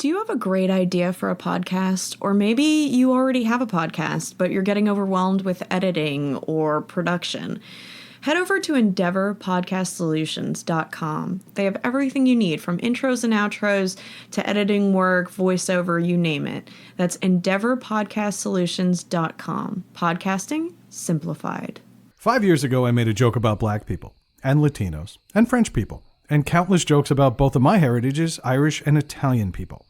Do you have a great idea for a podcast? Or maybe you already have a podcast, but you're getting overwhelmed with editing or production? Head over to EndeavorPodcastSolutions.com. They have everything you need, from intros and outros to editing work, voiceover, you name it. That's EndeavorPodcastSolutions.com. Podcasting simplified. 5 years ago, I made a joke about black people and Latinos and French people, and countless jokes about both of my heritages, Irish and Italian people.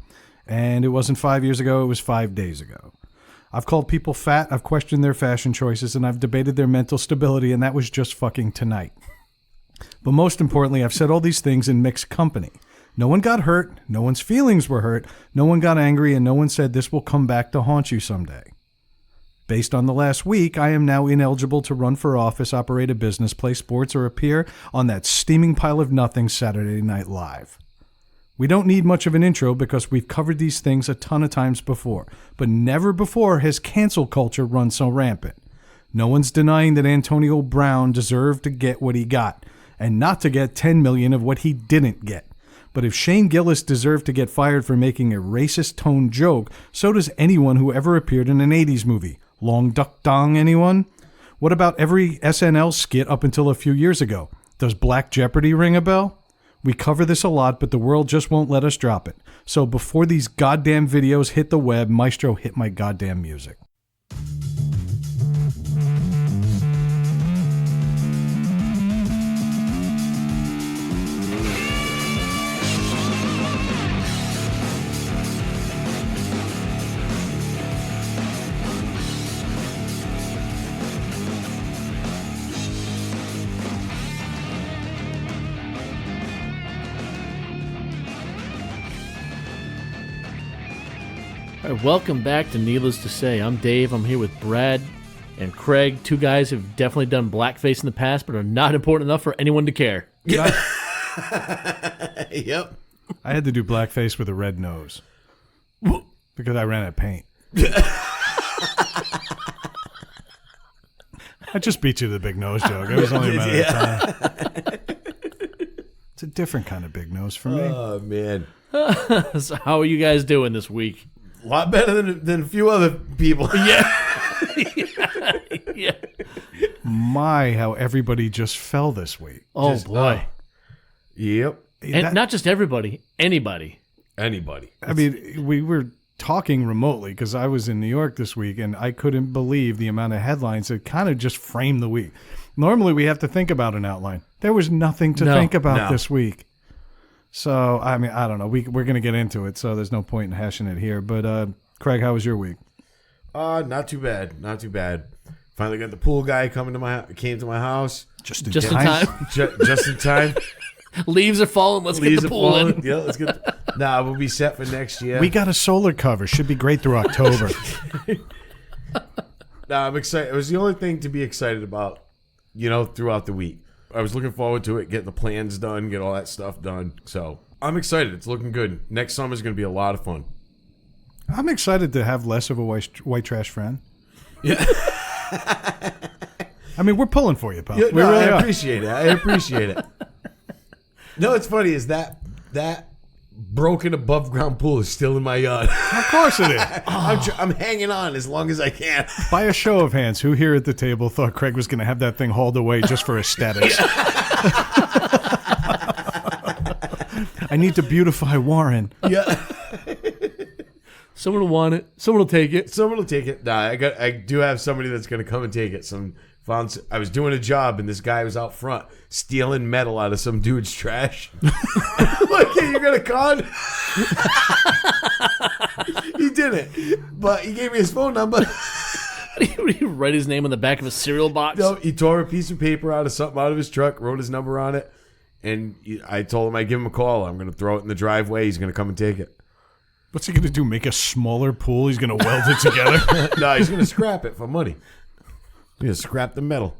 And it wasn't 5 years ago, it was 5 days ago. I've called people fat, I've questioned their fashion choices, and I've debated their mental stability, and that was just fucking tonight. But most importantly, I've said all these things in mixed company. No one got hurt, no one's feelings were hurt, no one got angry, and no one said this will come back to haunt you someday. Based on the last week, I am now ineligible to run for office, operate a business, play sports, or appear on that steaming pile of nothing Saturday Night Live. We don't need much of an intro because we've covered these things a ton of times before, but never before has cancel culture run so rampant. No one's denying that Antonio Brown deserved to get what he got, and not to get 10 million of what he didn't get. But if Shane Gillis deserved to get fired for making a racist-toned joke, so does anyone who ever appeared in an 80s movie. Long Duck Dong, anyone? What about every SNL skit up until a few years ago? Does Black Jeopardy ring a bell? We cover this a lot, but the world just won't let us drop it. So before these goddamn videos hit the web, Maestro, hit my goddamn music. All right, welcome back to Needless to Say. I'm Dave. I'm here with Brad and Craig, two guys who've definitely done blackface in the past, but are not important enough for anyone to care. Yep. I had to do blackface with a red nose because I ran out of paint. I just beat you to the big nose joke. It was only a matter of time. It's a different kind of big nose for me. Oh, man. So how are you guys doing this week? A lot better than a few other people. Yeah. Yeah. My, how everybody just fell this week. Oh, boy. Yep. And not just everybody, anybody. Anybody. I mean, we were talking remotely because I was in New York this week, and I couldn't believe the amount of headlines that kind of just framed the week. Normally, we have to think about an outline. There was nothing to think about this week. So, I mean, I don't know. We're going to get into it, so there's no point in hashing it here. But, Craig, how was your week? Not too bad. Not too bad. Finally got the pool guy came to my house. Just in time. Just in time. Leaves are falling. Let's get the pool in. Yeah, let's get. We'll be set for next year. We got a solar cover. Should be great through October. I'm excited. It was the only thing to be excited about, throughout the week. I was looking forward to it, getting the plans done, get all that stuff done. So I'm excited. It's looking good. Next summer is going to be a lot of fun. I'm excited to have less of a white trash friend. Yeah. I mean, we're pulling for you, pal. Yeah, we really I are. appreciate it. I appreciate it. No, it's funny is that broken above ground pool is still in my yard. Of course it is. I'm hanging on as long as I can. By a show of hands, who here at the table thought Craig was going to have that thing hauled away just for aesthetics? I need to beautify Warren. Yeah. Someone will want it. Someone will take it. Someone will take it. Nah, I do have somebody that's going to come and take it. I was doing a job and this guy was out front stealing metal out of some dude's trash. Like, hey, you're gonna con? He didn't, but he gave me his phone number. Would he write his name on the back of a cereal box? No, he tore a piece of paper out of his truck, wrote his number on it, and I told him I'd give him a call. I'm gonna throw it in the driveway. He's gonna come and take it. What's he gonna do? Make a smaller pool? He's gonna weld it together? No, he's gonna scrap it for money. He's gonna scrap the metal.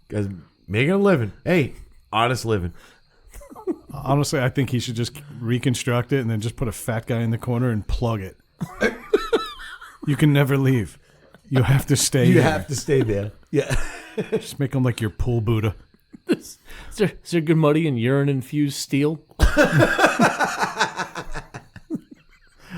Guys, making a living. Hey, honest living. Honestly, I think he should just reconstruct it and then just put a fat guy in the corner and plug it. You can never leave. You have to stay You there. have to stay there. Yeah. Just make him like your pool Buddha. Is there good money in urine-infused steel?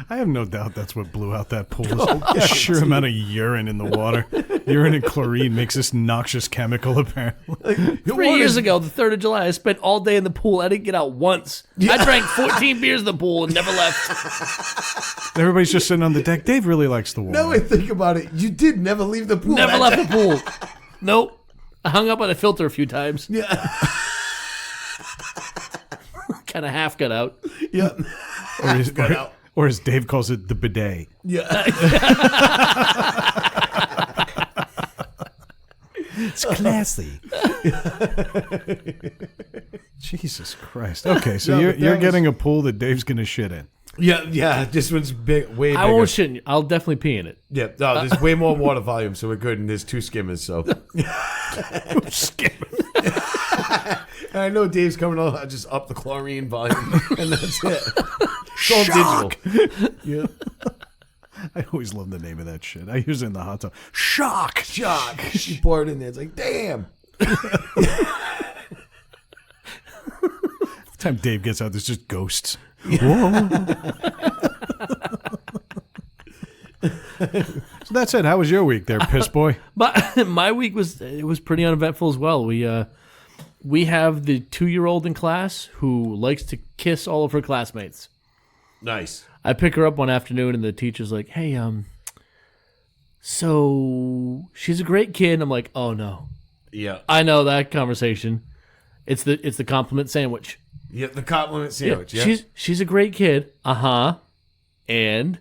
I have no doubt that's what blew out that pool. The sheer amount of urine in the water. Urine and chlorine makes this noxious chemical, apparently. 3 years ago, the 3rd of July, I spent all day in the pool. I didn't get out once. I drank 14 beers in the pool and never left. Everybody's just sitting on the deck. Dave really likes the water. Now I think about it, you did never leave the pool. Never left the pool. Nope. I hung up on a filter a few times. Yeah. Kind of half got out. Yeah. Or as Dave calls it, the bidet. Yeah. It's classy. Jesus Christ. Okay, so you're getting a pool that Dave's going to shit in. Yeah. This one's big, way bigger. I won't shit in you. I'll definitely pee in it. Yeah, no, there's way more water volume, so we're good, and there's 2 skimmers, so. Skimmers. And I know Dave's coming on, I just up the chlorine volume, and that's it. It's all digital. Yeah. I always love the name of that shit. I use it in the hot tub. Shock. You pour it in there, it's like, damn. Every time Dave gets out, there's just ghosts. Whoa. So that's it. How was your week there, piss boy? But my week was pretty uneventful as well. We have the 2-year-old in class who likes to kiss all of her classmates. Nice. I pick her up one afternoon and the teacher's like, "Hey, so she's a great kid." I'm like, "Oh no." Yeah. I know that conversation. It's the compliment sandwich. Yeah, the compliment sandwich. Yeah. She's a great kid. Uh-huh. And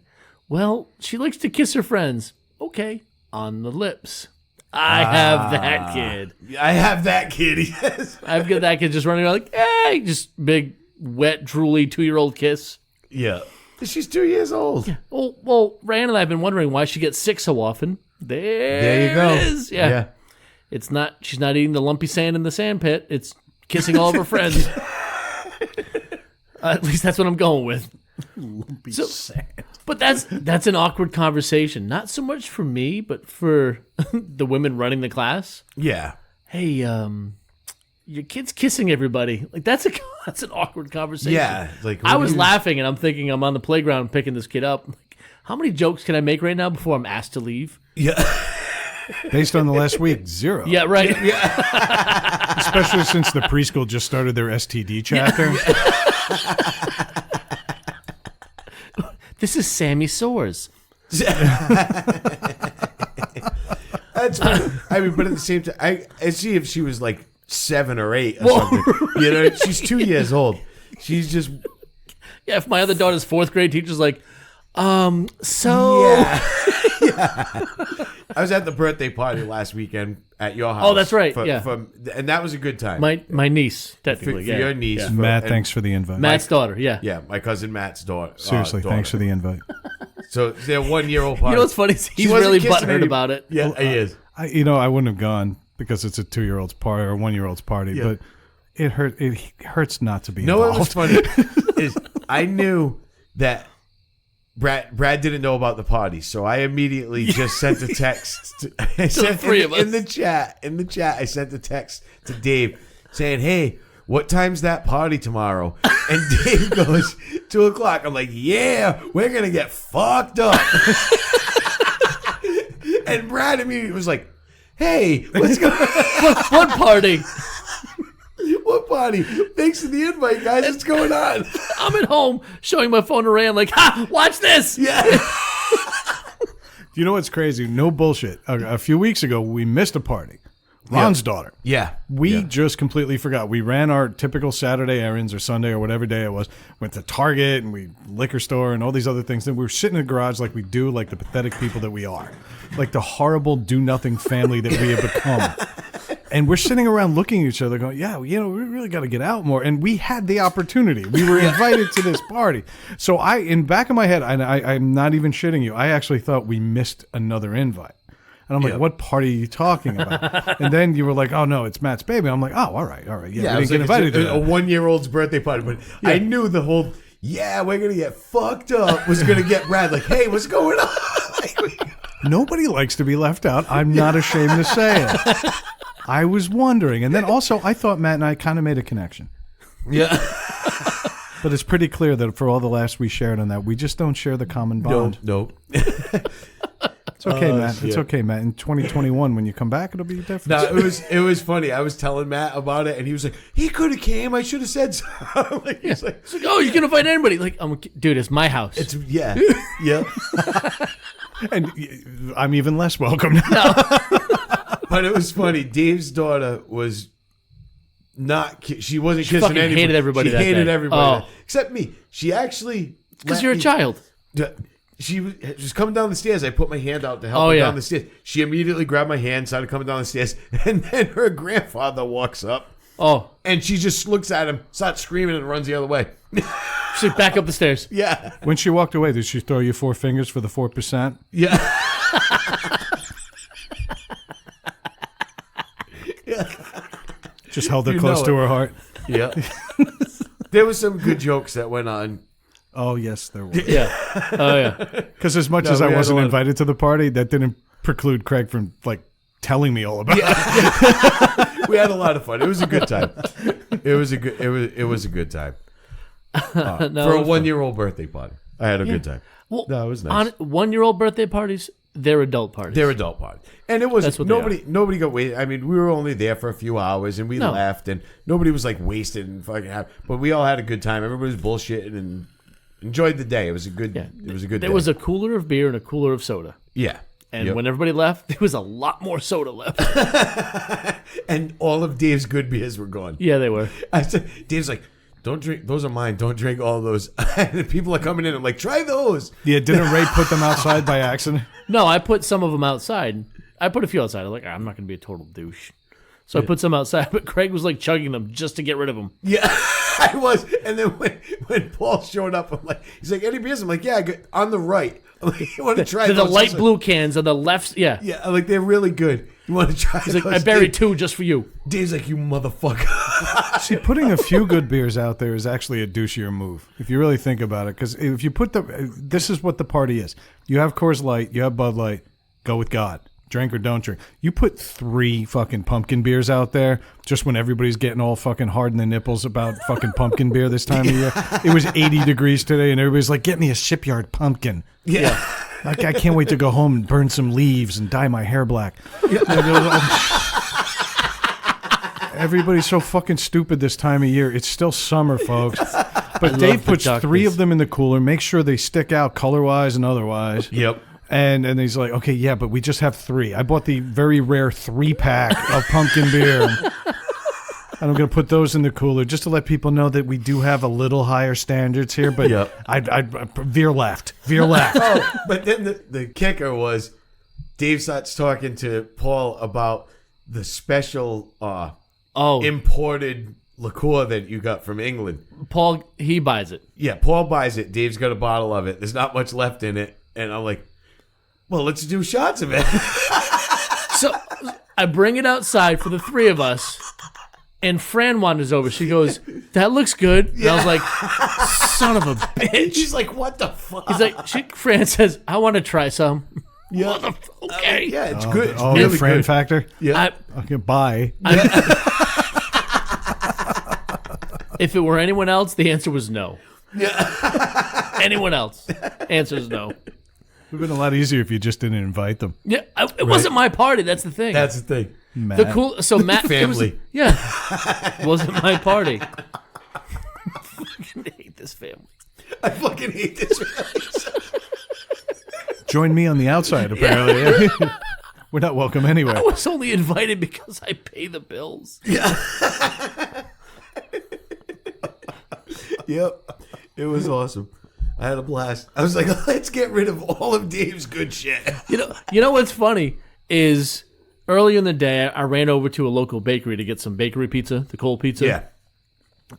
well, she likes to kiss her friends. Okay. On the lips. I have that kid. I have that kid, yes. I've got that kid just running around like, hey, just big, wet, drooly 2-year-old kiss. Yeah. She's 2 years old. Yeah. Well, Ryan and I have been wondering why she gets sick so often. There you go. it is. Yeah. She's not eating the lumpy sand in the sand pit. It's kissing all of her friends. At least that's what I'm going with. Lumpy sand. But that's an awkward conversation. Not so much for me, but for the women running the class. Yeah. Hey, your kid's kissing everybody. Like that's an awkward conversation. Yeah. Like I was laughing and I'm thinking I'm on the playground picking this kid up. Like, how many jokes can I make right now before I'm asked to leave? Yeah. Based on the last week, 0. Yeah, right. Yeah. Especially since the preschool just started their STD chapter. Yeah. This is Sammy Soares. That's funny. I mean, but at the same time, I see if she was like 7 or 8 or something. You know, she's 2 years old. She's just. Yeah, if my other daughter's 4th grade teacher's like, so. Yeah. I was at the birthday party last weekend at your house. Oh, that's right. And that was a good time. My niece, technically. For your niece. Yeah. Matt, thanks for the invite. Matt's daughter, yeah. Yeah, my cousin Matt's daughter. Seriously, thanks for the invite. So they're 1-year-old party. You know what's funny? He's really butthurt about it. Yeah, he is. I wouldn't have gone because it's a 2-year-old's party or a 1-year-old's party, but it hurts not to be involved. What was funny is I knew that Brad didn't know about the party, so I immediately just sent a text to the 3 of us. in the chat. I sent a text to Dave saying, "Hey, what time's that party tomorrow?" And Dave goes, 2:00. I'm like, "Yeah, we're gonna get fucked up." And Brad immediately was like, "Hey, what's going on? What party? What party? Thanks for the invite, guys. What's going on?" I'm at home showing my phone to Ray. I'm like, ha, watch this. Yeah. You know what's crazy? No bullshit. A few weeks ago, we missed a party. Ron's daughter. Yeah. We just completely forgot. We ran our typical Saturday errands or Sunday or whatever day it was. Went to Target and we liquor store and all these other things. Then we were sitting in the garage like we do, like the pathetic people that we are. Like the horrible do-nothing family that we have become. And we're sitting around looking at each other going, yeah, we really got to get out more. And we had the opportunity. We were invited to this party. So in back of my head, I'm not even shitting you, I actually thought we missed another invite. And I'm like, what party are you talking about? And then you were like, oh, no, it's Matt's baby. I'm like, oh, all right. Yeah, we didn't get invited to a that. 1-year-old's birthday party. But I knew the whole, we're going to get fucked up was going to get Brad like, hey, what's going on? Nobody likes to be left out. I'm not ashamed to say it. I was wondering. And then also, I thought Matt and I kind of made a connection. Yeah. But it's pretty clear that for all the laughs we shared on that, we just don't share the common bond. Nope. It's okay, Matt. It's okay, Matt. In 2021, when you come back, it'll be different. No, it was funny. I was telling Matt about it, and he was like, "He could have came. I should have said so." He's like, It's like, oh, you can invite anybody. Like, dude, it's my house. "It's yeah." And I'm even less welcome now. But it was funny. Dave's daughter was not. She wasn't kissing fucking anybody. hated everybody She that hated day. everybody Oh. except me. She actually because you're a child. She was coming down the stairs. I put my hand out to help Oh, her yeah. down the stairs. She immediately grabbed my hand, started coming down the stairs, and then her grandfather walks up, Oh, and she just looks at him, starts screaming, and runs the other way. she's like, back up the stairs. Yeah, When she walked away, did she throw you 4 fingers for the 4%? yeah. Just held her You close know to it. her heart. Yeah. There were some good jokes that went on. Oh, yes, there was. Yeah. Oh, yeah. Because as much No, as we I had wasn't a lot of- invited to the party, that didn't preclude Craig from, telling me all about it. We had a lot of fun. It was a good time. It was a good time. No, For a 1-year-old birthday party. I had a good time. well, No, it was nice. on 1-year-old birthday parties, they're adult parties. They're adult parties. And it was That's what they nobody got wasted. I mean, we were only there for a few hours and we No. left and nobody was wasted and fucking happy. But we all had a good time. Everybody was bullshitting and enjoyed the day. It was a good Yeah. it was a good day. There was a cooler of beer and a cooler of soda. yeah. And Yep. when everybody left, there was a lot more soda left. And all of Dave's good beers were gone. Yeah, they were. I said, Dave's like, don't drink. Those are mine. Don't drink all those. And people are coming in. I'm like, try those. Yeah, didn't Ray put them outside by accident? No, I put some of them outside. I put a few outside. I was like, I'm not going to be a total douche. So I put some outside, but Craig was chugging them just to get rid of them. Yeah, I was. And then when Paul showed up, I'm like, he's like, any beers? I'm like, yeah, good. On the right. I'm like, you want to try They're the those? light blue cans on the left. Yeah. Yeah, I'm like, they're really good. You want to try He's like, those? I buried 2 just for you. Dave's like, you motherfucker. See, putting a few good beers out there is actually a douchier move, if you really think about it. Because if you put this is what the party is. You have Coors Light, you have Bud Light, go with God. Drink or don't drink. You put 3 fucking pumpkin beers out there just when everybody's getting all fucking hard in the nipples about fucking pumpkin beer this time of year. It was 80 degrees today, and everybody's like, get me a Shipyard pumpkin. Yeah. I can't wait to go home and burn some leaves and dye my hair black. Everybody's so fucking stupid this time of year. It's still summer, folks. But Dave the puts 3 darkness. of them in the cooler, make sure they stick out color-wise and otherwise. Yep. And he's like, okay, yeah, but we just have 3. I bought the very rare 3-pack of pumpkin beer. And I'm going to put those in the cooler just to let people know that we do have a little higher standards here. But Yep. I veer left. Veer left. Oh, but then the kicker was Dave starts talking to Paul about the special imported liqueur that you got from England. Paul, he buys it. Yeah, Paul buys it. Dave's got a bottle of it. There's not much left in it. And I'm like, well, let's do shots of it. So I bring it outside for the 3 of us, and Fran wanders over. She goes, that looks good. And I was like, son of a bitch. She's like, what the fuck? He's like, Fran says, I want to try some. yeah. Okay. Yeah, it's good. It's Oh, really the Fran good. factor? Yeah. Okay, bye. If it were anyone else, the answer was no. Yeah. Anyone else? Answer is no. It would have been a lot easier if you just didn't invite them. Yeah, it wasn't my party. That's the thing. That's the thing. Matt. So Matt Family. It wasn't my party. I fucking hate this family. I fucking hate this. Join me on the outside, apparently. We're not welcome anywhere. I was only invited because I pay the bills. Yep. It was awesome. I had a blast. I was like, let's get rid of all of Dave's good shit. You know what's funny is earlier in the day I ran over to a local bakery to get some bakery pizza, the cold pizza. Yeah.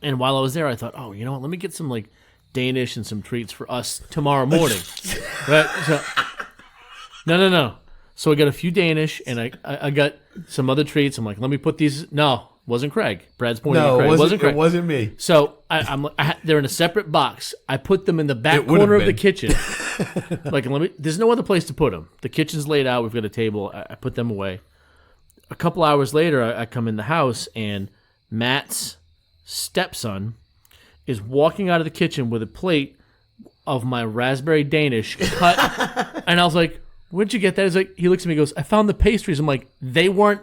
And while I was there, I thought, oh, you know what? Let me get some Danish and some treats for us tomorrow morning. Right? So, no. So I got a few Danish and I got some other treats. I'm like, let me put these. No, wasn't Craig. Brad's pointing at No, Craig. it wasn't Craig. It wasn't me. So they're in a separate box. I put them in the back It would've corner of the been. kitchen. There's no other place to put them. The kitchen's laid out. We've got a table. I put them away. A couple hours later, I come in the house and Matt's stepson is walking out of the kitchen with a plate of my raspberry Danish cut. And I was like, where'd you get that? He's like, he looks at me and goes, I found the pastries. I'm like, they weren't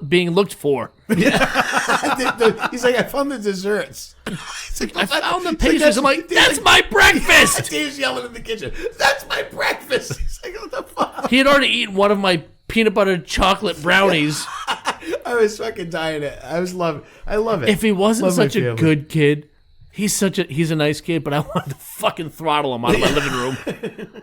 being looked for. He's like, I found the desserts. He's like, I found the pastries. I'm like, that's my breakfast. Dave's yelling in the kitchen, that's my breakfast. He's like, what the fuck? He had already eaten one of my peanut butter chocolate brownies. I was fucking dying it. I love it. If he wasn't Love my such a family. good kid, he's a nice kid, but I wanted to fucking throttle him out of my living room.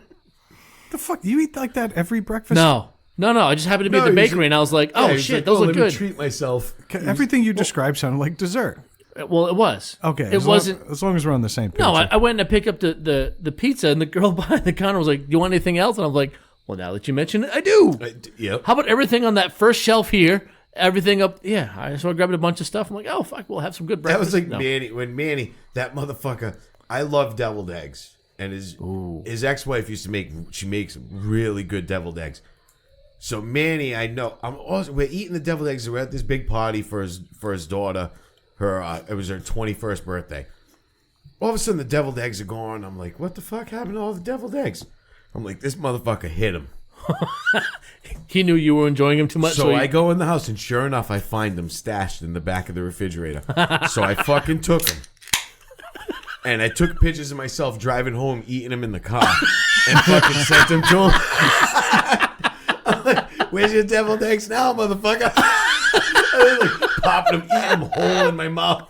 The fuck? You eat like that every breakfast? No. I just happened to be at the bakery, and I was like, oh, he's shit, like, those look let good. me treat myself. Everything you described sounded like dessert. Well, it was. Okay. It wasn't. As long as we're on the same page. No, I went and I picked up the pizza, and the girl behind the counter was like, do you want anything else? And I was like, well, now that you mention it, I do. Yep. How about everything on that first shelf here? Everything up. Yeah. So I grabbed a bunch of stuff. I'm like, oh, fuck, we'll have some good breakfast. That was like No. Manny, that motherfucker. I love deviled eggs, and his ex-wife used to makes really good deviled eggs. So Manny, I know we're eating the deviled eggs. We're at this big party for his daughter. It was her 21st birthday. All of a sudden, the deviled eggs are gone. I'm like, what the fuck happened to all the deviled eggs? I'm like, this motherfucker hit him. He knew you were enjoying him too much. So I go in the house, and sure enough, I find them stashed in the back of the refrigerator. So I fucking took them. And I took pictures of myself driving home, eating them in the car, and fucking sent them to him. I'm like, where's your deviled eggs now, motherfucker? I was like popping them, eating them whole in my mouth.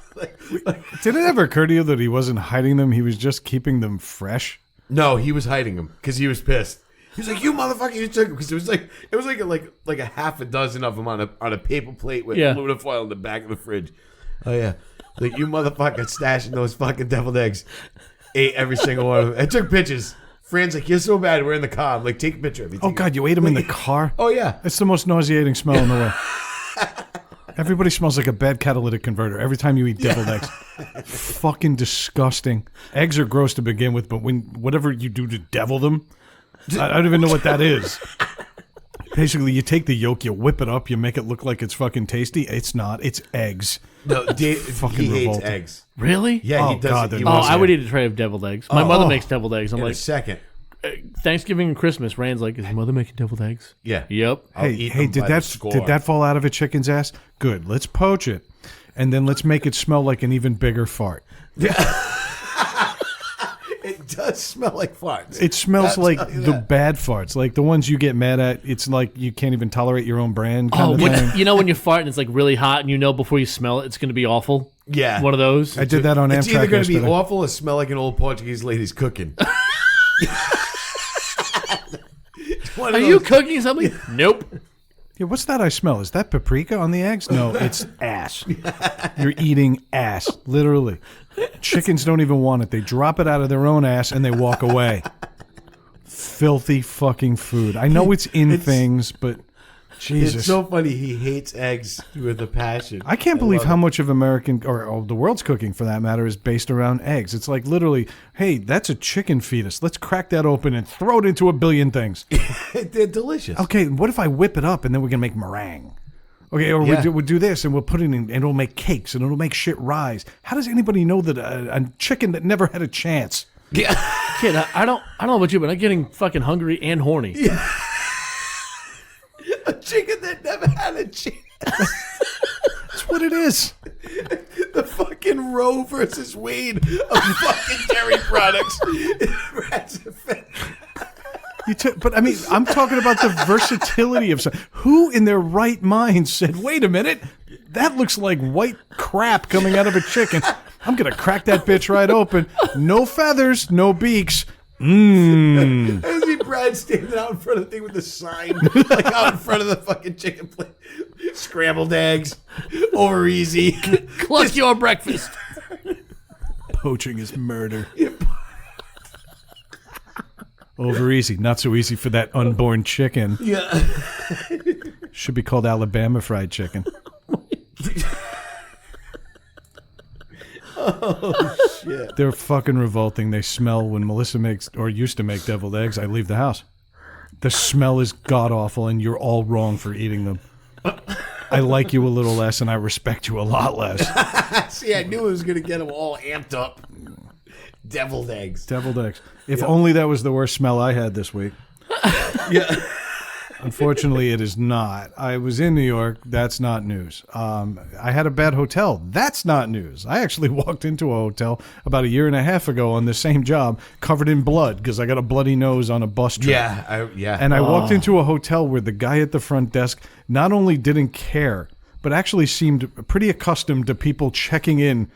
Did it ever occur to you that he wasn't hiding them? He was just keeping them fresh? No, he was hiding them because he was pissed. He was like, "You motherfucker, you took them," because it was like a half a dozen of them on a paper plate with aluminum foil in the back of the fridge. Oh yeah, like you motherfucker stashing those fucking deviled eggs. Ate every single one of them. I took pictures. Fran's like, "You're so bad." We're in the car. I'm like, "Take a picture of it." Oh, God, you ate them in the car? Oh yeah, It's the most nauseating smell in the world. Everybody smells like a bad catalytic converter every time you eat deviled eggs. Fucking disgusting. Eggs are gross to begin with, but whatever you do to devil them, I don't even know what that is. Basically, you take the yolk, you whip it up, you make it look like it's fucking tasty. It's not. It's eggs. No, Dave, Fucking he hates revolting. eggs. Really? Yeah, Oh, he does. God, He they're wants I it would eat a tray of deviled eggs. My mother makes deviled eggs. I'm in a like, second. Thanksgiving and Christmas. Rand's like, is mother making deviled eggs? Yeah. Yep. I'll Hey, eat hey, them by the score. did that fall out of a chicken's ass? Good. Let's poach it, and then let's make it smell like an even bigger fart. It does smell like farts. It smells I'll like tell you the that. bad farts, like the ones you get mad at. It's like you can't even tolerate your own brand kind Oh, of thing. you know when you fart and it's like really hot and you know before you smell it, it's going to Yeah. One of those. I did that on It's either Amtrak going to be yesterday. awful or smell like an old Portuguese lady's cooking. Are you cooking something? Nope. Yeah, what's that I smell? Is that paprika on the eggs? No, it's ass. You're eating ass, literally. Chickens don't even want it. They drop it out of their own ass and they walk away. Filthy fucking food. I know it's in things, but Jesus. It's so funny. He hates eggs with a passion. I can't believe love how it. much of American, or the world's cooking for that matter, is based around eggs. It's like literally, hey, that's a chicken fetus. Let's crack that open and throw it into a billion things. They're delicious. Okay, what if I whip it up and then we can make meringue? Okay, or Yeah. we'll do this and we'll put it in and it'll make cakes and it'll make shit rise. How does anybody know that a chicken that never had a chance? Kid, I don't know about you, but I'm getting fucking hungry and horny. A chicken that never had a chance. That's what it is. The fucking Roe versus Wade of fucking dairy products. But I mean, I'm talking about the versatility of some. Who in their right mind said, "Wait a minute, that looks like white crap coming out of a chicken. I'm gonna crack that bitch right open. No feathers, no beaks. Mmm." I see Brad standing out in front of the thing with the sign, like out in front of the fucking chicken plate. Scrambled eggs, over easy. Cluck your breakfast. Poaching is murder. Over easy, not so easy for that unborn chicken. Yeah. Should be called Alabama fried chicken. Oh shit. They're fucking revolting. They smell when Melissa makes or used to make deviled eggs. I leave the house. The smell is god awful, and you're all wrong for eating them. I like you a little less, and I respect you a lot less. See, I knew it was going to get them all amped up. Deviled eggs. Deviled eggs. If only that was the worst smell I had this week. Yeah. Unfortunately, it is not. I was in New York. That's not news. I had a bad hotel. That's not news. I actually walked into a hotel about a year and a half ago on the same job, covered in blood because I got a bloody nose on a bus trip. Yeah. And I walked into a hotel where the guy at the front desk not only didn't care, but actually seemed pretty accustomed to people checking in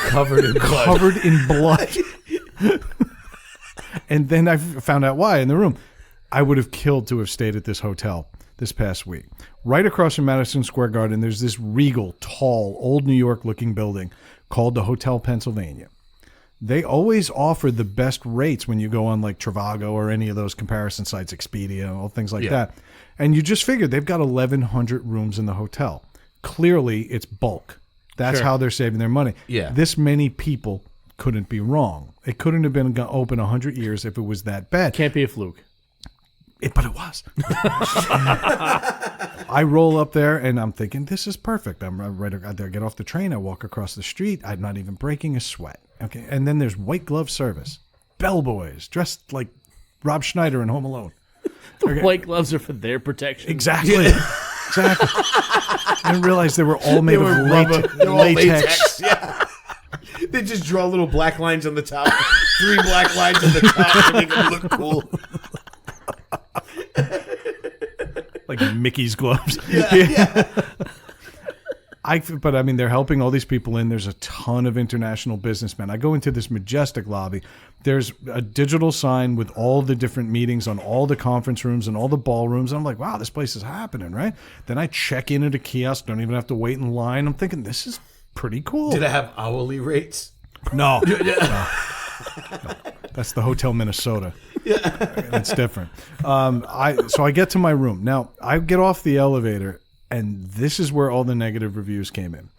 Covered in blood. covered in blood. And then I found out why in the room. I would have killed to have stayed at this hotel this past week. Right across from Madison Square Garden, there's this regal, tall, old New York-looking building called the Hotel Pennsylvania. They always offer the best rates when you go on like Trivago or any of those comparison sites, Expedia, all things like that. And you just figure they've got 1,100 rooms in the hotel. Clearly, it's bulk. That's how they're saving their money. Yeah. This many people couldn't be wrong. It couldn't have been open 100 years if it was that bad. Can't be a fluke. But it was. I roll up there and I'm thinking, this is perfect. I'm right there. I get off the train. I walk across the street. I'm not even breaking a sweat. Okay. And then there's white glove service. Bellboys dressed like Rob Schneider in Home Alone. The white gloves are for their protection. Exactly. Exactly. I didn't realize they were all made of latex. Yeah. They just draw little black lines on the top. 3 black lines on the top to make them look cool. Like Mickey's gloves. Yeah. But I mean, they're helping all these people in. There's a ton of international businessmen. I go into this majestic lobby. There's a digital sign with all the different meetings on all the conference rooms and all the ballrooms. And I'm like, wow, this place is happening, right? Then I check in at a kiosk. Don't even have to wait in line. I'm thinking, this is pretty cool. Did it have hourly rates? No. No. That's the Hotel Minnesota. Yeah. That's different. So I get to my room. Now, I get off the elevator, and this is where all the negative reviews came in.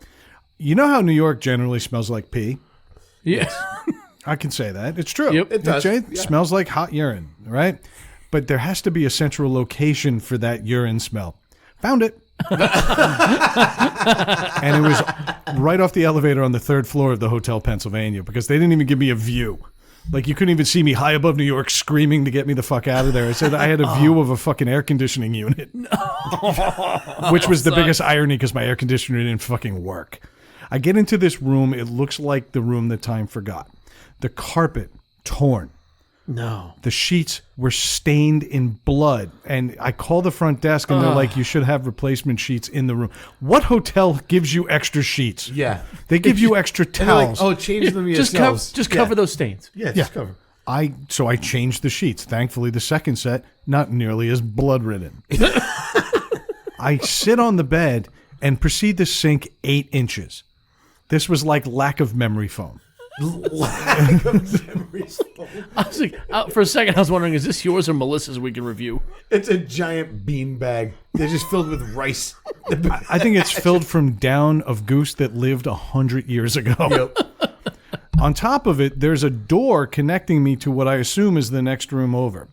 You know how New York generally smells like pee? Yes. I can say that. It's true. Yep. It does. It smells like hot urine, right? But there has to be a central location for that urine smell. Found it. And it was right off the elevator on the 3rd floor of the Hotel Pennsylvania because they didn't even give me a view. Like, you couldn't even see me high above New York screaming to get me the fuck out of there. I said I had a view of a fucking air conditioning unit. Which was the biggest irony because my air conditioner didn't fucking work. I get into this room. It looks like the room that time forgot. The carpet, torn. No. The sheets were stained in blood. And I call the front desk, and they're like, you should have replacement sheets in the room. What hotel gives you extra sheets? Yeah. They give you extra And they're like, towels. oh, change them Just yourselves. cover those stains. Yeah, just cover. So I changed the sheets. Thankfully, the second set, not nearly as blood-ridden. I sit on the bed and proceed to sink 8 inches. This was like lack of memory foam. Lack of memories. I was like, for a second, I was wondering, is this yours or Melissa's we can review? It's a giant bean bag. They're just filled with rice. I think it's filled from down of goose that lived 100 years ago. Yep. On top of it, there's a door connecting me to what I assume is the next room over.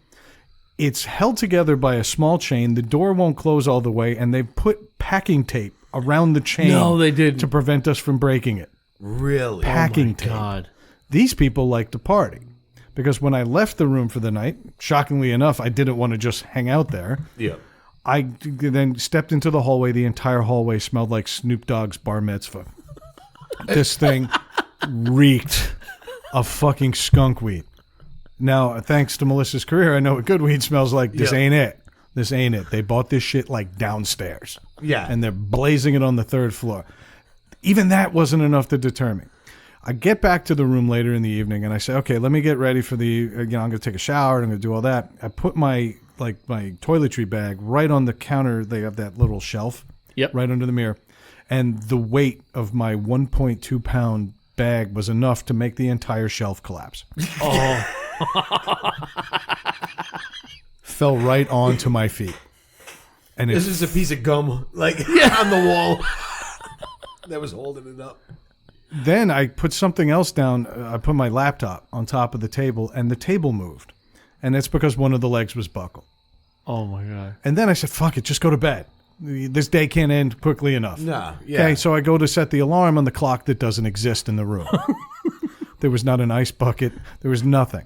It's held together by a small chain. The door won't close all the way, and they've put packing tape around the chain. No, they didn't. To prevent us from breaking it. Really? Packing tape. God. These people like to party. Because when I left the room for the night, shockingly enough, I didn't want to just hang out there. Yeah. I then stepped into the hallway. The entire hallway smelled like Snoop Dogg's bar mitzvah. This thing reeked of fucking skunk weed. Now, thanks to Melissa's career, I know what good weed smells like. This ain't it. This ain't it. They bought this shit like downstairs. Yeah. And they're blazing it on the 3rd floor. Even that wasn't enough to deter me. I get back to the room later in the evening and I say, okay, let me get ready for I'm going to take a shower and I'm going to do all that. I put my toiletry bag right on the counter. They have that little shelf right under the mirror. And the weight of my 1.2 pound bag was enough to make the entire shelf collapse. Oh. Fell right onto my feet. And This is a piece of gum on the wall that was holding it up. Then I put something else down. I put my laptop on top of the table, and the table moved. And it's because one of the legs was buckled. Oh, my God. And then I said, fuck it, just go to bed. This day can't end quickly enough. No, yeah. Okay, so I go to set the alarm on the clock that doesn't exist in the room. There was not an ice bucket. There was nothing.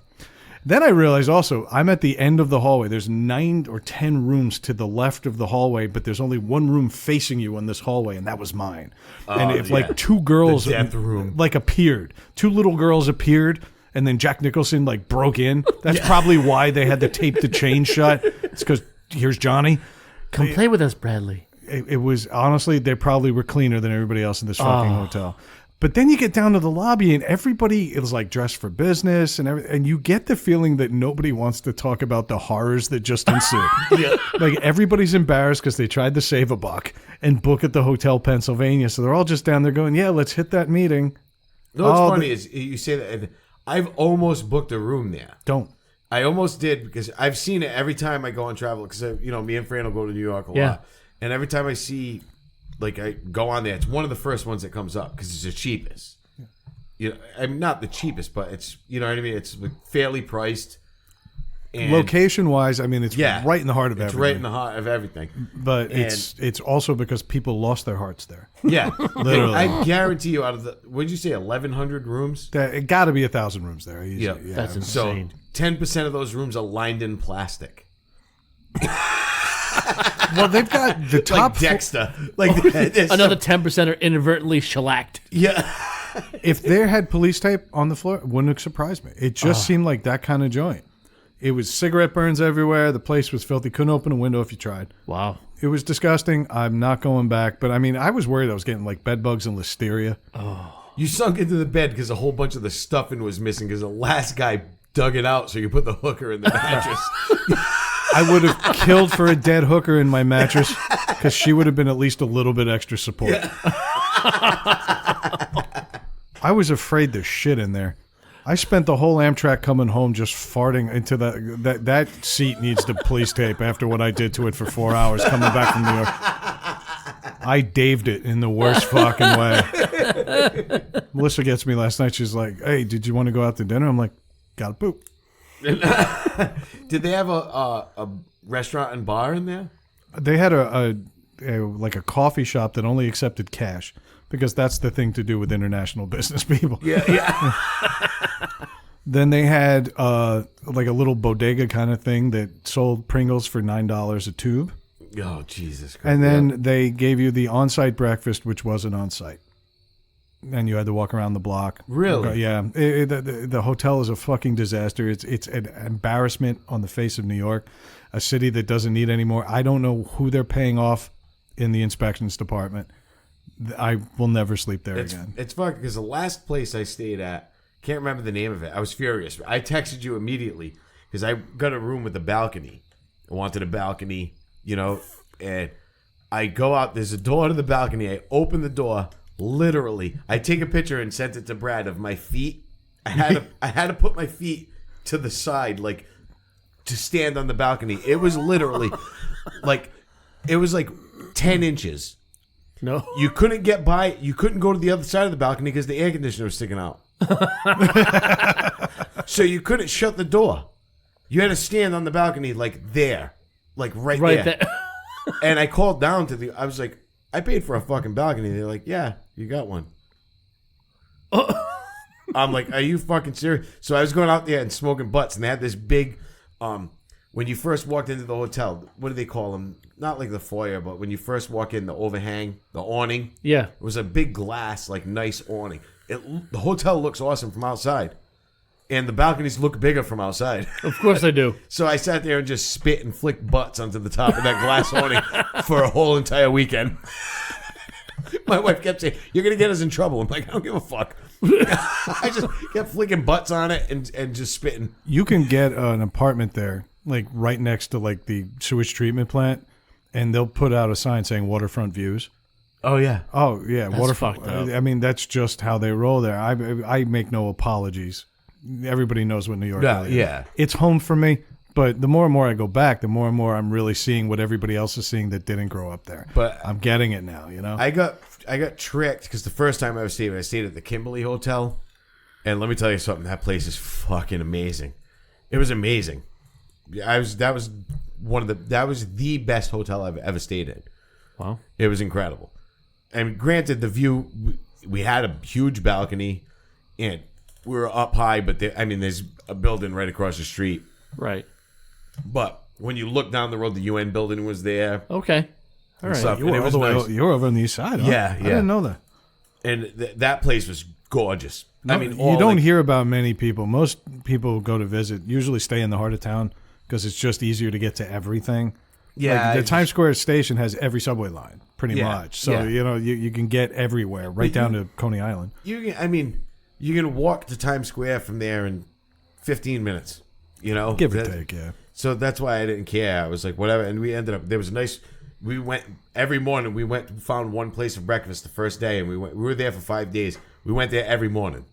Then I realized also I'm at the end of the hallway. There's 9 or 10 rooms to the left of the hallway, but there's only one room facing you in this hallway, and that was mine. And if like 2 girls The death room. like appeared, 2 little girls appeared, and then Jack Nicholson like broke in. That's probably why they had to tape the chain shut. It's because here's Johnny. Come play with us, Bradley. It was honestly, they probably were cleaner than everybody else in this fucking hotel. But then you get down to the lobby and everybody is like dressed for business and everything, and you get the feeling that nobody wants to talk about the horrors that just ensued. Like everybody's embarrassed because they tried to save a buck and book at the Hotel Pennsylvania, so they're all just down there going, "Yeah, let's hit that meeting." You know what's funny is you say that, and I've almost booked a room there. Don't. I almost did because I've seen it every time I go on travel because me and Fran will go to New York a lot, and every time I see. Like I go on there, it's one of the first ones that comes up because it's the cheapest. I'm not the cheapest, but it's what I mean. It's fairly priced. And location wise, I mean, it's right in the heart of everything. It's right in the heart of everything. But it's also because people lost their hearts there. Yeah, literally. I guarantee you, out of the what did you say, 1,100 rooms? It got to be 1,000 rooms there. Yeah, that's insane. So 10% of those rooms are lined in plastic. Well, they've got the top like Dexter. Like another 10% are inadvertently shellacked. Yeah. If there had police tape on the floor, it wouldn't have surprised me. It just seemed like that kind of joint. It was cigarette burns everywhere. The place was filthy. Couldn't open a window if you tried. Wow. It was disgusting. I'm not going back. But I mean, I was worried I was getting like bed bugs and listeria. You sunk into the bed because a whole bunch of the stuffing was missing because the last guy dug it out, so you put the hooker in the mattress. I would have killed for a dead hooker in my mattress because she would have been at least a little bit extra support. Yeah. I was afraid to shit in there. I spent the whole Amtrak coming home just farting into that seat needs the police tape after what I did to it for 4 hours coming back from New York. I daved it in the worst fucking way. Melissa gets me last night. She's like, "Hey, did you want to go out to dinner?" I'm like, "Gotta poop." Did they have a restaurant and bar in there? They had a coffee shop that only accepted cash because that's the thing to do with international business people. Yeah. Then they had like a little bodega kind of thing that sold Pringles for $9 a tube. Oh, Jesus Christ. And then they gave you the on-site breakfast, which wasn't on-site. And you had to walk around the block. Really? Yeah. The hotel is a fucking disaster. It's an embarrassment on the face of New York, a city that doesn't need any more. I don't know who they're paying off in the inspections department. I will never sleep there again. It's fucked because the last place I stayed at, can't remember the name of it. I was furious. I texted you immediately because I got a room with a balcony. I wanted a balcony, and I go out. There's a door to the balcony. I open the door. Literally, I take a picture and sent it to Brad of my feet. I had to put my feet to the side, like to stand on the balcony. It was literally like 10 inches. No, you couldn't get by. You couldn't go to the other side of the balcony because the air conditioner was sticking out. So you couldn't shut the door. You had to stand on the balcony like there, like right there. And I called down to I was like, I paid for a fucking balcony. They're like, yeah, you got one. I'm like, are you fucking serious? So I was going out there and smoking butts, and they had this big, when you first walked into the hotel, what do they call them? Not like the foyer, but when you first walk in, the overhang, the awning. Yeah. It was a big glass, like nice awning. The hotel looks awesome from outside. And the balconies look bigger from outside. Of course they do. So I sat there and just spit and flicked butts onto the top of that glass awning for a whole entire weekend. My wife kept saying, "You're going to get us in trouble." I'm like, I don't give a fuck. I just kept flicking butts on it and just spitting. You can get an apartment there, like right next to like the sewage treatment plant, and they'll put out a sign saying waterfront views. Oh, yeah. Oh, yeah. That's waterfront. fucked up. I mean, that's just how they roll there. I make no apologies. Everybody knows what New York is. Yeah. It's home for me, but the more and more I go back, the more and more I'm really seeing what everybody else is seeing that didn't grow up there. But I'm getting it now, I got tricked because the first time I stayed at the Kimberly Hotel, and let me tell you something, that place is fucking amazing. It was amazing. That was the best hotel I've ever stayed in. Wow. It was incredible. And granted, the view, we had a huge balcony, and we were up high, but there's a building right across the street. Right. But when you look down the road, the UN building was there. Okay. All right. Stuff, You and were it was nice. you were over on the east side, huh? Yeah, I didn't know that. And that place was gorgeous. No, you don't hear about many people. Most people who go to visit usually stay in the heart of town because it's just easier to get to everything. Yeah, Like the Times Square station has every subway line, pretty Yeah, much. So yeah. you can get everywhere, right down to Coney Island. you can walk to Times Square from there in 15 minutes. Give or take, yeah. So that's why I didn't care. I was like, whatever. And we ended up, there was a nice, we went every morning. We found one place for breakfast the first day, and we were there for 5 days. We went there every morning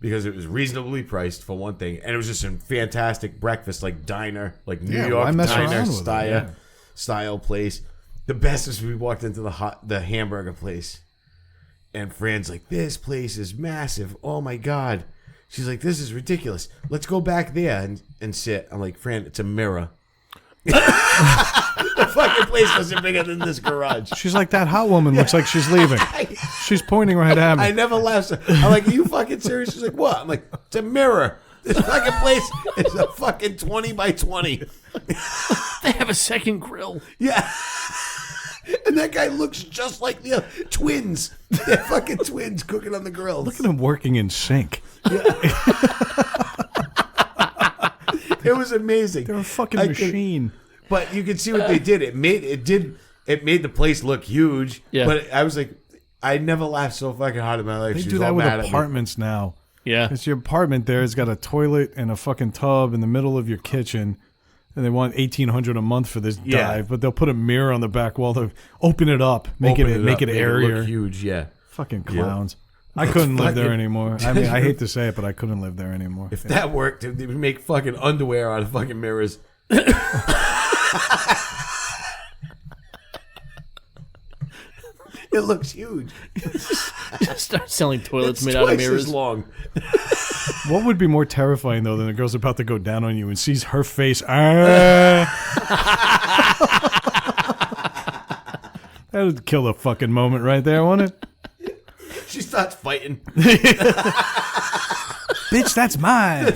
because it was reasonably priced for one thing, and it was just a fantastic breakfast, like diner, like New Yeah, York why mess diner around with it? style place. The best is we walked into the hamburger place, and Fran's like, "This place is massive. Oh my god." She's like, "This is ridiculous. Let's go back there and sit." I'm like, "Fran, it's a mirror." The fucking place wasn't bigger than this garage. She's like, that hot woman looks like she's leaving. She's pointing right at me. I never laughed. I'm like, "Are you fucking serious?" She's like, "What?" I'm like, "It's a mirror. This fucking place is a fucking 20 by 20. They have a second grill. Yeah. And that guy looks just like the twins. They're fucking twins cooking on the grills. Look at him working in sync. It was amazing. They're a fucking machine. But you can see what they did. It made the place look huge. Yeah. But I was like, I never laughed so fucking hard in my life. They She do was that all with mad at me. apartments now. Yeah. It's your apartment there. It's got a toilet and a fucking tub in the middle of your kitchen. And they want $1,800 a month for this dive, but they'll put a mirror on the back wall to open it up, make it airier. Look huge, yeah. Fucking clowns. I couldn't live there anymore. I mean, I hate to say it, but I couldn't live there anymore. If that worked, they would make fucking underwear out of fucking mirrors. It looks huge. Just start selling toilets It's made out of twice mirrors. as long. What would be more terrifying, though, than a girl's about to go down on you and sees her face? That would kill a fucking moment right there, wouldn't it? She starts fighting. Bitch, that's mine.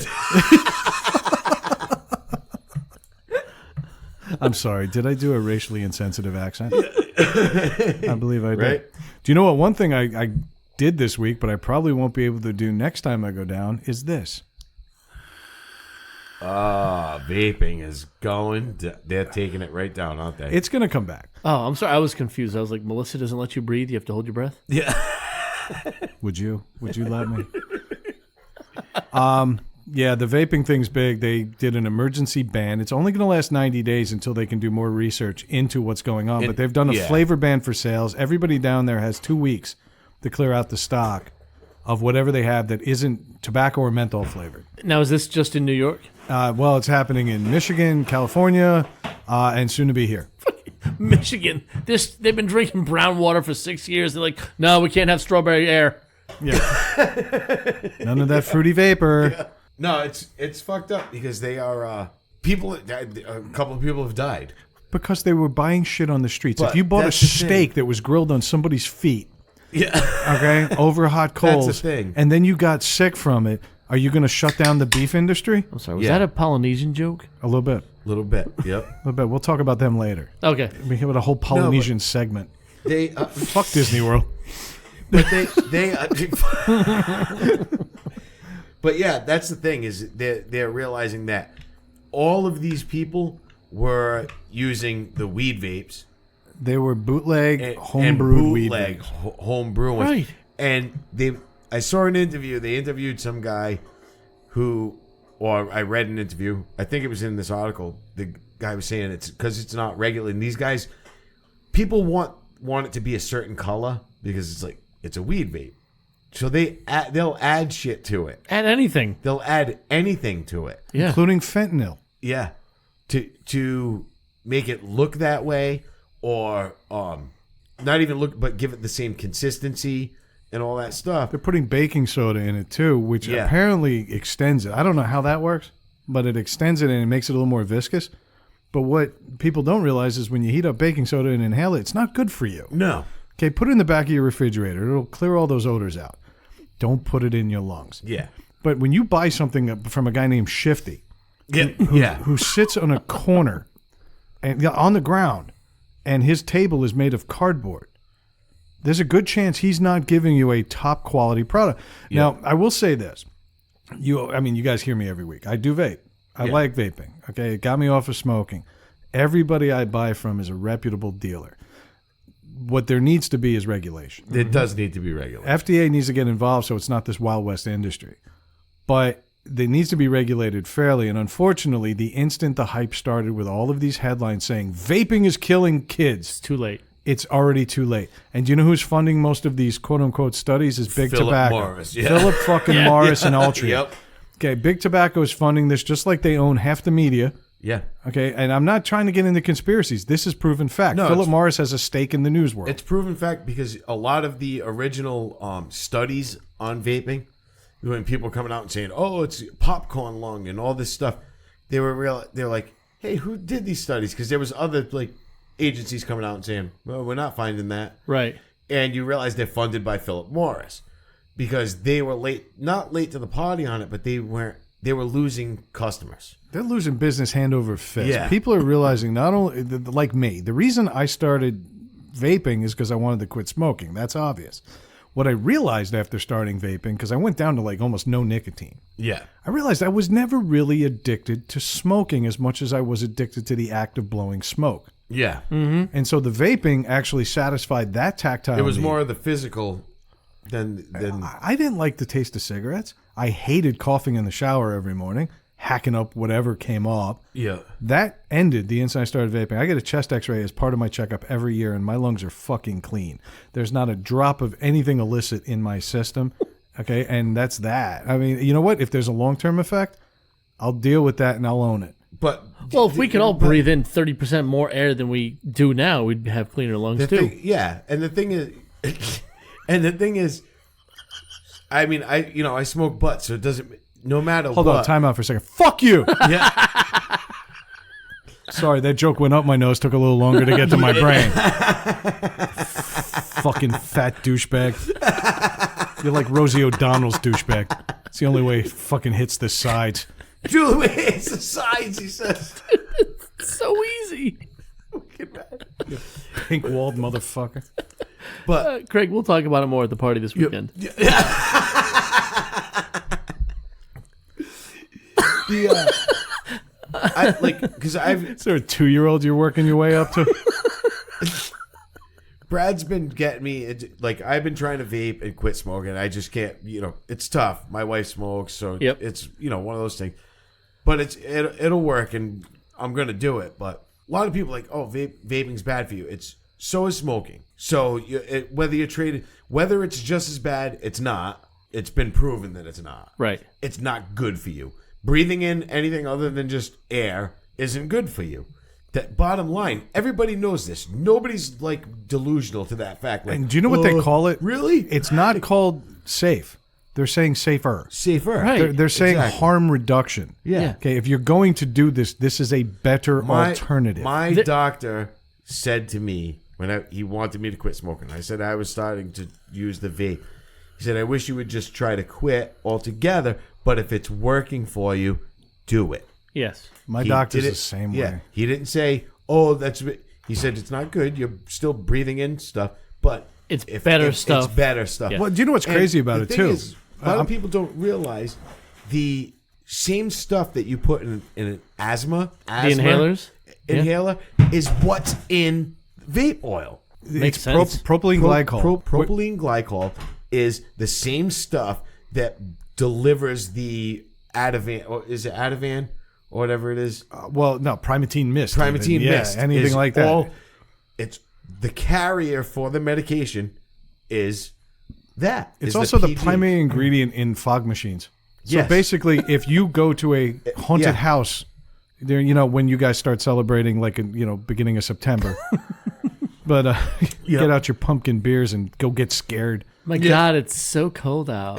I'm sorry. Did I do a racially insensitive accent? I believe I did. Right? Do you know what? One thing I did this week, but I probably won't be able to do next time I go down, is this. Vaping is going. They're taking it right down, aren't they? It's going to come back. Oh, I'm sorry. I was confused. I was like, Melissa doesn't let you breathe. You have to hold your breath. Yeah. Would you let me? Yeah, the vaping thing's big. They did an emergency ban. It's only going to last 90 days until they can do more research into what's going on. But they've done a flavor ban for sales. Everybody down there has 2 weeks to clear out the stock of whatever they have that isn't tobacco or menthol flavored. Now, is this just in New York? Well, it's happening in Michigan, California, and soon to be here. Michigan. They've been drinking brown water for 6 years. They're like, no, we can't have strawberry air. Yeah. None of that fruity vapor. Yeah. No, it's fucked up because they are people. A couple of people have died Because they were buying shit on the streets. But if you bought a that's the thing. steak that was grilled on somebody's feet, Yeah. okay, over hot coals, That's the thing. and then you got sick from it, are you going to shut down the beef industry? I'm sorry. Was Yeah. that a Polynesian joke? A little bit. A little bit. Yep. A little bit. We'll talk about them later. Okay. We have a whole Polynesian segment. They Fuck Disney World. but they but yeah, that's the thing is they're realizing that all of these people were using the weed vapes They were bootleg, and homebrewed weed bootleg vapes. homebrew ones. Right. And I saw an interview. They interviewed some guy or I read an interview. I think it was in this article. The guy was saying it's because it's not regular. And these guys, people want it to be a certain color because it's like it's a weed vape. So they'll add shit to it. Add anything. They'll add anything to it. Yeah. Including fentanyl. Yeah. To make it look that way or not even look but give it the same consistency and all that stuff. They're putting baking soda in it too, which Yeah. apparently extends it. I don't know how that works, but it extends it and it makes it a little more viscous. But what people don't realize is when you heat up baking soda and inhale it, it's not good for you. No. Okay, put it in the back of your refrigerator. It'll clear all those odors out. Don't put it in your lungs. Yeah. But when you buy something from a guy named Shifty, who sits on a corner and on the ground, and his table is made of cardboard, there's a good chance he's not giving you a top quality product. Yeah. Now, I will say this. You guys hear me every week. I do vape. I like vaping. Okay, it got me off of smoking. Everybody I buy from is a reputable dealer. What there needs to be is regulation. It does need to be regulated. FDA needs to get involved so it's not this Wild West industry. But it needs to be regulated fairly. And unfortunately, the instant the hype started with all of these headlines saying vaping is killing kids, It's too late. it's already too late. And do you know who's funding most of these quote-unquote studies is Big Philip Tobacco. Morris, yeah. Philip fucking Morris and Altria. Yep. Okay, Big Tobacco is funding this just like they own half the media. Yeah. Okay, and I'm not trying to get into conspiracies. This is proven fact. No, Philip Morris has a stake in the news world. It's proven fact because a lot of the original studies on vaping, when people were coming out and saying, "Oh, it's popcorn lung" and all this stuff, they're like, "Hey, who did these studies?" Because there was other agencies coming out and saying, "Well, we're not finding that." Right. And you realize they're funded by Philip Morris because they were not late to the party on it, but they were losing customers. They're losing business hand over fist. Yeah. People are realizing not only, like me, the reason I started vaping is because I wanted to quit smoking. That's obvious. What I realized after starting vaping, because I went down to almost no nicotine, Yeah. I realized I was never really addicted to smoking as much as I was addicted to the act of blowing smoke. Yeah. Mm-hmm. And so the vaping actually satisfied that tactile It was need. more of the physical than I didn't like the taste of cigarettes. I hated coughing in the shower every morning, hacking up whatever came up. yeah. That ended the instant I started vaping. I get a chest x-ray as part of my checkup every year, and my lungs are fucking clean. There's not a drop of anything illicit in my system, okay? And that's that. I mean, you know what? If there's a long-term effect, I'll deal with that and I'll own it. But Well, if we could all breathe in 30% more air than we do now, we'd have cleaner lungs too. And the thing is, I mean, I smoke butt, so it doesn't. No matter Hold what. on, time out for a second. Fuck you! Yeah. Sorry, that joke went up my nose, took a little longer to get to my brain. Fucking fat douchebag. You're like Rosie O'Donnell's douchebag. It's the only way it fucking hits the sides. Julie, it's the sides, he says. So easy. Pink-walled motherfucker. But Craig, we'll talk about it more at the party this weekend. Is there a 2-year-old you're working your way up to? Brad's been getting me, I've been trying to vape and quit smoking. I just can't, it's tough. My wife smokes, so Yep. it's, one of those things. But it'll work, and I'm going to do it. But a lot of people are like, oh, vaping's bad for you. So is smoking. So whether it's just as bad, it's not. It's been proven that it's not. Right. It's not good for you. Breathing in anything other than just air isn't good for you. That bottom line, everybody knows this. Nobody's delusional to that fact. And do you know what they call it? Really? It's not called safe. They're saying safer. Safer. Right. They're saying Exactly. harm reduction. Yeah. Okay, if you're going to do this, this is a better alternative. My doctor said to me when he wanted me to quit smoking, I said I was starting to use the vape. He said, I wish you would just try to quit altogether, but if it's working for you, do it. Yes. My He doctor's did the same way. He didn't say, oh, he said it's not good. You're still breathing in stuff, but It's better stuff. It's better stuff. Yeah. Well, do you know what's crazy about the it, thing too? is, a lot of people don't realize the same stuff that you put in an asthma The inhalers? inhaler is what's in vape oil. Makes It's sense. propylene glycol. Propylene glycol is the same stuff that delivers the Ativan, or is it Ativan, or whatever it is? Well, no, primatine mist. Primatine even. mist. Anything is like that. It's the carrier for the medication is that. It's is also the PG. primary ingredient in fog machines. So Yes. basically, if you go to a haunted Yeah. house, there, when you guys start celebrating, beginning of September, but get out your pumpkin beers and go get scared. My God, it's so cold out.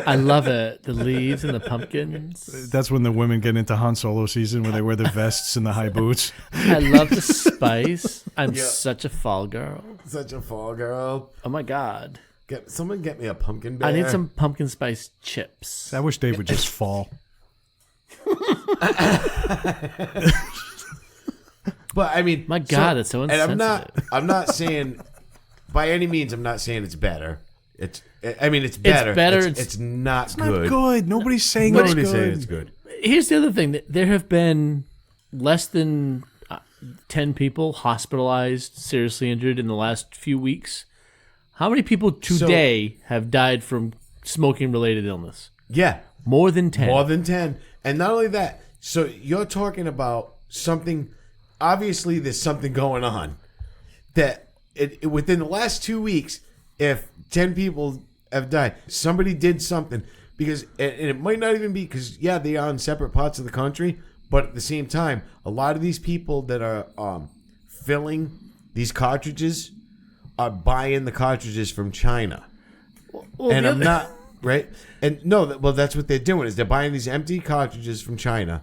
I love it. The leaves and the pumpkins. That's when the women get into Han Solo season, when they wear the vests and the high boots. I love the spice. I'm such a fall girl. Such a fall girl. Oh my god. Someone get me a pumpkin bear. I need some pumpkin spice chips. I wish Dave would just fall. But I mean, My God, it's so and insensitive. I'm not saying by any means. I'm not saying it's better. It's better. better, It's not It's good. not good. Nobody's saying it's Nobody's good. saying it's good. Here's the other thing. There have been less than 10 people hospitalized, seriously injured in the last few weeks. How many people today have died from smoking-related illness? Yeah, More than 10. more than 10. And not only that. So you're talking about something. Obviously, there's something going on that within the last 2 weeks, if 10 people have died, somebody did something. Because, and it might not even be because, they are in separate parts of the country, but at the same time, a lot of these people that are filling these cartridges are buying the cartridges from China. Well, And the I'm other- not, right? And no, that's what they're doing is they're buying these empty cartridges from China,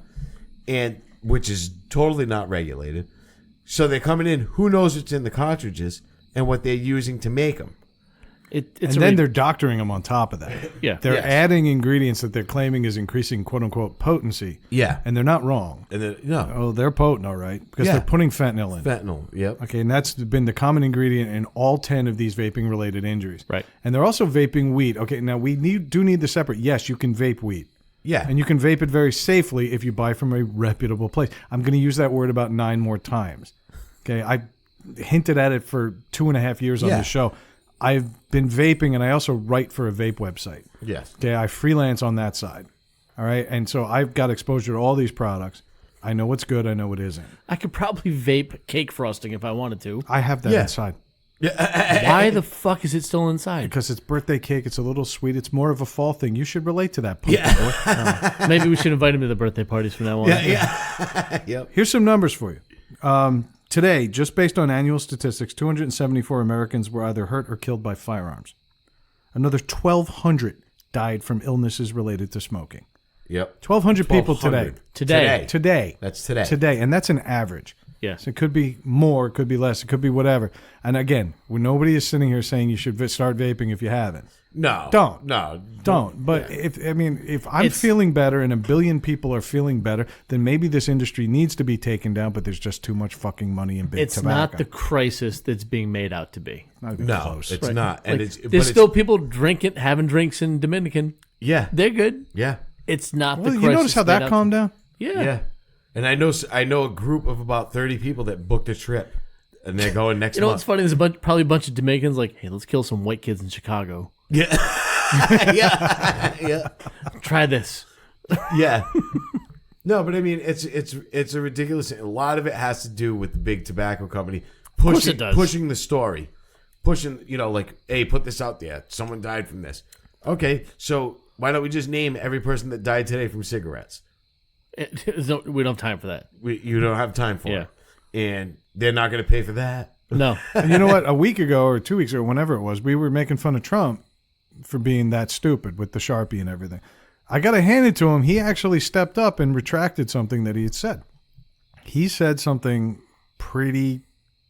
and which is totally not regulated. So they're coming in, who knows what's in the cartridges and what they're using to make them. It's And then they're doctoring them on top of that. Yeah. They're Yes. adding ingredients that they're claiming is increasing quote unquote potency. Yeah. And they're not wrong. And then, no. Oh, they're potent, all right, because Yeah. they're putting fentanyl in. Fentanyl, yep. Okay, and that's been the common ingredient in all 10 of these vaping-related injuries. Right. And they're also vaping weed. Okay, now we do need the separate. Yes, you can vape weed. Yeah. And you can vape it very safely if you buy from a reputable place. I'm going to use that word about 9 more times. Okay, I hinted at it for 2.5 years on Yeah. the show. I've been vaping, and I also write for a vape website. Yes. Okay, I freelance on that side. All right, and so I've got exposure to all these products. I know what's good. I know what isn't. I could probably vape cake frosting if I wanted to. I have that Yeah. inside. Why the fuck is it still inside? Because it's birthday cake. It's a little sweet. It's more of a fall thing. You should relate to that, pumpkin boy. Maybe we should invite him to the birthday parties from now on. Yep. Here's some numbers for you. Today, just based on annual statistics, 274 Americans were either hurt or killed by firearms. Another 1,200 died from illnesses related to smoking. Yep. 1,200 people today. 1,200. Today. Today. That's today. Today, and that's an average. Yeah. So it could be more, it could be less, it could be whatever. And again, nobody is sitting here saying you should start vaping if you haven't. No. Don't. No. Don't. But Yeah. if I'm feeling better and 1 billion people are feeling better, then maybe this industry needs to be taken down. But there's just too much fucking money in big It's tobacco. not the crisis that's being made out to be. Not even No, close. it's not. And Like, it's there's still people having drinks in Dominican. yeah. They're good. Yeah. It's not Well, the you crisis. notice how made that out calmed to- down? Yeah. Yeah. And I know a group of about 30 people that booked a trip, and they're going next You know what's month. funny? There's probably a bunch of Dominicans like, hey, let's kill some white kids in Chicago. Yeah. yeah. Try this. Yeah. No, but I mean, it's a ridiculous. A lot of it has to do with the big tobacco company course it does. pushing the story, pushing. Like, hey, put this out there. Someone died from this. Okay, so why don't we just name every person that died today from cigarettes? We don't have time for that. You don't have time for Yeah. it, and they're not going to pay for that. No. And you know what? A week ago or 2 weeks ago, whenever it was, we were making fun of Trump for being that stupid with the Sharpie and everything. I got to hand it to him. He actually stepped up and retracted something that he had said. He said something pretty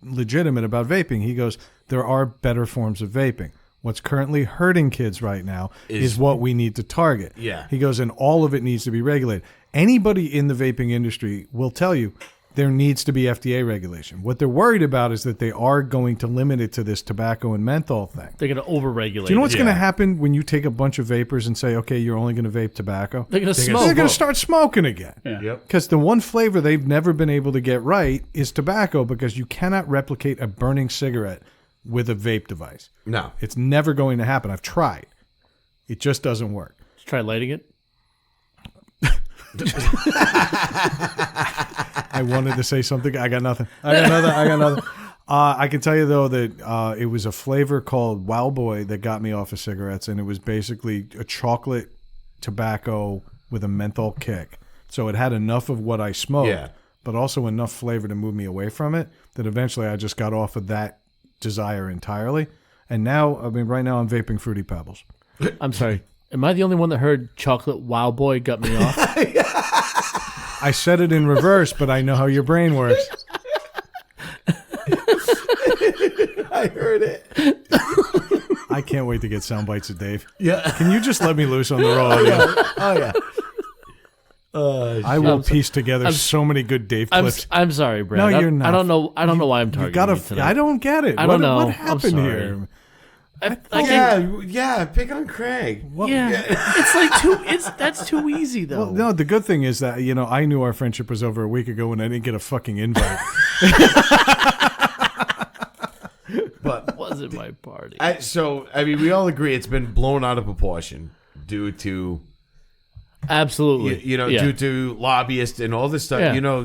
legitimate about vaping. He goes, there are better forms of vaping. What's currently hurting kids right now is what we need to target. Yeah. He goes, and all of it needs to be regulated. Anybody in the vaping industry will tell you there needs to be FDA regulation. What they're worried about is that they are going to limit it to this tobacco and menthol thing. They're going to overregulate. Do you know what's it. going to happen when you take a bunch of vapors and say, okay, you're only going to vape tobacco? They're going to smoke. They're going to start smoking again. Yep. Because the one flavor they've never been able to get right is tobacco, because you cannot replicate a burning cigarette with a vape device. No. It's never going to happen. I've tried. It just doesn't work. Just try lighting it. I wanted to say something. I got nothing. I got nothing. I can tell you, though, that it was a flavor called Wow Boy that got me off of cigarettes, and it was basically a chocolate tobacco with a menthol kick. So it had enough of what I smoked, but also enough flavor to move me away from it, that eventually I just got off of that desire entirely. And now, I mean, right now I'm vaping Fruity Pebbles. I'm sorry. Am I the only one that heard chocolate wow boy got me off? I said it in reverse, but I know how your brain works. I heard it. I can't wait to get sound bites of Dave. Yeah. Can you just let me loose on the raw? Oh yeah. I will piece together so many good Dave clips. I'm sorry, Brad. No, you're not. I don't know. I don't know why I'm targeting you today. I don't get it. I don't know. What I'm happened sorry. here? Yeah, pick on Craig. Yeah, it's like too. That's too easy though. Well, no, the good thing is that I knew our friendship was over a week ago when I didn't get a fucking invite. But it wasn't my party. We all agree it's been blown out of proportion due to Absolutely. due to lobbyists and all this stuff. Yeah.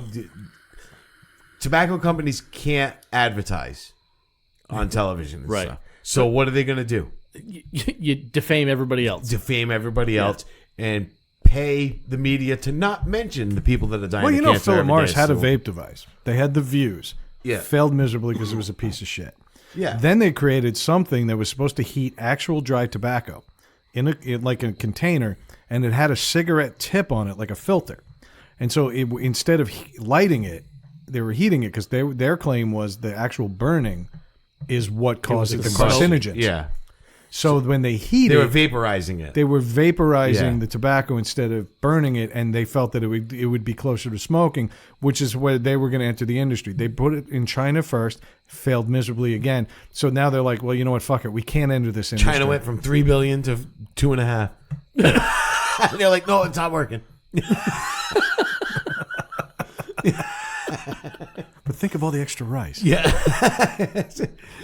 Tobacco companies can't advertise on television and Right. stuff. So what are they going to do? You defame everybody else. Defame everybody else and pay the media to not mention the people that are dying of cancer. Philip every Morris day, had a so- vape device. They had the views. Yeah. Failed miserably because it was a piece of shit. Yeah. Then they created something that was supposed to heat actual dry tobacco in like a container, and it had a cigarette tip on it, like a filter. And so instead of lighting it, they were heating it because their claim was the actual burning is what causes the carcinogens. Yeah. So when they heat They it, were vaporizing it. they were vaporizing Yeah. the tobacco instead of burning it, and they felt that it would be closer to smoking, which is where they were going to enter the industry. They put it in China first, failed miserably again. So now they're like, well, you know what? Fuck it. We can't enter this industry. China went from 3 billion to 2.5. They're like, no, it's not working. But think of all the extra rice. Yeah.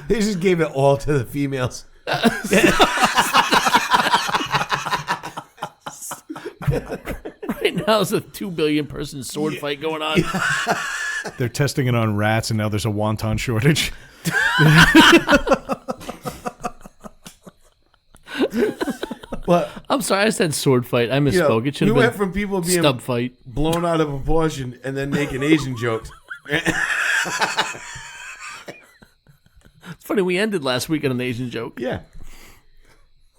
They just gave it all to the females. Right now, there's a 2 billion person sword fight going on. They're testing it on rats, and now there's a wonton shortage. But I'm sorry, I said sword fight. I misspoke. It should we have went been from people being stub fight. blown out of proportion and then making Asian jokes. It's funny, we ended last week on an Asian joke. Yeah.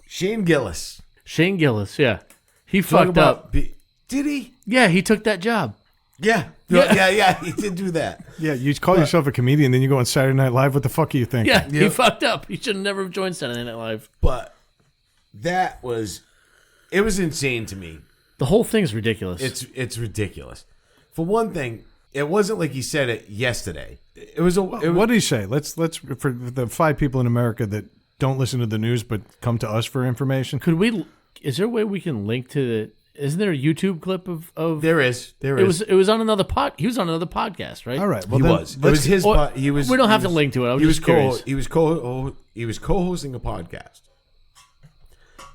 Shane Gillis. Shane Gillis, yeah. He Talk fucked up. Did he? Yeah, he took that job. Yeah. Yeah. He did do that. Yeah, you call yourself a comedian, then you go on Saturday Night Live. What the fuck are you thinking? Yeah, he fucked up. He should have never joined Saturday Night Live. But it was insane to me. The whole thing's ridiculous. It's ridiculous. For one thing, it wasn't like he said it yesterday. What did he say? Let's for the 5 people in America that don't listen to the news but come to us for information. Is there a way we can link to the? Isn't there a YouTube clip of? There is. It was on another He was on another podcast, right? All right. Well, He then was. It was his. He was. We don't have he to was- link to it. I'm he just was curious. He was co-hosting a podcast.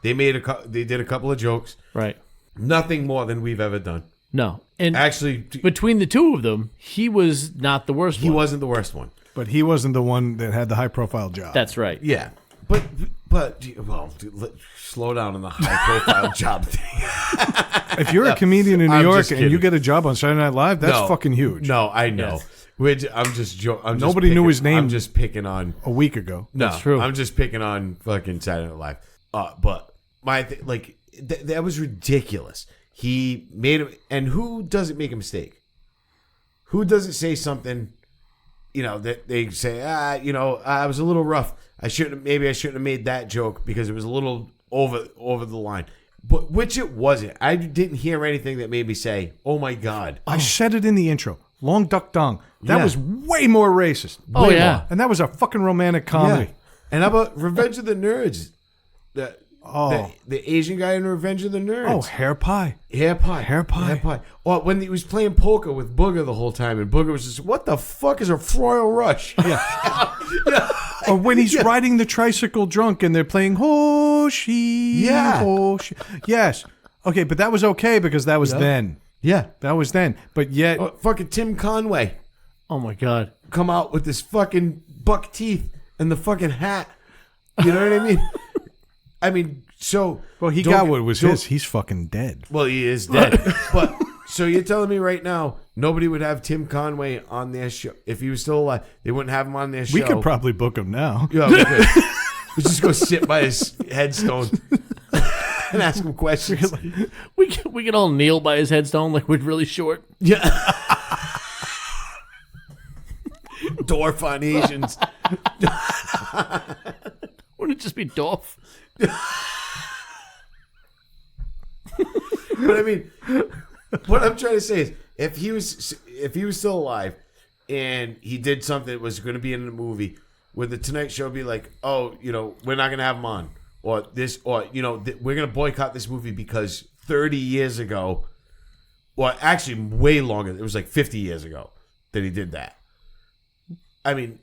They did a couple of jokes. Right. Nothing more than we've ever done. No. And Actually, between the two of them, he was not the worst he one. wasn't the worst one. But he wasn't the one that had the high profile job. That's right. Yeah, but slow down on the high profile job thing. If you're a comedian in New I'm York just and you kidding. get a job on Saturday Night Live, that's fucking huge. No, I know. Yes. I'm just joking. Nobody knew his name. I'm just picking on. A week ago. No, That's true. I'm just picking on fucking Saturday Night Live. But that was ridiculous. He made it, and who doesn't make a mistake? Who doesn't say something? That they say, I was a little rough. I shouldn't have made that joke because it was a little over the line. But which it wasn't. I didn't hear anything that made me say, "Oh my god." I said it in the intro. Long Duck Dong. That Yeah. was way more racist. Oh, Way yeah. more. And that was a fucking romantic comedy. And how about Revenge of the Nerds? The Asian guy in Revenge of the Nerds. Oh, hair pie. Hair pie. Hair pie. Or when he was playing poker with Booger the whole time, and Booger was just, what the fuck is a Froil Rush? Or when he's riding the tricycle drunk and they're playing Hoshi. Yeah. Hoshi. Yes. Okay, but that was okay because that was then. Yeah. That was then. But yet, Fucking Tim Conway Oh my god. come out with this fucking buck teeth and the fucking hat. You know what I mean? I mean, so... well, he got what was his. He's fucking dead. Well, he is dead. But so you're telling me right now, nobody would have Tim Conway on their show if he was still alive. They wouldn't have him on their show. We could probably book him now. Yeah, we could. We just go sit by his headstone. and ask him questions. We can all kneel by his headstone like we're really short. Yeah. Dwarf on Asians. Wouldn't it just be Dorf? But I mean, what I'm trying to say is, if he was still alive, and he did something that was going to be in the movie, would the Tonight Show be like, oh, we're not going to have him on, or this, or we're going to boycott this movie because 30 years ago, or actually way longer, it was like 50 years ago that he did that. I mean,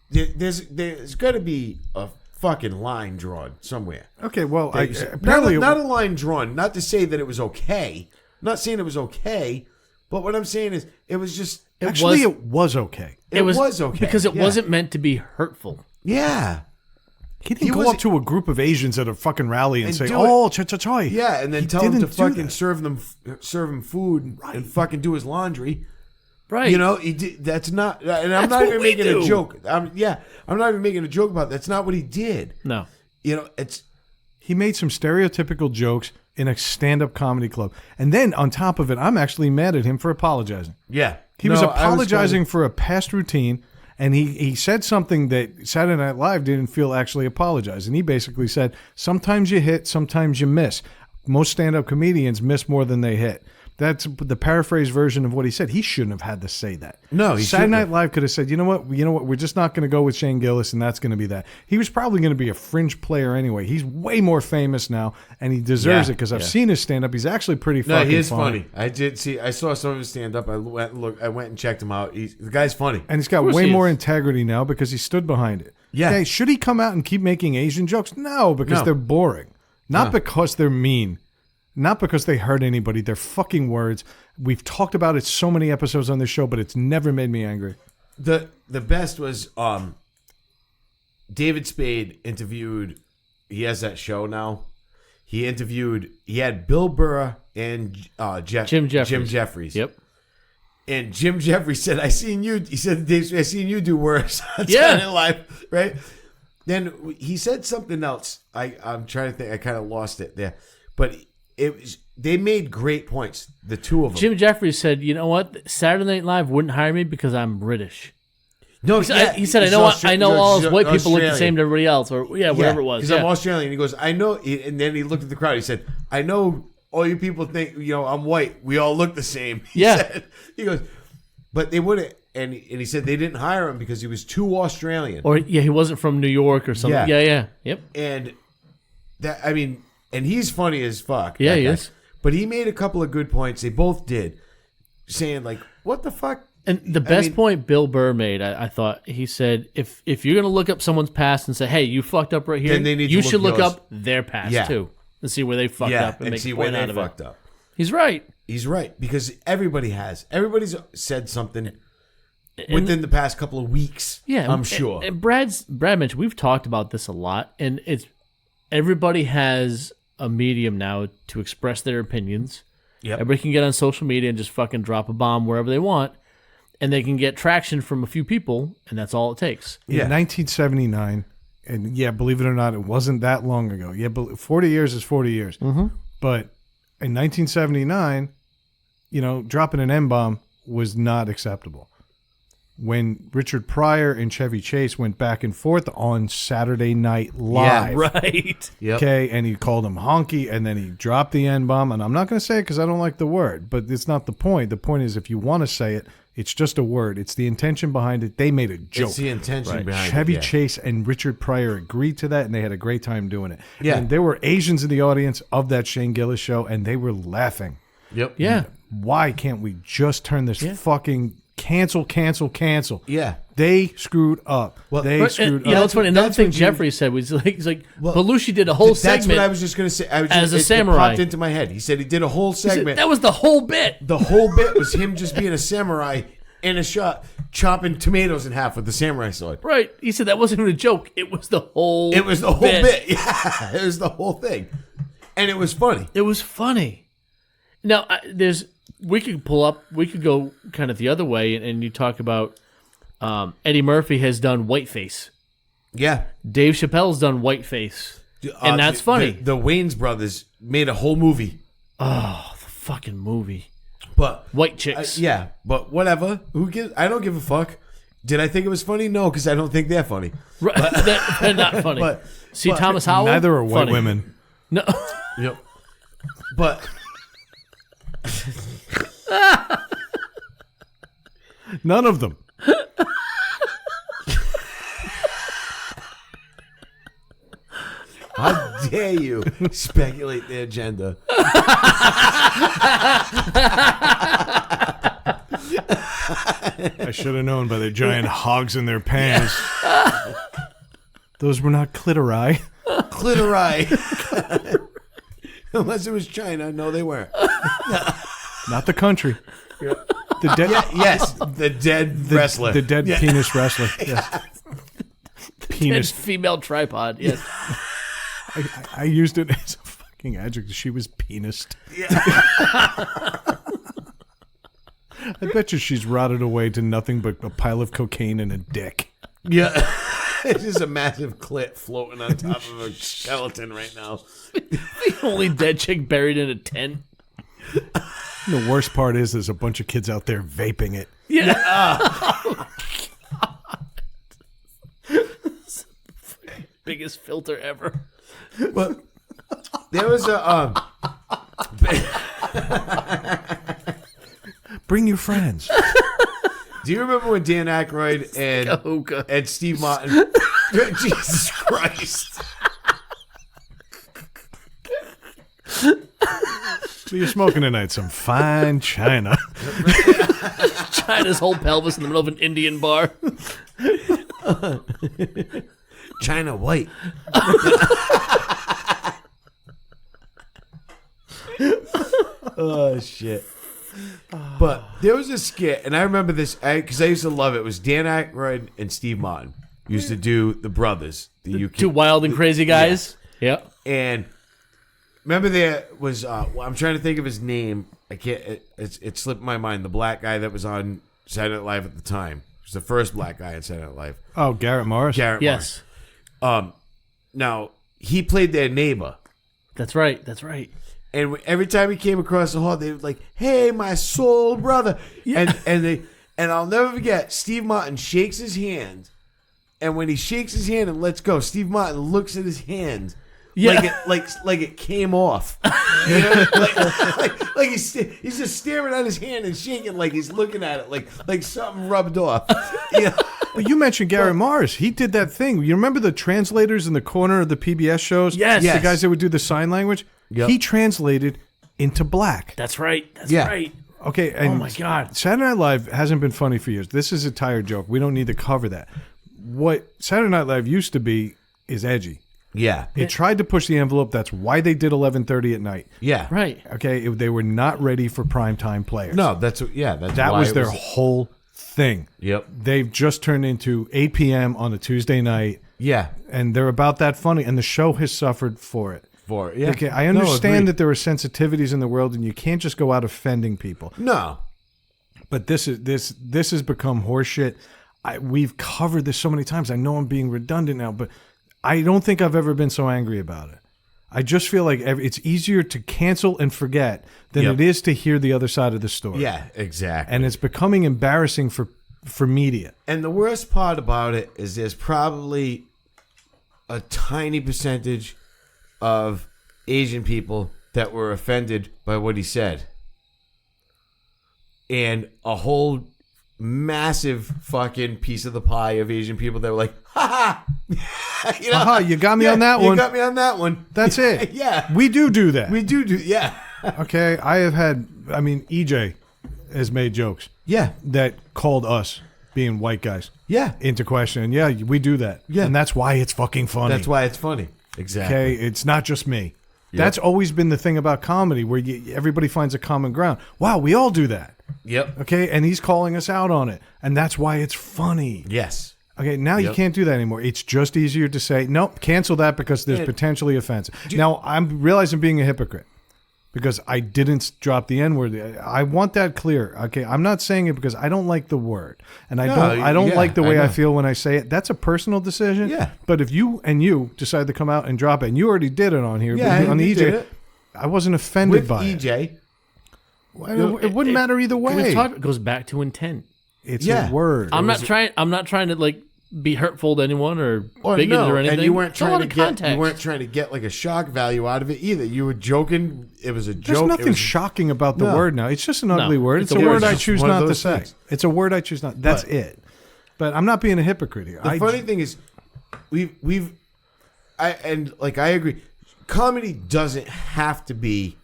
there's got to be a fucking line drawn somewhere. Okay, well, apparently not a line drawn. Not to say that it was okay. I'm not saying it was okay, but what I'm saying is it was just it was okay. It was okay because it wasn't meant to be hurtful. Yeah. He didn't go up to a group of Asians at a fucking rally and say, "Oh, cha-cha-cha." Yeah, and then tell him to fucking serve him food and fucking do his laundry. Right. He did. That's not. And I'm not even making a joke. I'm not even making a joke about that. That's not what he did. No. He made some stereotypical jokes in a stand-up comedy club, and then on top of it, I'm actually mad at him for apologizing. Yeah. He was apologizing for a past routine. And he said something that Saturday Night Live didn't feel actually apologize. And he basically said, sometimes you hit, sometimes you miss. Most stand-up comedians miss more than they hit. That's the paraphrase version of what he said. He shouldn't have had to say that. No, Saturday Night Live could have said, you know what, we're just not going to go with Shane Gillis, and that's going to be that. He was probably going to be a fringe player anyway. He's way more famous now, and he deserves it because I've seen his stand-up. He's actually pretty fucking funny. No, he is funny. I saw some of his stand-up. I went and checked him out. The guy's funny. And he's got way more integrity now because he stood behind it. Yeah. Okay, should he come out and keep making Asian jokes? No, because they're boring. Not because they're mean. Not because they hurt anybody. They're fucking words. We've talked about it so many episodes on this show, but it's never made me angry. The best was David Spade interviewed. He has that show now. He had Bill Burr and Jim Jeffries. Yep. And Jim Jeffries said, "I seen you." He said, "I seen you do worse on Saturday Night Live." Right. Then he said something else. I'm trying to think. I kind of lost it there, but. They made great points, the two of them. Jim Jeffries said, "You know what? Saturday Night Live wouldn't hire me because I'm British." No, he said, I know all those white people look the same to everybody else, or whatever it was. Because I'm Australian. He goes, "I know," and then he looked at the crowd. He said, "I know all you people think I'm white. We all look the same." He said. He goes, but they wouldn't. And he said they didn't hire him because he was too Australian, or he wasn't from New York or something. Yep. And that And he's funny as fuck. Yeah, he is. But he made a couple of good points. They both did, saying like, "What the fuck?" And the best point Bill Burr made, I thought, he said, if you're going to look up someone's past and say, "Hey, you fucked up right here," then you should look up their past too and see where they fucked up and make see a where point they out of fucked it. up. He's right. He's right because everybody's said something within the past couple of weeks. Yeah, I'm sure. And Brad mentioned, we've talked about this a lot, and it's everybody has a medium now to express their opinions. Yep. Everybody can get on social media and just fucking drop a bomb wherever they want, and they can get traction from a few people, and that's all it takes. In 1979, and believe it or not, it wasn't that long ago. 40 years is 40 years. Mm-hmm. But in 1979, dropping an N-bomb was not acceptable. When Richard Pryor and Chevy Chase went back and forth on Saturday Night Live. Yeah, right. Yep. Okay, and he called him honky, and then he dropped the N-bomb. And I'm not going to say it because I don't like the word, but it's not the point. The point is if you want to say it, it's just a word. It's the intention behind it. They made a joke. It's the intention behind Chevy it. Chase and Richard Pryor agreed to that, and they had a great time doing it. Yeah. And there were Asians in the audience of that Shane Gillis show, and they were laughing. Yep. Yeah. Why can't we just turn this fucking cancel? Yeah. They screwed up. They screwed up. That's funny. Another thing Jeffrey said was he's like, Belushi did a whole segment. That's what I was just going to say. As a samurai. It popped into my head. He said he did a whole segment. That was the whole bit. The whole bit was him just being a samurai in a shot, chopping tomatoes in half with the samurai sword. Right. He said that wasn't even a joke. It was the whole bit. Yeah. It was the whole thing. And it was funny. It was funny. Now, we could go kind of the other way, and you talk about Eddie Murphy has done whiteface. Yeah. Dave Chappelle's done whiteface. And that's funny. The Wayans brothers made a whole movie. Oh, the fucking movie. But White chicks. yeah, but whatever. Who gives? I don't give a fuck. Did I think it was funny? No, because I don't think they're funny. Right. They're not funny. But Thomas Howell? Neither are white Funny. women. No. Yep. But None of them. how dare you speculate their gender? I should have known by the giant hogs in their pants. Those were not clitori. Clitori. Unless it was China. No, they weren't. Not the country. The dead, Yes, the dead wrestler. The dead penis wrestler. Yes. Penis. It's female tripod. Yes. I used it as a fucking adjective. She was penised. Yeah. I bet you she's rotted away to nothing but a pile of cocaine and a dick. Yeah. It's just a massive clit floating on top of a skeleton right now. The only dead chick buried in a tent. The worst part is there's a bunch of kids out there vaping it. Yeah. Biggest filter ever. But there was a Bring your friends. do you remember when Dan Aykroyd and Steve Martin Jesus Christ. So you're smoking tonight some fine China. China's whole pelvis in the middle of an Indian bar. China white. Oh shit. But there was a skit, and I remember this because I used to love it. It was Dan Aykroyd and Steve Martin used to do the brothers, the UK, Two wild and crazy guys. Yeah. and remember there was I'm trying to think of his name. I can't. It slipped my mind. The black guy that was on Saturday Night Live at the time. It was the first black guy on Saturday Night Live. Oh, Garrett Morris. Garrett Yes. Morris. Now he played their neighbor. That's right. That's right. And every time he came across the hall, they were like, "Hey, my soul brother!" Yeah. And I'll never forget. Steve Martin shakes his hand, and when he shakes his hand and lets go, Steve Martin looks at his hand Yeah. like it came off. You know? like he's just staring at his hand and shaking like he's looking at it like something rubbed off. Yeah. But you mentioned Garrett Morris. He did that thing. You remember the translators in the corner of the PBS shows? Yes. The Yes. guys that would do the sign language? Yep. He translated into black. That's right. That's Yeah. right. Okay, and Oh my God. Saturday Night Live hasn't been funny for years. This is a tired joke. We don't need to cover that. What Saturday Night Live used to be is edgy. Yeah. It tried to push the envelope. That's why they did 11:30 at night. Yeah. Right. Okay, they were not ready for primetime players. No, that's that why was it their whole thing. Yep. They've just turned into 8 p.m. on a Tuesday night, Yeah. and they're about that funny, and the show has suffered for it. Yeah. Okay, I No, understand agreed. that there are sensitivities in the world, and you can't just go out offending people. No. But this has become horseshit. We've covered this so many times. I know I'm being redundant now, but I don't think I've ever been so angry about it. I just feel like it's easier to cancel and forget than Yep. it is to hear the other side of the story. Yeah, exactly. And it's becoming embarrassing for media. And the worst part about it is there's probably a tiny percentage of Asian people that were offended by what he said. And a whole massive fucking piece of the pie of Asian people that were like, ha ha! You know, Aha, you got me on that one. You got me on that one. That's it. Yeah. We do that. We do, yeah. Okay, EJ has made jokes Yeah. that called us, being white guys, Yeah. into question. And yeah, we do that. Yeah. And that's why it's fucking funny. That's why it's funny. Exactly. Okay, it's not just me. That's always been the thing about comedy, where everybody finds a common ground. Wow, we all do that. Yep. Okay, and he's calling us out on it, and that's why it's funny. Yes. Okay, now you can't do that anymore. It's just easier to say, nope, cancel that because there's potentially offensive. Now, I'm realizing being a hypocrite. because I didn't drop the N-word. I want that clear. Okay, I'm not saying it because I don't like the word, and I don't like the way I feel when I say it. That's a personal decision. Yeah. But if you decide to come out and drop it, and you already did it on here, Yeah, on the you EJ, did it. I wasn't offended With by it. EJ. It wouldn't matter either way. It goes back to intent. It's a word. I'm not trying to like be hurtful to anyone or bigoted or anything. And you weren't It's a lot trying of to get context. you weren't trying to get like a shock value out of it either. You were joking. It was a joke. There's nothing It was- shocking about the No. word now. It's just an ugly word. it's It's a a word. word I It's choose one of not to those say. things. It's a word I choose not. That's it. But I'm not being a hypocrite here. The funny thing is, I agree. Comedy doesn't have to be.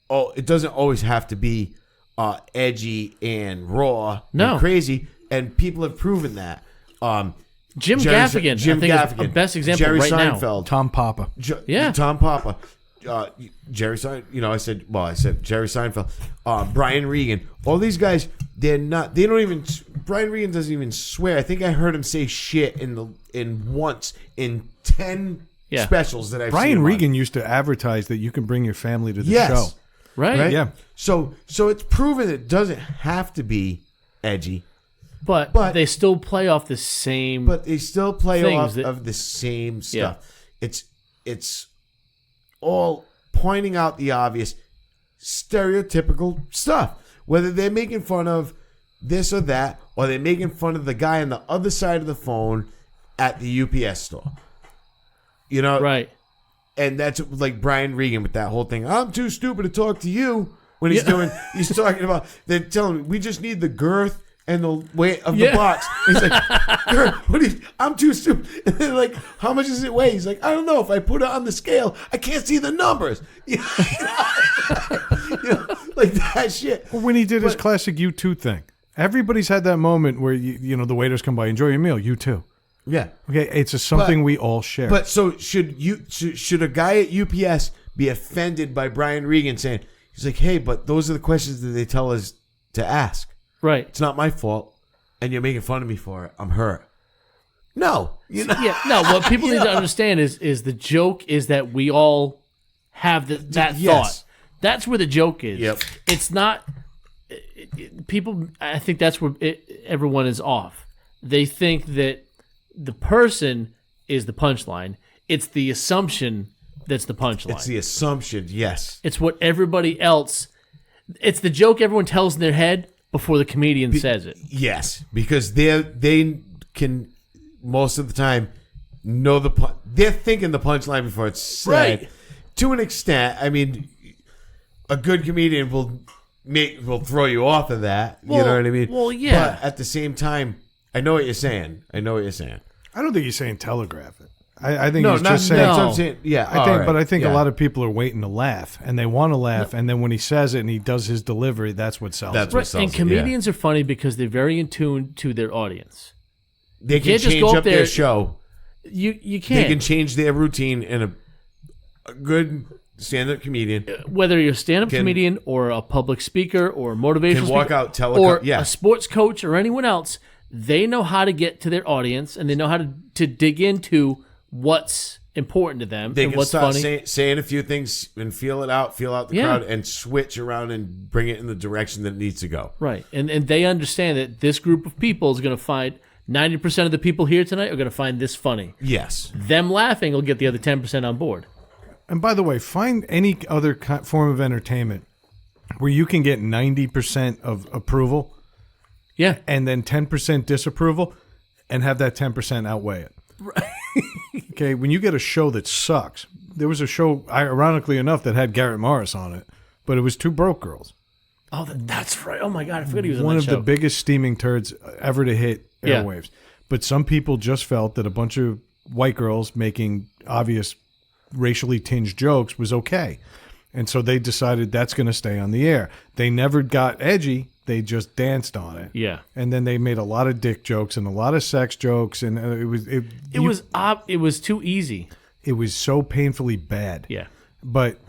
Oh, it doesn't always have to be edgy and raw and crazy, and people have proven that. Jim Gaffigan, I think, is the best example Jerry right now. Seinfeld, Tom Papa. Tom Papa, Jerry Seinfeld. I said Jerry Seinfeld, Brian Regan. All these guys, Brian Regan doesn't even swear. I think I heard him say shit in once in 10 specials that I've seen. Brian Regan used to advertise that you can bring your family to the show. Right? Yeah. So it's proven it doesn't have to be edgy, But they still play off the same. but they still play Things off that- of the same stuff. It's all pointing out the obvious, stereotypical stuff. Whether they're making fun of this or that, or they're making fun of the guy on the other side of the phone at the UPS store. You know, right. And that's like Brian Regan with that whole thing. I'm too stupid to talk to you. When he's talking about, they're telling me we just need the girth and the weight of the box. He's like, I'm too stupid. And they're like, how much does it weigh? He's like, I don't know. If I put it on the scale, I can't see the numbers. Like that shit. Or when he did his classic U2 thing. Everybody's had that moment where the waiters come by, enjoy your meal. You too. Yeah. Okay, it's something we all share. But so should a guy at UPS be offended by Brian Regan saying, he's like, hey, but those are the questions that they tell us to ask. Right. It's not my fault, and you're making fun of me for it. I'm hurt. No. No, what people need to understand is the joke is that we all have that thought. That's where the joke is. Yep. It's not people. I think that's where everyone is off. They think that the person is the punchline. It's the assumption that's the punchline. It's the assumption, yes. It's what everybody else. It's the joke everyone tells in their head before the comedian says it. Yes, because they can most of the time know they're thinking the punchline before it's said. Right. To an extent, I mean, a good comedian will throw you off of that. You know what I mean? Well, yeah. But at the same time, I know what you're saying. I don't think he's saying telegraph it. I think No, he's not just saying. that's what I'm saying. Yeah, I think a lot of people are waiting to laugh, and they want to laugh, and then when he says it and he does his delivery, that's what sells. That's it. what sells And it, comedians are funny because they're very in tune to their audience. They can can't just change go up up their there- show. You They can't. can change their routine in a good stand-up comedian. Whether you're a stand-up Can- comedian or a public speaker or a motivational Can walk speaker out, tell or yeah. a sports coach or anyone else, they know how to get to their audience and they know how to dig into what's important to them They and can what's start funny. saying a few things and feel out the crowd, and switch around and bring it in the direction that it needs to go. Right. And they understand that this group of people is going to find 90% of the people here tonight are going to find this funny. Yes. Them laughing will get the other 10% on board. And by the way, find any other form of entertainment where you can get 90% of approval, Yeah. and then 10% disapproval, and have that 10% outweigh it. Okay, when you get a show that sucks, there was a show, ironically enough, that had Garrett Morris on it, but it was Two Broke Girls. Oh, that's right. Oh, my God. I forgot he was on One that of show. the biggest steaming turds ever to hit Yeah. airwaves. But some people just felt that a bunch of white girls making obvious racially tinged jokes was okay. And so they decided that's going to stay on the air. They never got edgy. They just danced on it. Yeah. And then they made a lot of dick jokes and a lot of sex jokes. And It was too easy. it was so painfully bad. Yeah. But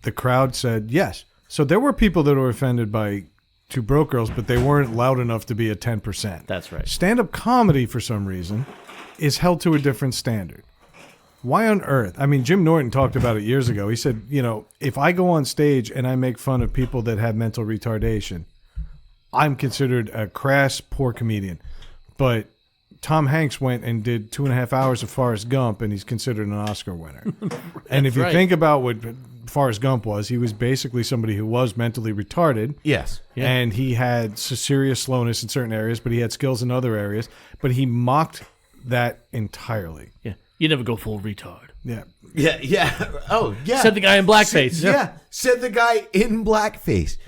the crowd said yes. So there were people that were offended by Two Broke Girls, but they weren't loud enough to be a 10%. That's right. Stand-up comedy, for some reason, is held to a different standard. Why on earth? I mean, Jim Norton talked about it years ago. He said, if I go on stage and I make fun of people that have mental retardation, I'm considered a crass, poor comedian. But Tom Hanks went and did 2.5 hours of Forrest Gump, and he's considered an Oscar winner. And if you think about what Forrest Gump was, he was basically somebody who was mentally retarded. Yes. Yeah. And he had serious slowness in certain areas, but he had skills in other areas. But he mocked that entirely. Yeah. You never go full retard. Yeah. Yeah. Oh, yeah. Said the guy in blackface. Yeah. Said the guy in blackface.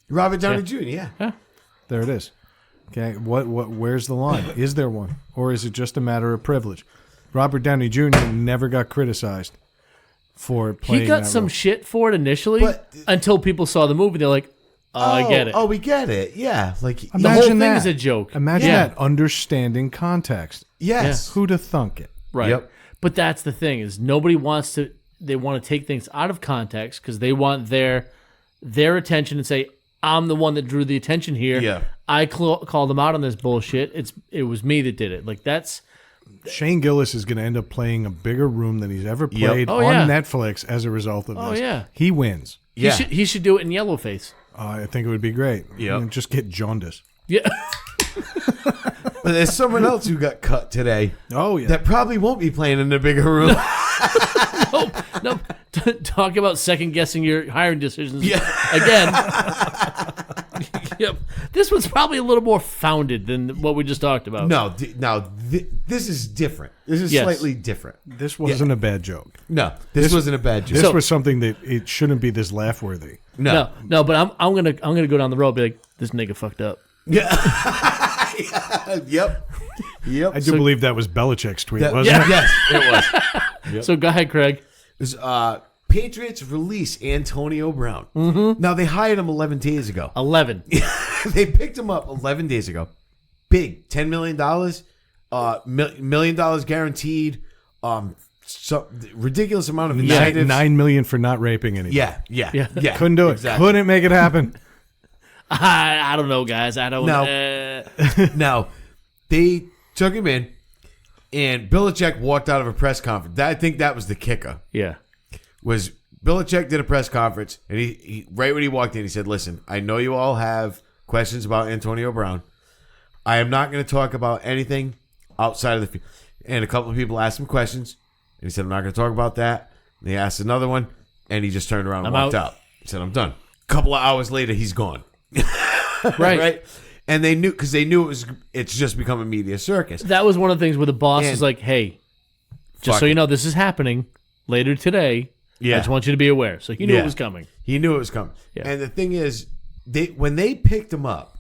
Robert Downey Jr., yeah. There it is. Okay, where's the line? Is there one? Or is it just a matter of privilege? Robert Downey Jr. never got criticized for playing He got that some role. shit for it initially, But- until people saw the movie. They're like, I get it. Oh, we get it. Yeah. Like, the whole Imagine thing that. is a joke. Imagine Yeah. that, understanding context. yes. Who'd have thunk it? Right. Yep. But that's the thing is nobody wants to. They want to take things out of context because they want their attention and say, I'm the one that drew the attention here. Yeah. I called them out on this bullshit. It was me that did it. Like that's Shane Gillis is going to end up playing a bigger room than he's ever played Oh, on yeah. Netflix as a result of Oh, this. yeah. He wins. Yeah. he should do it in yellowface. I think it would be great. Yep. Just get jaundice. Yeah. But there's someone else who got cut today Oh, yeah. that probably won't be playing in the bigger room. no. Talk about second guessing your hiring decisions again. Yep. This one's probably a little more founded than what we just talked about. No, this is different. This is Yes. slightly different. This wasn't a bad joke. No, this wasn't a bad joke. This was something that it shouldn't be this laugh worthy. No. But I'm gonna go down the road and be like, this nigga fucked up. Yeah. Yep. I do believe that was Belichick's tweet, That- wasn't it? Yes, it was. So go ahead, Craig. It was Patriots release Antonio Brown. Mm-hmm. Now, they hired him 11 days ago. 11. They picked him up 11 days ago. Big, $10 million, $1 million guaranteed, ridiculous amount of incentives. $9 million for not raping anyone. Yeah. Couldn't do it. Exactly. Couldn't make it happen. I don't know, guys. I don't No. Now, they took him in, and Belichick walked out of a press conference. I think that was the kicker. Yeah. Was Belichick did a press conference, and he right when he walked in, he said, "Listen, I know you all have questions about Antonio Brown. I am not going to talk about anything outside of the field." And a couple of people asked him questions, and he said, "I'm not going to talk about that." And they asked another one, and he just turned around and walked out. He said, "I'm done." A couple of hours later, he's gone. Right. And they knew because it's just become a media circus. That was one of the things where the boss And- was like, hey, just Fuck so it. you know, this is happening later today. Yeah. I just want you to be aware. So he knew Yeah. it was coming. He knew it was coming. Yeah. And the thing is, when they picked him up,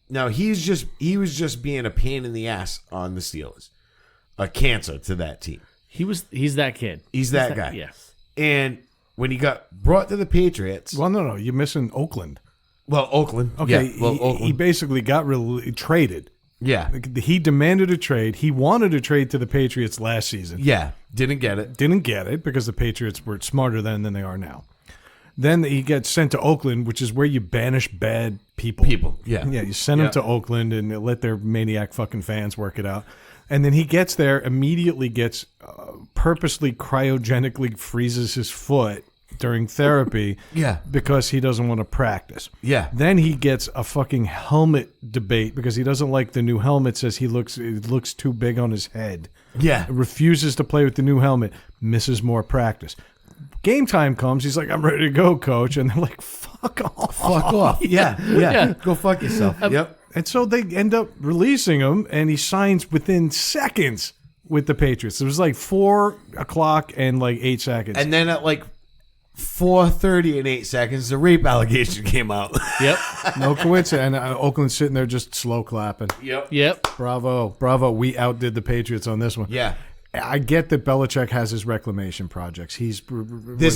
now he was just being a pain in the ass on the Steelers, a cancer to that team. He's that kid. He's that guy. Yeah. And when he got brought to the Patriots, Well, no, you're missing Oakland. Oakland. Okay, Yeah, Oakland. he basically got traded. yeah. He demanded a trade. He wanted a trade to the Patriots last season. Yeah. Didn't get it. Didn't get it because the Patriots were smarter then than they are now. Then he gets sent to Oakland, which is where you banish bad people. Yeah. Yeah, you send them to Oakland and let their maniac fucking fans work it out. And then he gets there, immediately gets purposely cryogenically freezes his foot during therapy Yeah. because he doesn't want to practice. Yeah. Then he gets a fucking helmet debate because he doesn't like the new helmet, says it looks too big on his head. Yeah. Refuses to play with the new helmet, misses more practice. Game time comes, he's like, I'm ready to go, coach. And they're like, fuck off. Fuck off. Yeah. Go fuck yourself. Yep. And so they end up releasing him, and he signs within seconds with the Patriots. It was like 4 o'clock and like 8 seconds. And then at like 4:30 and 8 seconds, the rape allegation came out. Yep. No coincidence. And Oakland's sitting there just slow clapping. Yep. Bravo. We outdid the Patriots on this one. Yeah. I get that Belichick has his reclamation projects. This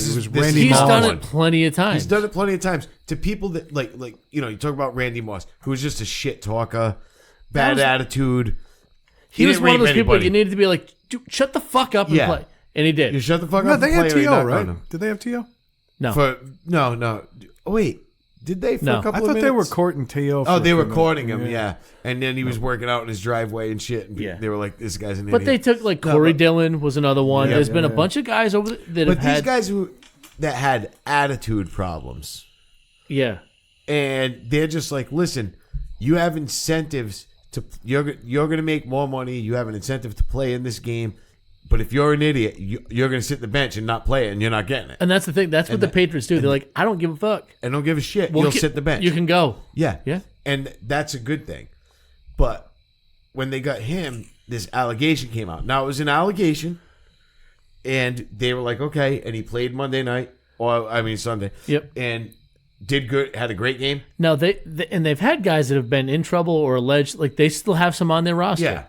is Randy He's Moss. done it plenty of times. He's done it plenty of times to people that like you talk about Randy Moss, who was just a shit talker, bad attitude. He was didn't one of rape those people anybody. you needed to be like, dude, shut the fuck up and Yeah. play. And he did. You shut the fuck No, up. they and had play or you're T.O., not right? gonna. Did they have T.O.? No. No. Oh, wait, Did they for No. a couple I of thought minutes? they were courting T.O. Oh, for they a were few courting minutes. him, yeah. And then he was working out in his driveway and shit. And Yeah. they were like, "This guy's an But idiot." they took like Corey Dillon was another one. Yeah. There's been a Yeah. bunch of guys over that But have these had. guys that had attitude problems, Yeah. and they're just like, "Listen, you have incentives to you're going to make more money. You have an incentive to play in this game. But if you're an idiot, you're going to sit the bench and not play it, and you're not getting it. And that's the thing. That's what the Patriots do. They're like, I don't give a fuck. And don't give a shit. Well, You'll sit the bench. You can go. Yeah. Yeah. And that's a good thing. But when they got him, this allegation came out. Now, it was an allegation, and they were like, okay. And he played Monday night, Sunday. Yep. And did good, had a great game. Now, they've had guys that have been in trouble or alleged, like they still have some on their roster. Yeah.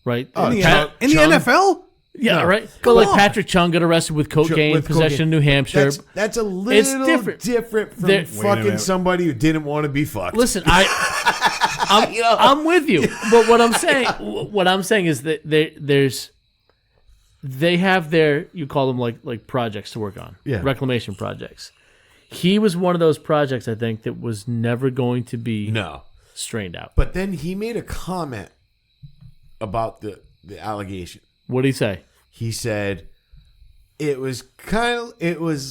Right? Oh, In the Chung- NFL? Yeah, No. right. Come But like on. Patrick Chung got arrested with cocaine With possession cocaine. in New Hampshire. That's a little different. different from There- Wait a fucking minute. somebody who didn't want to be fucked. Listen, I'm with you. But what I'm saying is that they have their, you call them like projects to work on. Yeah. Reclamation projects. He was one of those projects, I think, that was never going to be No. strained out. But then he made a comment about the allegation. What did he say? He said it was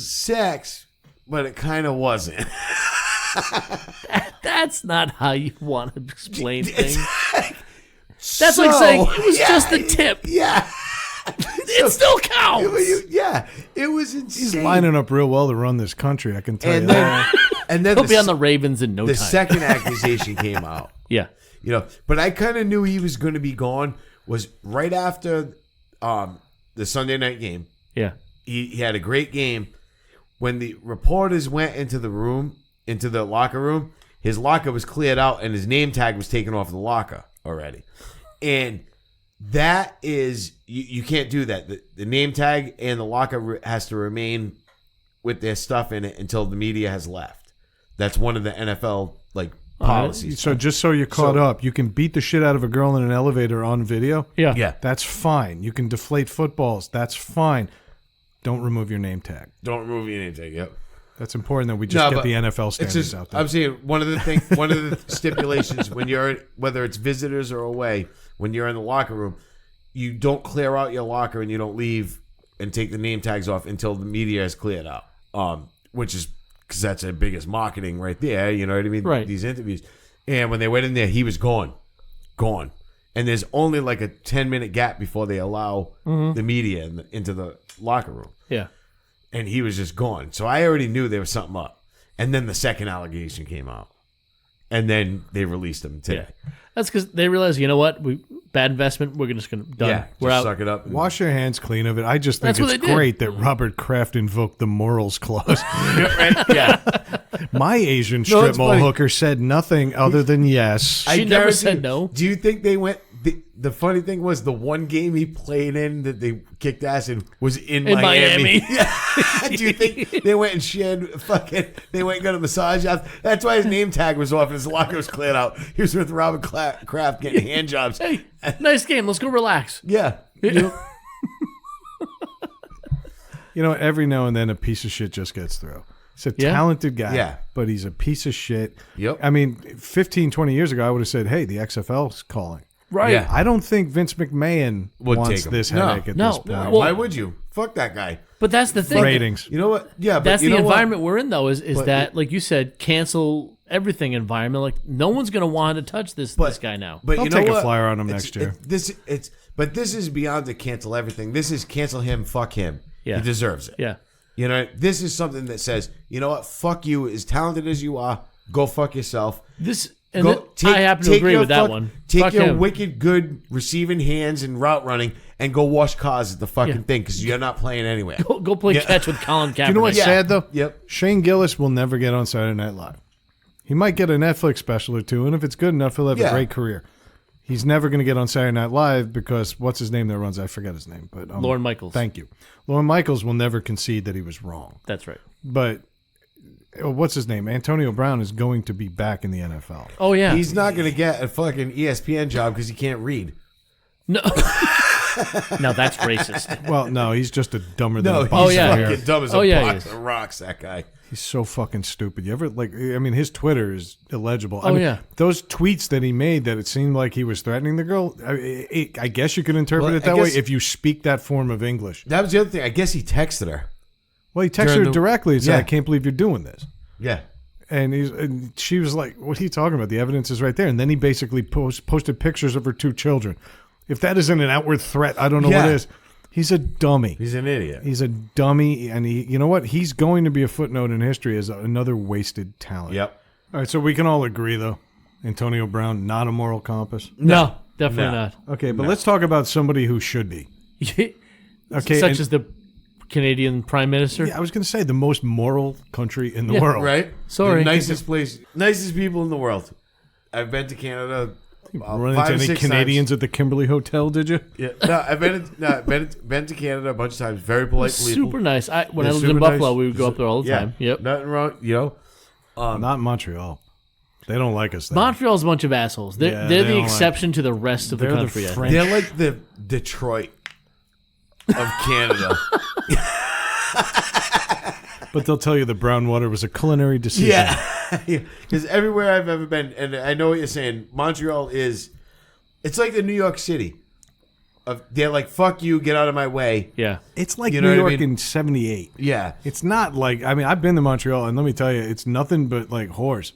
sex, but it kind of wasn't. That's not how you want to explain It's things. That's like saying it was just the tip. Yeah. It still counts. It was insane. He's lining up real well to run this country, I can tell you And that. then He'll be on the Ravens in no the time. second accusation came out. Yeah. But I kind of knew he was going to be gone. Was right after the Sunday night game. Yeah. He had a great game. When the reporters went into the locker room, his locker was cleared out and his name tag was taken off the locker already. And that is, you can't do that. The name tag and the locker has to remain with their stuff in it until the media has left. That's one of the NFL policies. So just so you're caught up, you can beat the shit out of a girl in an elevator on video. Yeah. Yeah. That's fine. You can deflate footballs. That's fine. Don't remove your name tag. Don't remove your name tag. Yep. That's important that we just get but the NFL It's standards just, out there. I'm saying one of the stipulations when you're, whether it's visitors or away, when you're in the locker room, you don't clear out your locker and you don't leave and take the name tags off until the media is cleared out. Which is because that's their biggest marketing right there. You know what I mean? Right. These interviews. And when they went in there, he was gone. And there's only like a 10-minute gap before they allow the media into the locker room. Yeah. And he was just gone. So I already knew there was something up. And then the second allegation came out. And then they released him today. That's because they realize, you know what? Bad investment. We're just going to done. Yeah, We're just out. suck it up. Wash your hands clean of it. I just think That's what it's they did. great that Robert Kraft invoked the morals clause. Yeah. My Asian strip it's mall funny. hooker said nothing other than yes. She never guarantee said you- no. Do you think they went? The funny thing was the one game he played in that they kicked ass in was in Miami. Yeah. Do you think they went and shared they went and got a massage out? That's why his name tag was off and his locker was cleared out. He was with Robert Kraft getting hand jobs. Hey, nice game. Let's go relax. Yeah. You know, every now and then a piece of shit just gets through. He's a Yeah. talented guy, Yeah. but he's a piece of shit. Yep. I mean, 15, 20 years ago, I would have said, hey, the XFL's calling. Right. Yeah. I don't think Vince McMahon Would wants take him. this No. headache at No. this point. Well, Why would you? Fuck that guy. But that's the thing. Ratings. You know what? Yeah, but That's you the know what? environment we're in, though, is But that, like you said, cancel everything environment. Like, no one's going to want to touch this guy now. But They'll you know take a what? flyer on him It's- next year. But this is beyond to cancel everything. This is cancel him, fuck him. Yeah. He deserves it. Yeah. You know, this is something that says, you know what? Fuck you. As talented as you are, go fuck yourself. I happen to agree with that one. Take Fuck your him. wicked good receiving hands and route running and go wash cars at the fucking Yeah. thing because you're not playing anywhere. Go play catch with Colin Kaepernick. Do you know what's sad, though? Yep. Shane Gillis will never get on Saturday Night Live. He might get a Netflix special or two, and if it's good enough, he'll have a Yeah. great career. He's never going to get on Saturday Night Live because what's his name that runs? I forget his name. But Lorne Michaels. Thank you. Lorne Michaels will never concede that he was wrong. That's right. But what's his name? Antonio Brown is going to be back in the NFL. Oh, yeah. He's not going to get a fucking ESPN job because he can't read. No. Now that's racist. Well, no, he's just a dumber than No, a he's box. yeah. fucking dumb as Oh, a yeah, box he is. of rocks, that guy. He's so fucking stupid. You ever his Twitter is illegible. Oh, yeah. Those tweets that he made that it seemed like he was threatening the girl. I guess you could interpret Well, it that I way guess- if you speak that form of English. That was the other thing. I guess he texted her. Well, he texted During her the- directly and said, Yeah. "I can't believe you're doing this." Yeah. And she was like, "What are you talking about? The evidence is right there." And then he basically posted pictures of her 2 children. If that isn't an outward threat, I don't know Yeah. what is. He's a dummy. He's an idiot. He's a dummy, and you know what? He's going to be a footnote in history as another wasted talent. Yep. All right, so we can all agree, though, Antonio Brown, not a moral compass. No, definitely No. Okay, but let's talk about somebody who should be. not. Okay, Such and- as the Canadian Prime Minister. Yeah, I was going to say the most moral country in the world. Right? Sorry. The nicest place, nicest people in the world. I've been to Canada. Run 5 or into any 6 Canadians times. at the Kimberly Hotel, did you? Yeah. No, I've been to Canada a bunch of times. Very polite people. Super nice. When I They're lived in super Buffalo, nice. we would go up there all the Yeah. time. Yep. Nothing wrong. Not Montreal. They don't like us there. Montreal's a bunch of assholes. They're, Yeah, they're they the don't like- exception to the rest of the They're the country. I think. French. They're like the Detroit of Canada. But they'll tell you the brown water was a culinary decision. Yeah. Because everywhere I've ever been, and I know what you're saying, Montreal is, it's like the New York City. They're like, fuck you, get out of my way. Yeah. It's like You know New what I York mean? in 78. Yeah. It's not like, I've been to Montreal, and let me tell you, it's nothing but like whores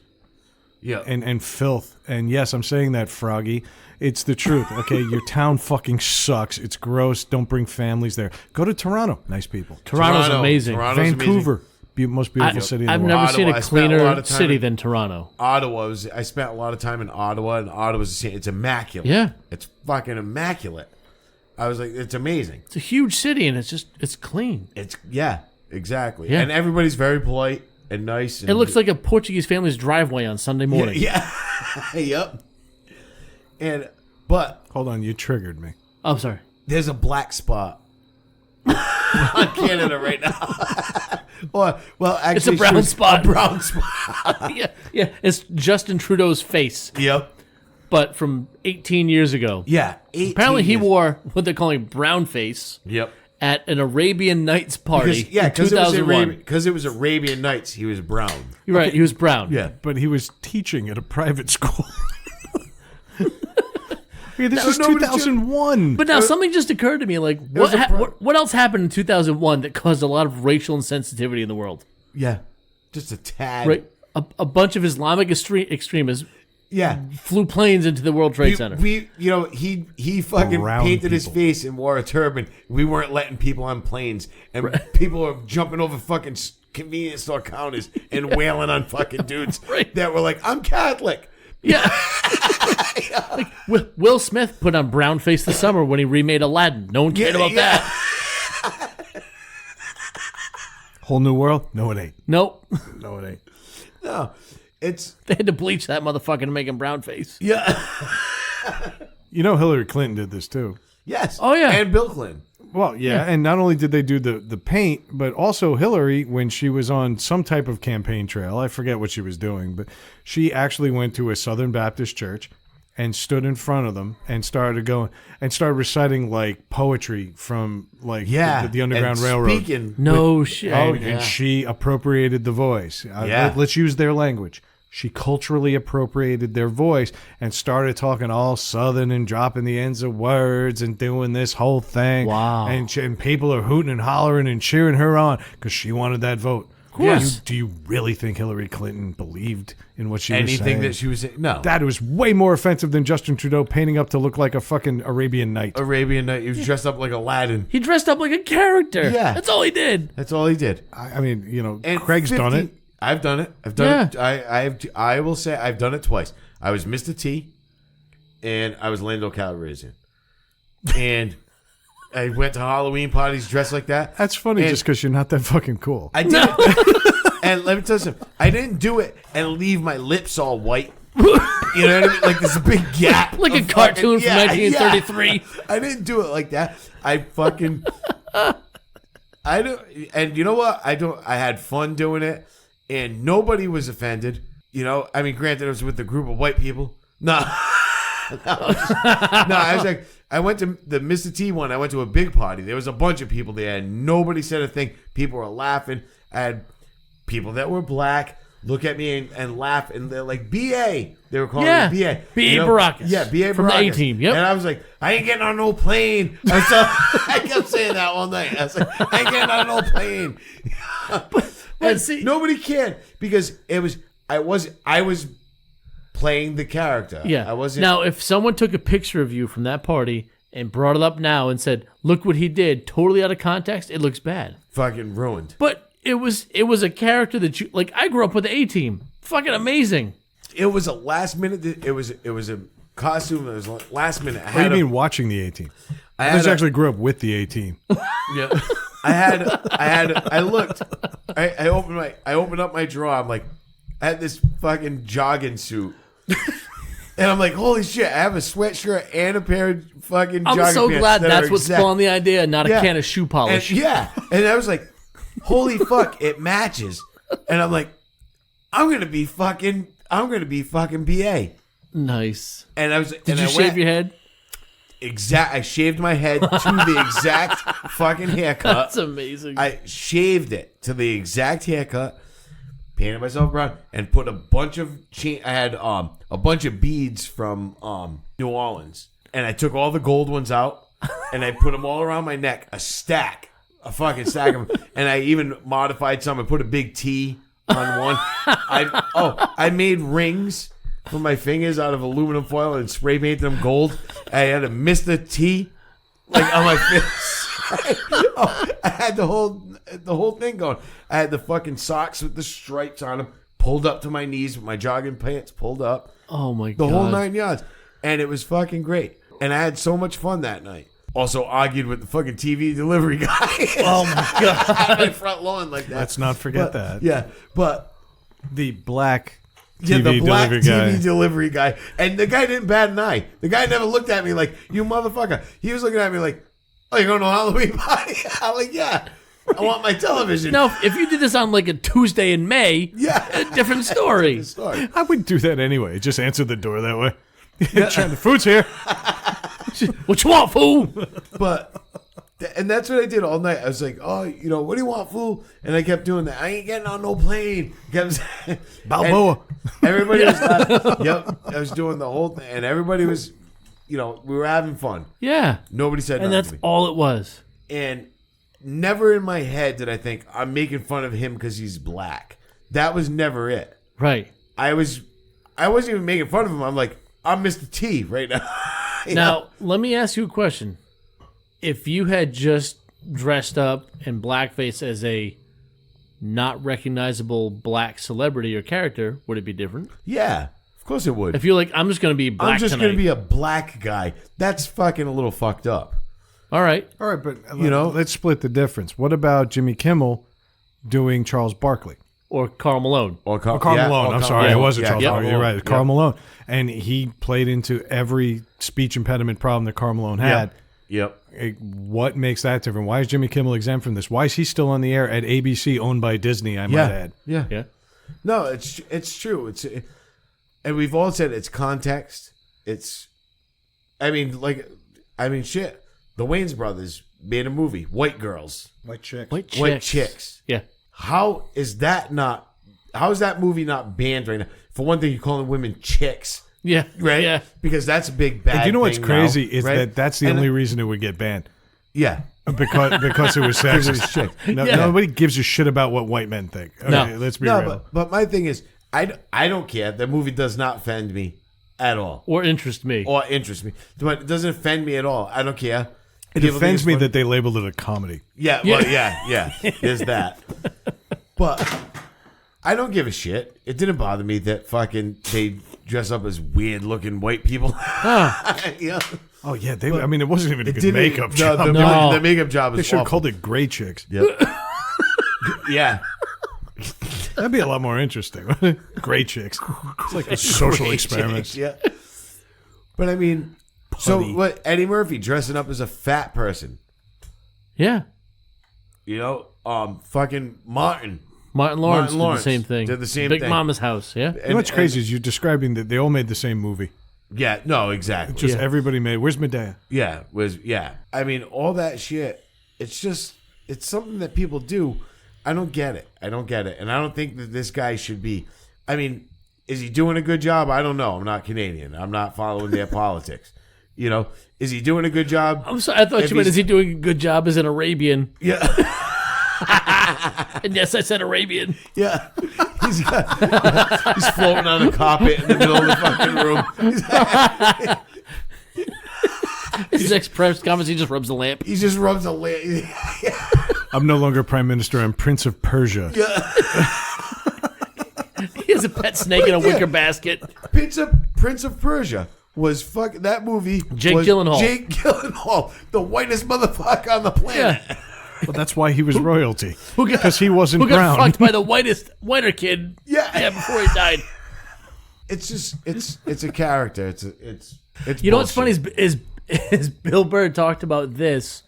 Yeah. and filth. And yes, I'm saying that, Froggy. It's the truth, okay? Your town fucking sucks. It's gross. Don't bring families there. Go to Toronto. Nice people. Toronto's amazing. Toronto's Vancouver. Most beautiful city in the I've world. never seen Ottawa, a I spent a lot cleaner of time city in- than Toronto. I spent a lot of time in Ottawa, and Ottawa's the same. It's immaculate. Yeah. It's fucking immaculate. I was like, it's amazing. It's a huge city, and it's clean. Yeah, exactly. Yeah. And everybody's very polite and nice. And It looks like a Portuguese family's driveway on Sunday morning. Yeah. Yep. But Hold on, you triggered me. Oh, I'm sorry. there's a black spot on Canada right now. well, actually, It's a brown spot. A brown spot. yeah. It's Justin Trudeau's face, Yep. but from 18 years ago. Yeah. 18 Apparently, he years. wore what they're calling brown face Yep. at an Arabian Nights party in Because 2001. it was Arabian Nights. He was brown. You're right. He was brown. Yeah. But he was teaching at a private school. Hey, this No, is nobody 2001. But now something just occurred to me. Like, was a what else happened in 2001 that caused a lot of racial insensitivity in the world? Yeah. Just a tad. Right. A bunch of Islamic extremists Yeah. flew planes into the World Trade Center. He fucking Brown painted his people. face and wore a turban. We weren't letting people on planes, and people were jumping over fucking convenience store counters and wailing on fucking dudes Right. that were like, "I'm Catholic." Yeah. Like, Will Smith put on brown face this summer when he remade Aladdin. No one cared about that. Whole new world? No, it ain't. Nope. No, it ain't. No, it's They had to bleach that motherfucker to make him brown face. yeah, You know Hillary Clinton did this too. yes. Oh, yeah. and Bill Clinton. Well, yeah, and not only did they do the paint, but also Hillary, when she was on some type of campaign trail, I forget what she was doing, but she actually went to a Southern Baptist church and stood in front of them and started reciting like poetry from like the Underground and Railroad. Speaking, No shit. And she appropriated the voice. Yeah. Let's use their language. She culturally appropriated their voice and started talking all Southern and dropping the ends of words and doing this whole thing. Wow. And people are hooting and hollering and cheering her on because she wanted that vote. Of course. Do you really think Hillary Clinton believed in what she was anything saying? that she was saying, no. That was way more offensive than Justin Trudeau painting up to look like a fucking Arabian Night. Arabian Night. He was dressed up like Aladdin. He dressed up like a character. Yeah. That's all he did. That's all he did. I mean, you know, And Craig's done it. I've done it. I've done it. I will say I've done it twice. I was Mr. T, and I was Lando Calrissian, and I went to Halloween parties dressed like that. That's funny And just because you're not that fucking cool. I did it, and let me tell you something. I didn't do it and leave my lips all white. You know what I mean? Like there's a big gap, Like a of cartoon fucking- from 1933. yeah. I didn't do it like that. I fucking. I don't, and you know what? I had fun doing it, and nobody was offended. You know, I mean, granted, it was with a group of white people. No, I was like, I went to the Mr. T one. I went to a big party. There was a bunch of people there, and nobody said a thing. People were laughing. I had people that were black look at me and laugh, and they're like, "BA." They were calling me BA. BA Baracus. Yeah, BA from the Baracus. A-Team. Yep. And I was like, I ain't getting on no plane. I kept saying that all night. I was like, I ain't getting on no plane. But see, Nobody cared because I was playing the character. yeah. I wasn't. Now, if someone took a picture of you from that party and brought it up now and said, "Look what he did," totally out of context, it looks bad. Fucking ruined. But it was a character that you like. I grew up with the A-Team. Fucking amazing. It was a last minute. It was a costume. It was last minute. What do you mean watching the A-Team? I actually grew up with the A-Team. Yeah. I looked. I opened up my drawer. I'm like, I had this fucking jogging suit. And I'm like, holy shit, I have a sweatshirt and a pair of fucking jogging pants. I'm so glad that that's are what exact. spawned the idea, not a Yeah. can of shoe polish. And, and I was like, holy fuck, it matches. And I'm like, I'm gonna be fucking BA. Nice. And I was. Did you shave your head? I shaved my head to the exact fucking haircut. That's amazing. I shaved it to the exact haircut, painted myself brown, and put a bunch of I had a bunch of beads from New Orleans, and I took all the gold ones out, and I put them all around my neck, a fucking stack of them, and I even modified some. I put a big T on one. I made rings for my fingers out of aluminum foil and spray painted them gold. I had a Mr. T like on my face. I had the whole thing going. I had the fucking socks with the stripes on them pulled up to my knees with my jogging pants pulled up. Oh my god. The whole 9 yards. And it was fucking great. And I had so much fun that night. Also argued with the fucking TV delivery guy. Oh my god. On my front lawn like that. Let's not forget that. Yeah, but The black yeah, TV the black delivery TV guy. delivery guy. And the guy didn't bat an eye. The guy never looked at me like, you motherfucker. He was looking at me like, oh, you're going to a Halloween party? I'm like, yeah. I want my television. Now, if you did this on like a Tuesday in May, Yeah. a different story. Sorry. I wouldn't do that anyway. Just answer the door that way. The food's here. What you want, fool? But, and that's what I did all night. I was like, oh, what do you want, fool? And I kept doing that. I ain't getting on no plane. Balboa. Everybody was yep. I was doing the whole thing. And everybody was, we were having fun. Yeah. Nobody said And nothing that's to me. all it was. And never in my head did I think I'm making fun of him because he's black. That was never it. Right. I wasn't even making fun of him. I'm like, I'm Mr. T right now. Now, let me ask you a question. If you had just dressed up in blackface as a not recognizable black celebrity or character, would it be different? Yeah, of course it would. If you're like, I'm just going to be black I'm just tonight. going to be a black guy. That's fucking a little fucked up. All right. All right, but let's split the difference. What about Jimmy Kimmel doing Charles Barkley? Or Karl Malone. Or Carl Malone. I'm sorry, it wasn't Charles yeah, Barkley. You're right. Karl Malone. And he played into every speech impediment problem that Karl Malone had. Yep. What makes that different? Why is Jimmy Kimmel exempt from this? Why is he still on the air at ABC, owned by Disney, I might add? Yeah. Yeah. No, it's true. And we've all said it's context. Shit. The Wayans brothers made a movie, White Girls. White chick. White Chicks. Yeah. How is that movie not banned right now? For one thing, you're calling women chicks, Yeah. right? Yeah. Because that's a big bad. And do you know what's thing crazy now, is right? that's the only reason it would get banned. Yeah. Because it was Because sexist. it was chick. Nobody gives a shit about what white men think. Okay, No. let's be No, real. but my thing is, I don't care. The movie does not offend me at all Or interest me. or interest me. But it doesn't offend me at all. I don't care. It People think offends it's me fun. that they labeled it a comedy. Yeah, well, yeah. There's that. But I don't give a shit. It didn't bother me that fucking they dress up as weird looking white people. Yeah. Oh yeah, it wasn't even a good Didn't- makeup no, job. The makeup job They is should have awful. called it Gray Chicks. Yep. Yeah. That'd be a lot more interesting. Gray Chicks. It's like a social experiment. Yeah. But I mean, so what? Eddie Murphy dressing up as a fat person. Yeah. Fucking Martin. Martin Lawrence Lawrence did the same thing. did the same Big thing. Mama's House, yeah? You know what's crazy is you're describing that they all made the same movie. Yeah, no, exactly. Just everybody made. Where's Medea? I mean, all that shit. It's just it's something that people do. I don't get it. And I don't think that this guy should be. I mean, is he doing a good job? I don't know. I'm not Canadian. I'm not following their politics. You know, is he doing a good job? I'm sorry. I thought you meant, is he doing a good job as an Arabian? Yeah. And yes, I said Arabian. Yeah. He's floating on a carpet in the middle of the fucking room. His next press conference, he just rubs the lamp. He just rubs a lamp. I'm no longer prime minister. I'm Prince of Persia. Yeah. He has a pet snake in a wicker basket. Prince of Persia was fucking that movie. Jake Gyllenhaal. Jake Gyllenhaal, the whitest motherfucker on the planet. Yeah. Well, that's why he was royalty. Because he wasn't Who got brown. fucked by the whiter kid? Yeah. Before he died. It's just it's a character. It's You know what's funny bullshit. is Bill Burr talked about this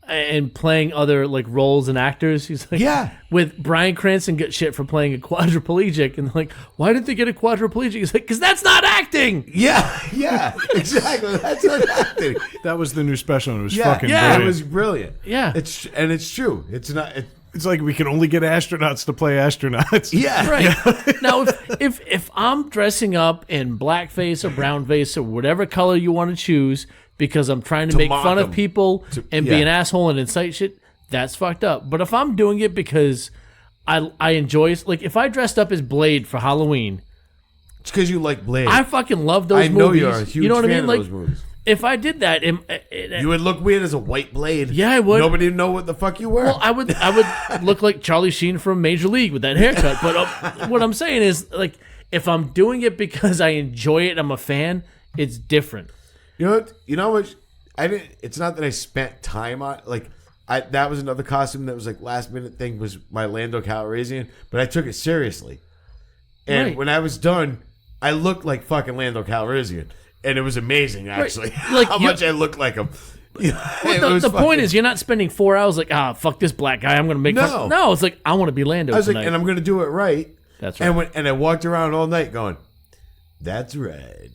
and playing other like roles and actors. He's like, Yeah. with Bryan Cranston get shit for playing a quadriplegic, and like, why didn't they get a quadriplegic? He's like, because that's not acting. Yeah, exactly. That's not acting. That was the new special, and it was Yeah, fucking it brilliant. was brilliant. Yeah. It's true. It's not. It's like we can only get astronauts to play astronauts. Yeah, Right. Now, if I'm dressing up in blackface or brownface or whatever color you want to choose because I'm trying to make mock fun of them. people and be yeah. an asshole and incite shit, that's fucked up. But if I'm doing it because I enjoy it, like if I dressed up as Blade for Halloween, It's because you like Blade. I fucking love those I know movies. you're a huge you know what fan I mean? of Like, those movies. if I did that, You would look weird as a white Blade. Yeah, I would. Nobody would know what the fuck you were. well, I would look like Charlie Sheen from Major League with that haircut. But what I'm saying is, like, if I'm doing it because I enjoy it, I'm a fan. It's different. You know what? You know what? I didn't. It's not that I spent time on. Like, that was another costume that was like last minute thing. Was my Lando Calrissian, but I took it seriously. And Right. when I was done, I looked like fucking Lando Calrissian, and it was amazing actually. Like, how much I looked like him. Well, the point is, you're not spending 4 hours like, fuck this black guy. I'm going to make No. fun. No, it's like, I want to be Lando I was tonight. like, and I'm going to do it right. That's right. And I walked around all night going, "That's right."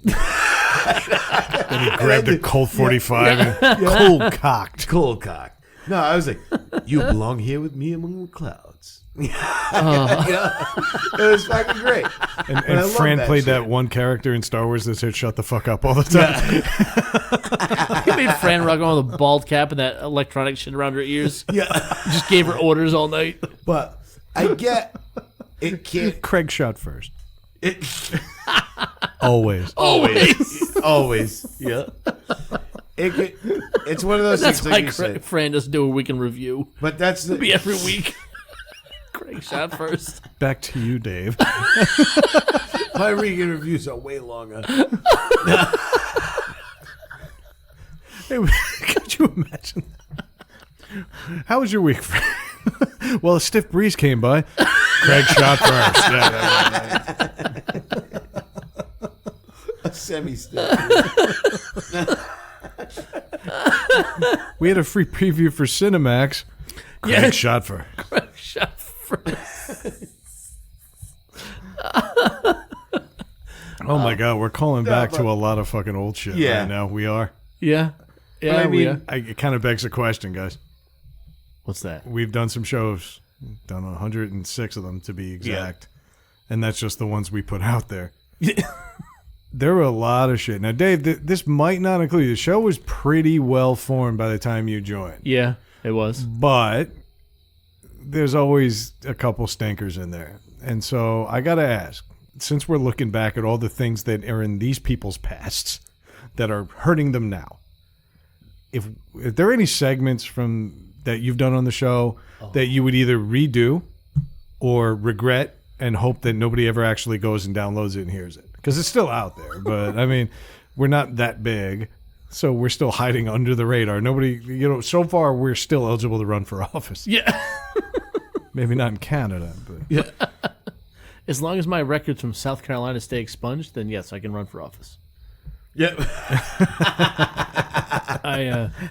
And he grabbed a Colt 45 and cold cocked. Cold cock. No, I was like, "You belong here with me among the clouds." You know? It was fucking great. And I love Fran that played shit. that one character in Star Wars that said "shut the fuck up" all the time. He made Fran rock on with a bald cap and that electronic shit around her ears. Yeah, Just gave her orders all night. but I get it. Can't Craig shot first. it? Always. Always. Yeah. It's one of those That's things why like you said. Fran doesn't do a weekend review. But that's the Be every week. Craig shot first. Back to you, Dave. my weekend reviews are way longer. Hey, could you imagine? How was your week, Fran? Well, a stiff breeze came by. Craig shot first. Yeah. A semi-stick. We had a free preview for Cinemax. Craig Yeah. shot first. Craig shot first. Oh my God, we're calling back to a lot of fucking old shit Yeah. right now. We are. Yeah. Yeah, I mean- It kind of begs the question, guys. what's that? We've done some shows, done 106 of them to be exact, and that's just the ones we put out there. There were a lot of shit. Now, Dave, this might not include you. The show was pretty well formed by the time you joined, Yeah, it was. but there's always a couple stinkers in there. And so I got to ask, since we're looking back at all the things that are in these people's pasts that are hurting them now, if there are any segments from that you've done on the show that you would either redo or regret and hope that nobody ever actually goes and downloads it and hears it, because it's still out there. But I mean, we're not that big, so we're still hiding under the radar. Nobody, so far we're still eligible to run for office. Yeah. Maybe not in Canada, but Yeah. As long as my records from South Carolina stay expunged, then yes, I can run for office. Yeah.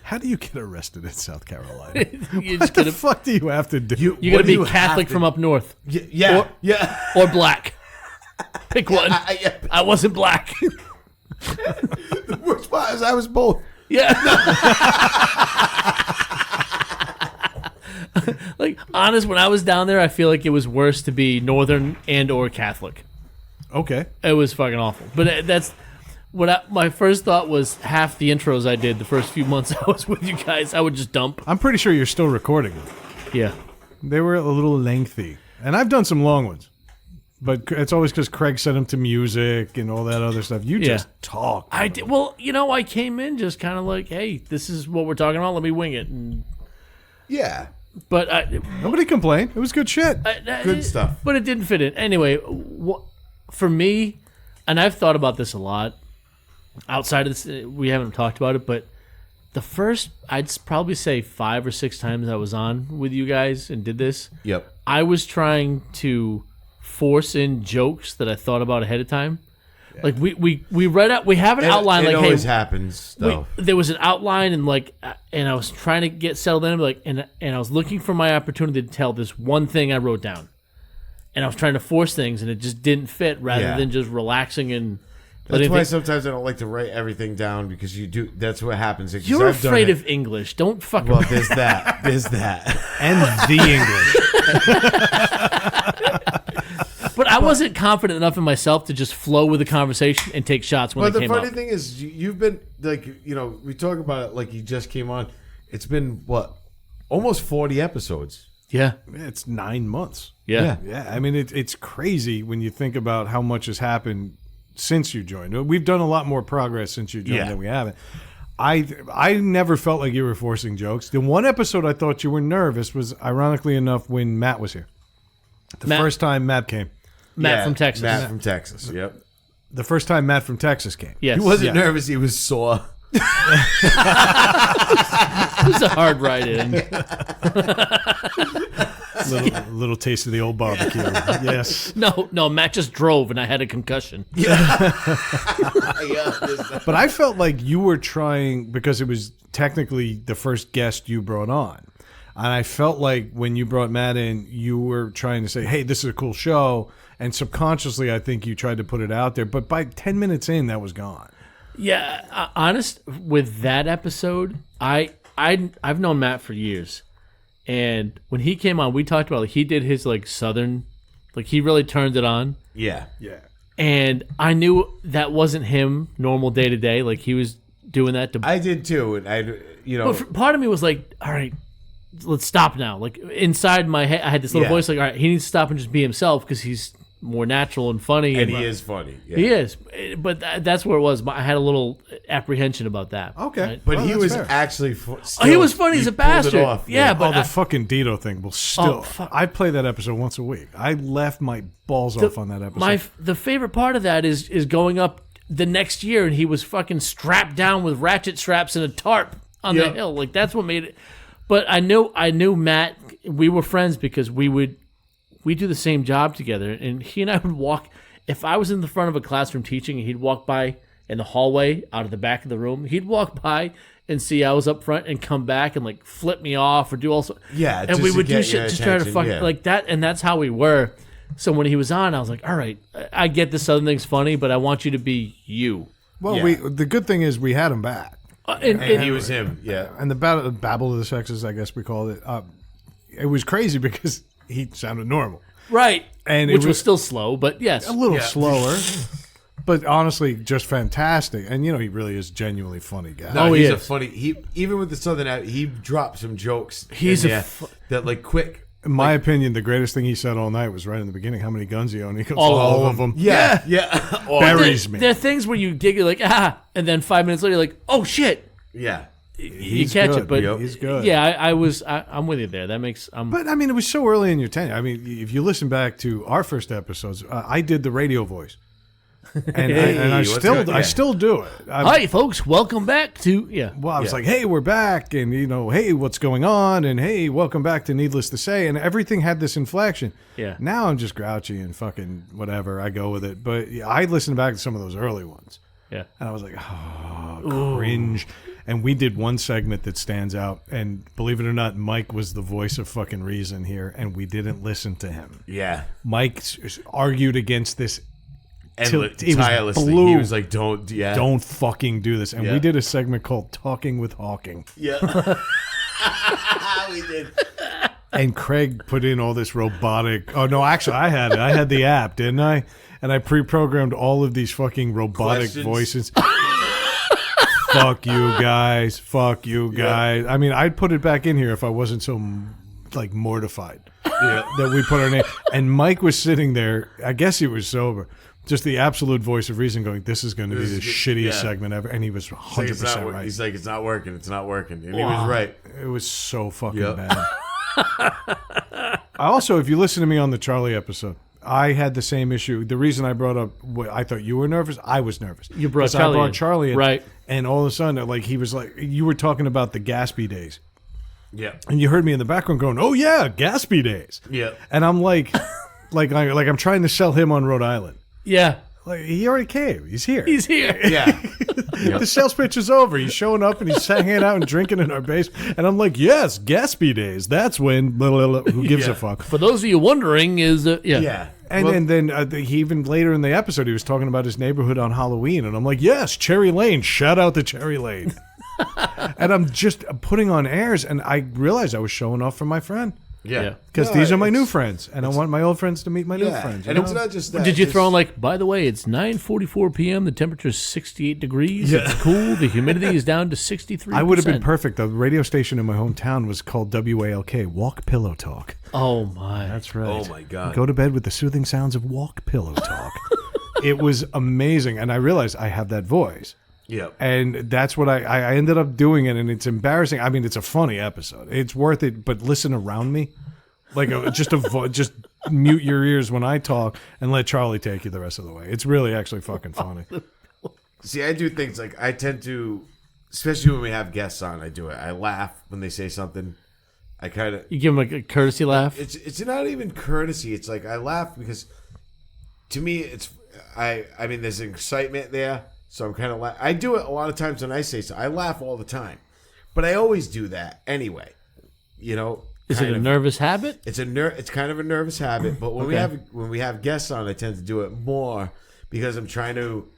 how do you get arrested in South Carolina? You What just the gotta, fuck do you have to do? you What gotta do be you Catholic have to- from up north Yeah. Yeah. or black. Pick one. Yeah. I wasn't black. The worst part is I was both. Yeah. Like, honest, when I was down there, I feel like it was worse to be Northern and or Catholic. Okay. It was fucking awful. But that's what my first thought was. Half the intros I did the first few months I was with you guys, I would just dump. I'm pretty sure you're still recording them. Yeah. They were a little lengthy. And I've done some long ones. But it's always because Craig set them to music and all that other stuff. You just talk. I did. Well, I came in just kind of like, hey, this is what we're talking about. Let me wing it. Yeah. But Nobody complained. It was good shit. Good stuff. But it didn't fit in. Anyway, for me, and I've thought about this a lot, outside of this, we haven't talked about it, but the first, I'd probably say 5 or 6 times I was on with you guys and did this, Yep. I was trying to force in jokes that I thought about ahead of time. Yeah. Like we read out, we have an outline. It like, always hey, happens though. there was an outline and I was trying to get settled in, and I was looking for my opportunity to tell this one thing I wrote down, and I was trying to force things, and it just didn't fit. Rather than just relaxing and. That's why sometimes I don't like to write everything down because you do. That's what happens. You're afraid of English. Don't fucking. Well, there's that. There's that. And the English. But I wasn't confident enough in myself to just flow with the conversation and take shots when they came up. But the funny thing is, you've been like, we talk about it like you just came on. It's been what, almost 40 episodes. Yeah, it's 9 months. Yeah. I mean, it's crazy when you think about how much has happened since you joined. We've done a lot more progress since you joined than we haven't. I never felt like you were forcing jokes. The one episode I thought you were nervous was, ironically enough, when Matt was here. The first time Matt came. Matt from Texas. Matt from Texas. Yep. The first time Matt from Texas came. Yes. He wasn't nervous. He was sore. It was a hard ride in. Little taste of the old barbecue. Yes. No, Matt just drove and I had a concussion. Yeah. But I felt like you were trying, because it was technically the first guest you brought on. And I felt like when you brought Matt in, you were trying to say, hey, this is a cool show. And subconsciously, I think you tried to put it out there. But by 10 minutes in, that was gone. Yeah, honest, with that episode, I've known Matt for years. And when he came on, we talked about, like, he did his, like, Southern, like, he really turned it on. Yeah. And I knew that wasn't him normal day to day. Like, he was doing that to. I did too. And But part of me was like, all right, let's stop now. Like, inside my head, I had this little voice like, all right, he needs to stop and just be himself because he's more natural and funny. And he is funny. Yeah. He is. But that's where it was. I had a little apprehension about that. Okay. Right? But he was fair. actually He was funny as a bastard. Off, yeah, but the fucking Dito thing will still. fuck. I play that episode once a week. I laughed my balls off on that episode. The favorite part of that is going up the next year, and he was fucking strapped down with ratchet straps and a tarp on the hill. Like, that's what made it. But I knew Matt. We were friends because we do the same job together, and he and I would walk. If I was in the front of a classroom teaching, and he'd walk by in the hallway out of the back of the room, he'd walk by and see I was up front and come back and like flip me off or do all sorts. Yeah, and we would do your shit just try to fuck like that, and that's how we were. So when he was on, I was like, all right, I get the Southern thing's funny, but I want you to be you. Well, the good thing is we had him back. And he was him, yeah. And the Babble of the Sexes, I guess we called it. It was crazy because he sounded normal. Right. And which was still slow, but yes. A little slower. But honestly, just fantastic. And, he really is a genuinely funny guy. No, he he's is. a funny. Even with the Southern accent, he dropped some jokes. He's that like quick. In my opinion, the greatest thing he said all night was right in the beginning. How many guns he owned? He goes, All of them. Yeah. Buries me. There are things where you dig, you're like, and then 5 minutes later, you're like, oh shit. Yeah. He's catch good. it, but he's good. Yeah, I'm with you there. That makes. But I mean, it was so early in your tenure. I mean, if you listen back to our first episodes, I did the radio voice, and I still do it. Hi, folks, welcome back to Well, I was like, hey, we're back, and hey, what's going on, and hey, welcome back to Needless to Say, and everything had this inflection. Yeah. Now I'm just grouchy and fucking whatever. I go with it, but I listened back to some of those early ones. Yeah. And I was like, oh, cringe. And we did one segment that stands out. And believe it or not, Mike was the voice of fucking reason here. And we didn't listen to him. Yeah. Mike argued against this And he tirelessly. was blue. He was like, don't fucking do this. And Yeah. we did a segment called Talking with Hawking. Yeah. We did. And Craig put in all this robotic. Oh, no, actually, I had it. I had the app, didn't I? And I pre-programmed all of these fucking robotic Questions. voices. Fuck you guys. Fuck you guys. I mean, I'd put it back in here if I wasn't so, like, mortified that we put our name. And Mike was sitting there. I guess he was sober. Just the absolute voice of reason going, this is going to be the shittiest segment ever. And he was 100% right. He's like, it's not working. It's not working. And he was right. It was so fucking bad. Also, if you listen to me on the Charlie episode, I had the same issue. The reason I brought up, I thought you were nervous. I was nervous. You brought 'Cause Charlie I brought in. Charlie in, Right. And all of a sudden, like he was like, you were talking about the Gaspy days, Yeah. and you heard me in the background going, "Oh yeah, Gaspy days." Yeah. And I'm like I'm trying to sell him on Rhode Island. Yeah. Like he already came. He's here. He's here. Yeah. The sales pitch is over. He's showing up and he's hanging out and drinking in our basement. And I'm like, yes, Gaspy days. That's when. Who gives a fuck? For those of you wondering, Yeah. And then he even later in the episode, he was talking about his neighborhood on Halloween. And I'm like, yes, Cherry Lane. Shout out to Cherry Lane. And I'm just putting on airs. And I realized I was showing off for my friend. Yeah. Because these are my new friends. And I want my old friends to meet my new friends. And it's not just that. Did you it's throw in just- like, by the way, it's 9:44 p.m. The temperature is 68 degrees. It's cool. The humidity is down to 63%. I would have been perfect. The radio station in my hometown was called WALK, Walk Pillow Talk. Oh my. That's right. Oh, my God. Go to bed with the soothing sounds of Walk Pillow Talk. It was amazing. And I realized I have that voice. Yeah. And that's what I ended up doing it. And it's embarrassing. I mean, it's a funny episode. It's worth it. But listen around me. Like just mute your ears when I talk and let Charlie take you the rest of the way. It's really actually fucking funny. See, I do things like I tend to, especially when we have guests on, I do it. I laugh when they say something. I kind of. You give him a courtesy laugh? It's not even courtesy. It's like I laugh because to me, I mean, there's excitement there. So I'm kind of I do it a lot of times when I say so. I laugh all the time. But I always do that anyway. You know? Is it a nervous habit? It's it's kind of a nervous habit, but when we have guests on, I tend to do it more because I'm trying to.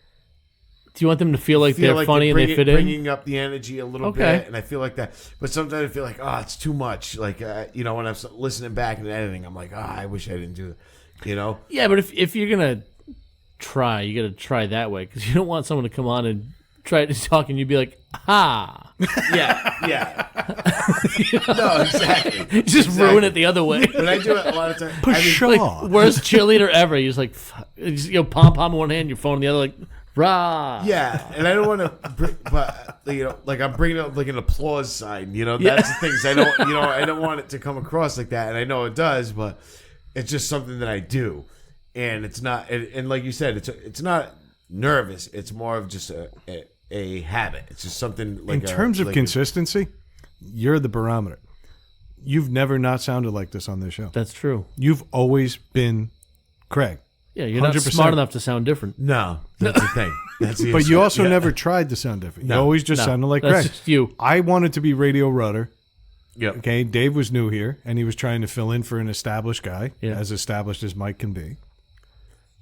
Do you want them to feel like they're funny and they fit in? Bringing up the energy a little bit, and I feel like that. But sometimes I feel like, it's too much. Like, when I'm listening back and editing, I'm like, I wish I didn't do that. You know? Yeah, but if you're gonna try, you got to try that way because you don't want someone to come on and try to talk and you'd be like, ha. Yeah. No, exactly. You just ruin it the other way. But I do it a lot of times. Pshaw. Like, worst cheerleader ever. You're just like, pom pom in one hand, your phone in the other, like, rah. Yeah, and I don't want to, but like I'm bringing up like an applause sign. That's the things I don't. I don't want it to come across like that, and I know it does, but it's just something that I do, and it's not. And like you said, it's not nervous. It's more of just a habit. It's just something like in terms of consistency, you're the barometer. You've never not sounded like this on this show. That's true. You've always been Craig. Yeah, you're not 100%. smart enough to sound different. No, that's the thing. That's the But issue. you also Yeah. never tried to sound different. You No. always just No, sounded like that's Craig. just you. I wanted to be Radio Rudder. Yep. Okay, Dave was new here, and he was trying to fill in for an established guy, Yeah. as established as Mike can be.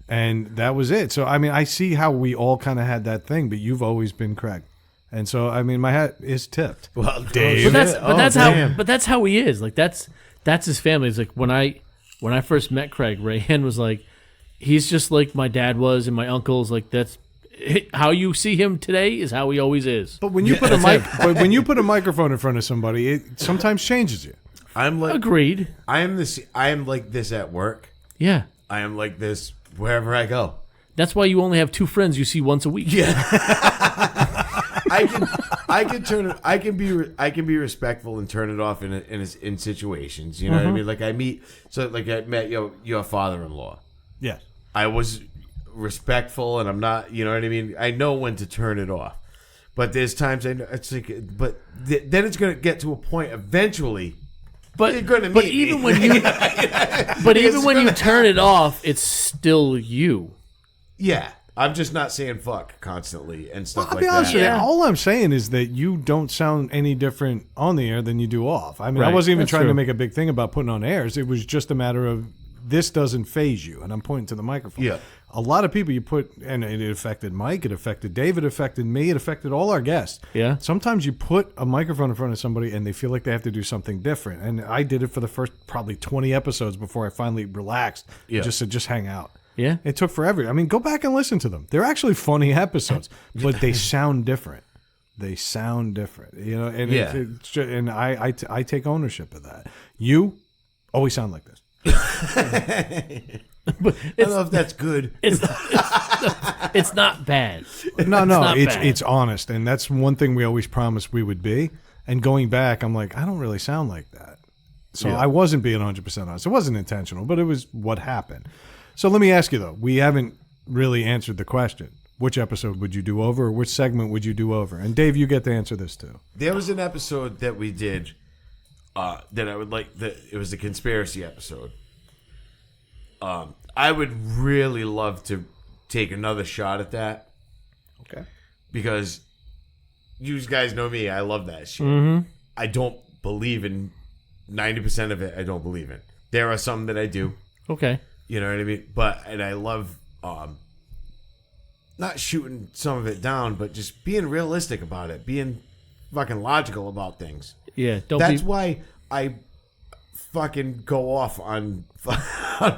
And that was it. So, I mean, I see how we all kind of had that thing, but you've always been Craig. And so, I mean, my hat is tipped. Well, Dave. But that's how he is. Like that's his family. It's like when I first met Craig, Rayanne was like, he's just like my dad was and my uncles. Like that's how you see him today is how he always is. But when you put a microphone in front of somebody, it sometimes changes you. I'm like Agreed. I am like this at work. Yeah. I am like this wherever I go. That's why you only have two friends you see once a week. Yeah. I can be respectful and turn it off in situations. You know what I mean? Like I met your father-in-law. Yeah. I was respectful, and I'm not. You know what I mean? I know when to turn it off. But there's times then it's going to get to a point eventually. But you're going to but meet even me. when you turn it off, it's still you. Yeah. I'm just not saying fuck constantly and stuff I'll like be honest that. with you. Yeah. All I'm saying is that you don't sound any different on the air than you do off. I mean, I Right. wasn't even That's trying true. to make a big thing about putting on airs. It was just a matter of this doesn't phase you, and I'm pointing to the microphone. Yeah. a lot of people you put, and it affected Mike, it affected David, it affected me, it affected all our guests. Yeah. Sometimes you put a microphone in front of somebody and they feel like they have to do something different. And I did it for the first probably 20 episodes before I finally relaxed. Yeah. Just said, just hang out. Yeah. It took forever. I mean, go back and listen to them. They're actually funny episodes, but they sound different. They sound different, you know, and Yeah. and I take ownership of that. You always sound like this. But I don't know if that's good. it's not bad. No, not bad. it's honest, and that's one thing we always promised we would be. And going back, I'm like, I don't really sound like that. So Yeah. I wasn't being 100% honest. It wasn't intentional, but it was what happened. So let me ask you though, we haven't really answered the question. Which episode would you do over, or which segment would you do over? And Dave, you get to answer this too. There was an episode that we did that I would like. It was the conspiracy episode. I would really love to take another shot at that. Okay. Because you guys know me. I love that shit. Mm-hmm. I don't believe in 90% of it. I don't believe in. There are some that I do. Okay. You know what I mean? And I love not shooting some of it down, but just being realistic about it, being fucking logical about things. Yeah. That's why I fucking go off on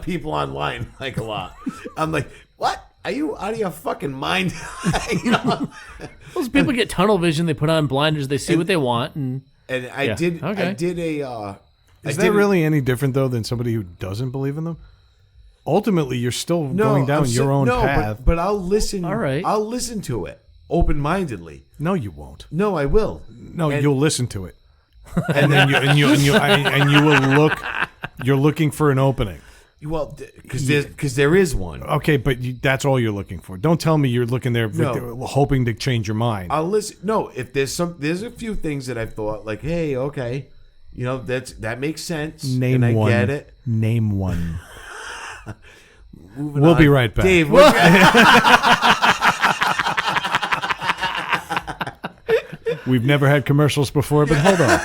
people online like a lot. I'm like, what? Are you out of your fucking mind? You know? Those people get tunnel vision. They put on blinders. They see what they want, and I Yeah. did. Okay. I did a. Is that really any different though than somebody who doesn't believe in them? Ultimately, you're still going down your own path. But I'll listen. All right. I'll listen to it open-mindedly. No, you won't. No, I will. No, And- you'll listen to it, and then you will look. You're looking for an opening. Well, because there is one. Okay, but that's all you're looking for. Don't tell me you're looking there No. hoping to change your mind. I'll listen. No, if there's a few things that I've thought like, hey, okay, you know that makes sense. Name and I one. get it. Name one. Moving We'll on. be right back. Dave. We've never had commercials before, but hold on.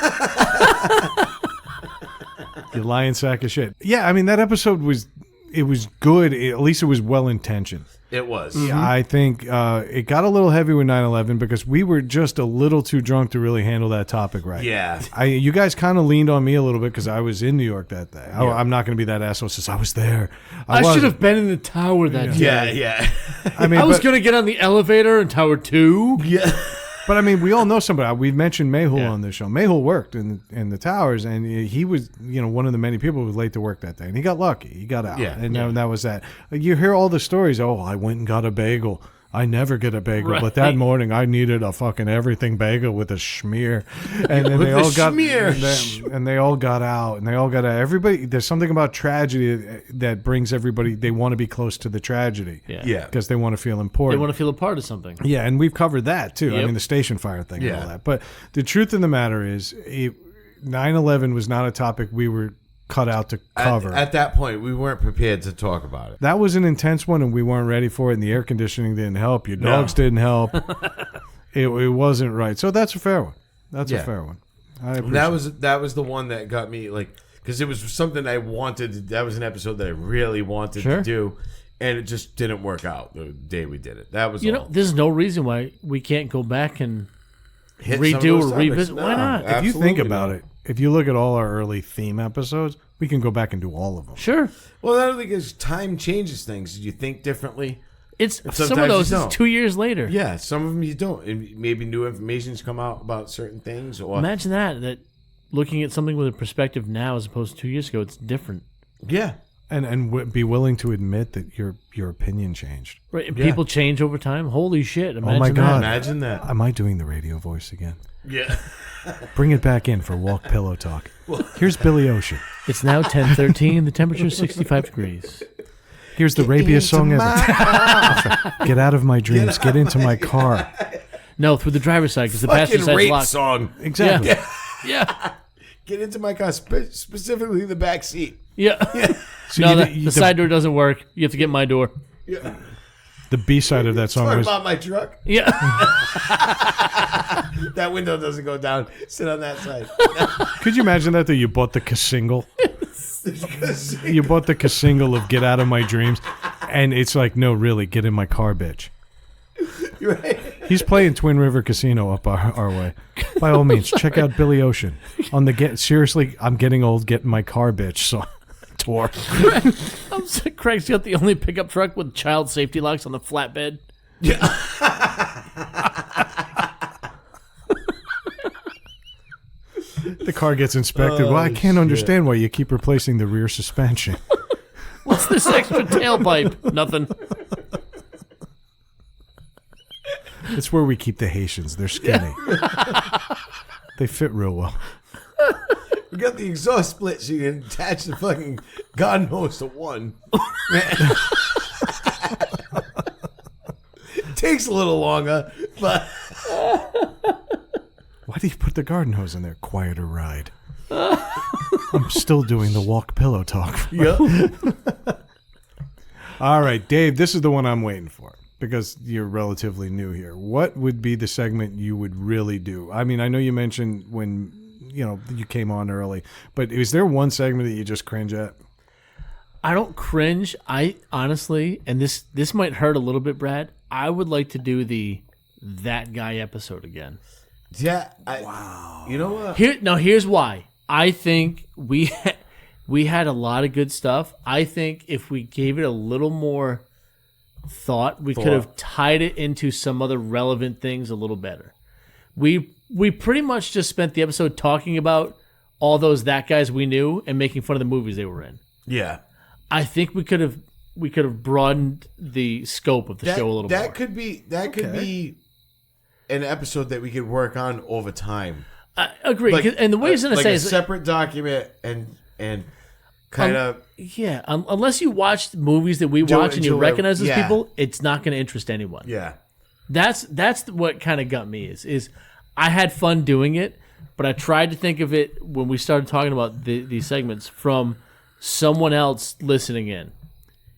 You lying sack of shit. Yeah, I mean, that episode was good. At least it was well-intentioned. It was. I think it got a little heavy with 9/11 because we were just a little too drunk to really handle that topic right. Yeah. You guys kind of leaned on me a little bit because I was in New York that day. I'm not going to be that asshole since I was there. I should have been in the tower that day. Yeah. I mean, I was but- going to get on the elevator in Tower 2. Yeah. But I mean, we all know somebody. We've mentioned Mehul Yeah. on this show. Mehul worked in the towers, and he was, one of the many people who was late to work that day, and he got lucky. He got out, Yeah. and that was that. You hear all the stories. Oh, I went and got a bagel. I never get a bagel, Right. but that morning I needed a fucking everything bagel with a schmear, and then With they the all got schmear. and they all got out, and they all got out. Everybody, there's something about tragedy that brings everybody. They want to be close to the tragedy, Yeah. because they want to feel They important. want to feel a part of something. Yeah, and we've covered that too. I Yep. mean, the station fire thing and Yeah. all that. But the truth of the matter is, 9/11 was not a topic we were cut out to cover. At that point, we weren't prepared to talk about it. That was an intense one, and we weren't ready for it, and the air conditioning didn't help. Your dogs didn't help. It wasn't right. So that's a fair one. That's a Yeah. fair one. I appreciate That was the one that got me because it was something I wanted. That was an episode that I really wanted Sure. to do, and it just didn't work out the day we did it. That was You all. know, there's no reason why we can't go back and Hit redo some of those or topics. revisit. Why not? If you think absolutely about not. it, if you look at all our early theme episodes, we can go back and do all of them. Sure. Well, I don't think it's time changes things. You think differently. It's some of sometimes those you is don't. 2 years later. Yeah, some of them you don't. And maybe new information's come out about certain things. Or Imagine that looking at something with a perspective now as opposed to 2 years ago, it's different. yeah, And be willing to admit that your opinion changed. Right? And Yeah. people change over time. Holy shit. Imagine my God. imagine that. Am I doing the radio voice again? Yeah. Bring it back in for Walk Pillow Talk. Here's Billy Ocean. that. It's now 10:13. The temperature is 65 degrees. Here's the rapiest song ever. Get out of my dreams. Get into my car. No, through the driver's side because the passenger Fucking side's rape locked. song. Exactly. Yeah. Get into my car, specifically the back seat. Yeah. So No, you- the side door doesn't work. You have to get my door. Yeah. the B side of that song Talk was about my truck. Yeah. That window doesn't go down. Sit on that side. Could you imagine that you bought the single? You bought the single of Get Out of My Dreams, And it's like, no, really, get in my car, bitch. You're right. He's playing Twin River Casino up our way. By all means, check out Billy Ocean on the seriously, I'm getting old, get in my car, bitch song tour. Craig's got the only pickup truck with child safety locks on the flatbed. Yeah. The car gets inspected. Well, I can't understand why you keep replacing the rear suspension. What's this extra tailpipe? Nothing. It's where we keep the Haitians. They're skinny. They fit real well. We got the exhaust split so you can attach the fucking God knows to one. Takes a little longer, but Why do you put the garden hose in there? Quieter ride. I'm still doing the walk pillow talk. yep. All right, Dave, this is the one I'm waiting for because you're relatively new here. What would be the segment you would really do? I mean, I know you mentioned when you came on early, but is there one segment that you just cringe at? I don't cringe. I honestly, and this might hurt a little bit, Brad, I would like to do the That Guy episode again. Yeah. Wow. You know what? Here's why. I think we had a lot of good stuff. I think if we gave it a little more thought, we could have tied it into some other relevant things a little better. We pretty much just spent the episode talking about all those That Guys we knew and making fun of the movies they were in. Yeah. I think we could have broadened the scope of the show a little more. That could be an episode that we could work on over time. I agree. And the way he's going to say a is separate document and kind of unless you watch movies that we watch and you recognize those people, it's not going to interest anyone. Yeah. That's what kind of got me is I had fun doing it, but I tried to think of it when we started talking about these segments from someone else listening in.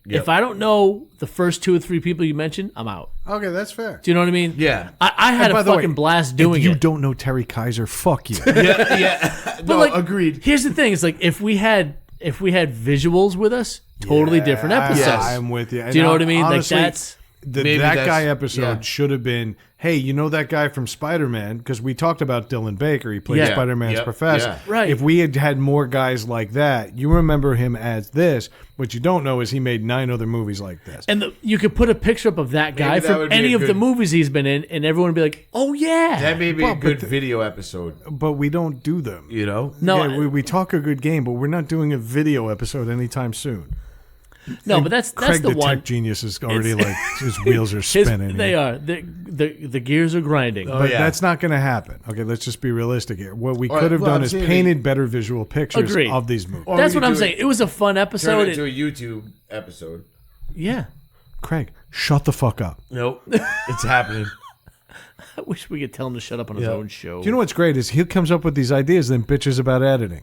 Yep. If I don't know the first 2 or 3 people you mentioned, I'm out. Okay, that's fair. Do you know what I mean? Yeah. I had a fucking blast doing it. If you don't know Terry Kaiser, fuck you. Yeah. But agreed. Here's the thing: it's like if we had visuals with us, totally different episodes. I'm with you. Do you know what I mean? Honestly, like that's. That Guy episode should have been, hey, you know that guy from Spider-Man? Because we talked about Dylan Baker. He played Spider-Man's professor. Yeah. Right. If we had more guys like that, you remember him as this. What you don't know is he made 9 other movies like this. And you could put a picture up of that guy from any of the movies he's been in, and everyone would be like, oh, yeah. That may be a good video episode. But we don't do them. You know? No. Yeah, we talk a good game, but we're not doing a video episode anytime soon. No, but that's Craig, the one. Tech genius is already like his wheels are spinning. They are. The gears are grinding. But that's not going to happen. Okay, let's just be realistic here. What we could have done is painted better visual pictures of these movies. That's what I'm saying. It was a fun episode. Turn it into a YouTube episode. Yeah. Craig, shut the fuck up. Nope. It's happening. I wish we could tell him to shut up on his own show. Do you know what's great is he comes up with these ideas, then bitches about editing.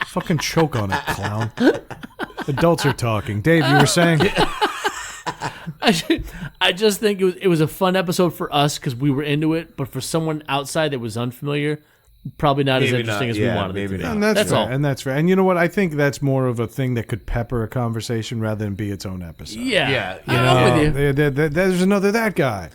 Fucking choke on it, clown. Adults are talking. Dave, you were saying? I just think it was a fun episode for us because we were into it, but for someone outside that was unfamiliar, probably not as interesting as we wanted it to be. And that's fair. all. And that's fair. And you know what? I think that's more of a thing that could pepper a conversation rather than be its own episode. Yeah. I'm with you. There's another That Guy.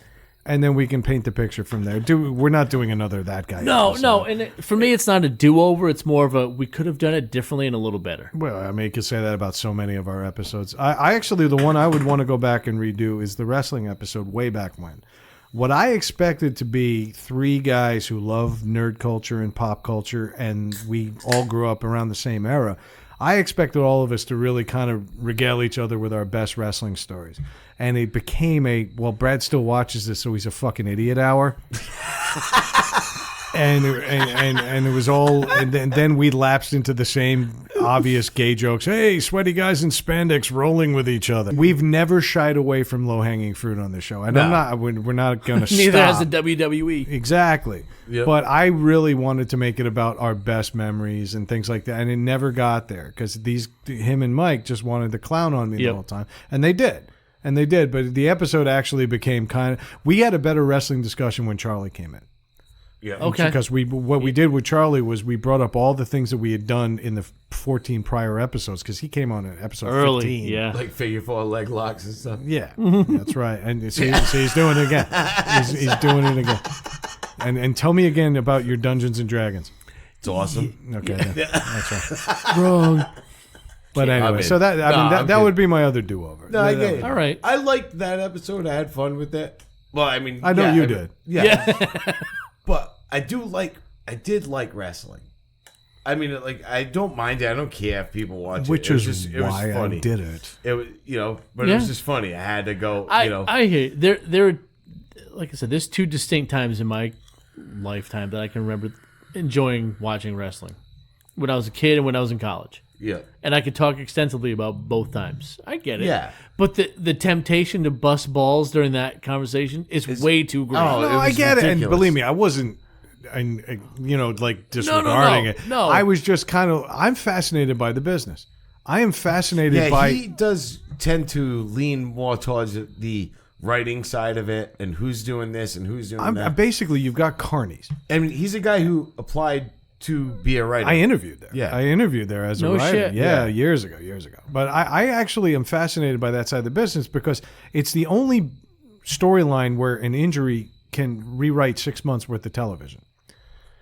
And then we can paint the picture from there. We're not doing another That Guy episode. No. And for me, it's not a do-over. It's more of a we could have done it differently and a little better. Well, I mean, you could say that about so many of our episodes. I actually, the one I would want to go back and redo is the wrestling episode way back when. What I expected to be 3 guys who love nerd culture and pop culture, and we all grew up around the same era, I expected all of us to really kind of regale each other with our best wrestling stories. And it became Brad still watches this, so he's a fucking idiot hour. and it was all, and then we lapsed into the same obvious gay jokes. Hey, sweaty guys in spandex rolling with each other. We've never shied away from low-hanging fruit on the show. And we're not going to stop. Neither has the WWE. Exactly. Yep. But I really wanted to make it about our best memories and things like that. And it never got there because him and Mike just wanted to clown on me the whole time. And they did. But the episode actually became we had a better wrestling discussion when Charlie came in. Yeah. Okay. Because what we did with Charlie was we brought up all the things that we had done in the 14 prior episodes, because he came on in episode Early, 15. yeah. Like figure 4 leg locks and stuff. Yeah, that's right. And see, he's doing it again. He's doing it again. And tell me again about your Dungeons and Dragons. It's awesome. Okay, that's right. Wrong. But anyway, so that would be my other do-over. No, I get it. All right. I liked that episode. I had fun with it. Well, I mean, I know you did. Yeah. But I did like wrestling. I mean, like, I don't mind it. I don't care if people watch Which it. is why I did it. It was, but it was just funny. I had to go, I hear you. There, like I said, there's two distinct times in my lifetime that I can remember enjoying watching wrestling. When I was a kid and when I was in college. Yeah. And I could talk extensively about both times. I get it. Yeah. But the temptation to bust balls during that conversation is way too great. Oh, No, it was I get it. And ridiculous. believe me, I wasn't, like disregarding it. No. I was just I'm fascinated by the business. I am fascinated by. He does tend to lean more towards the writing side of it and who's doing this and who's doing that. Basically, you've got carnies. And he's a guy who applied to be a writer. I interviewed there. Yeah. I interviewed there as a No writer. shit. Yeah, Yeah. years ago. But I actually am fascinated by that side of the business because it's the only storyline where an injury can rewrite 6 months worth of television.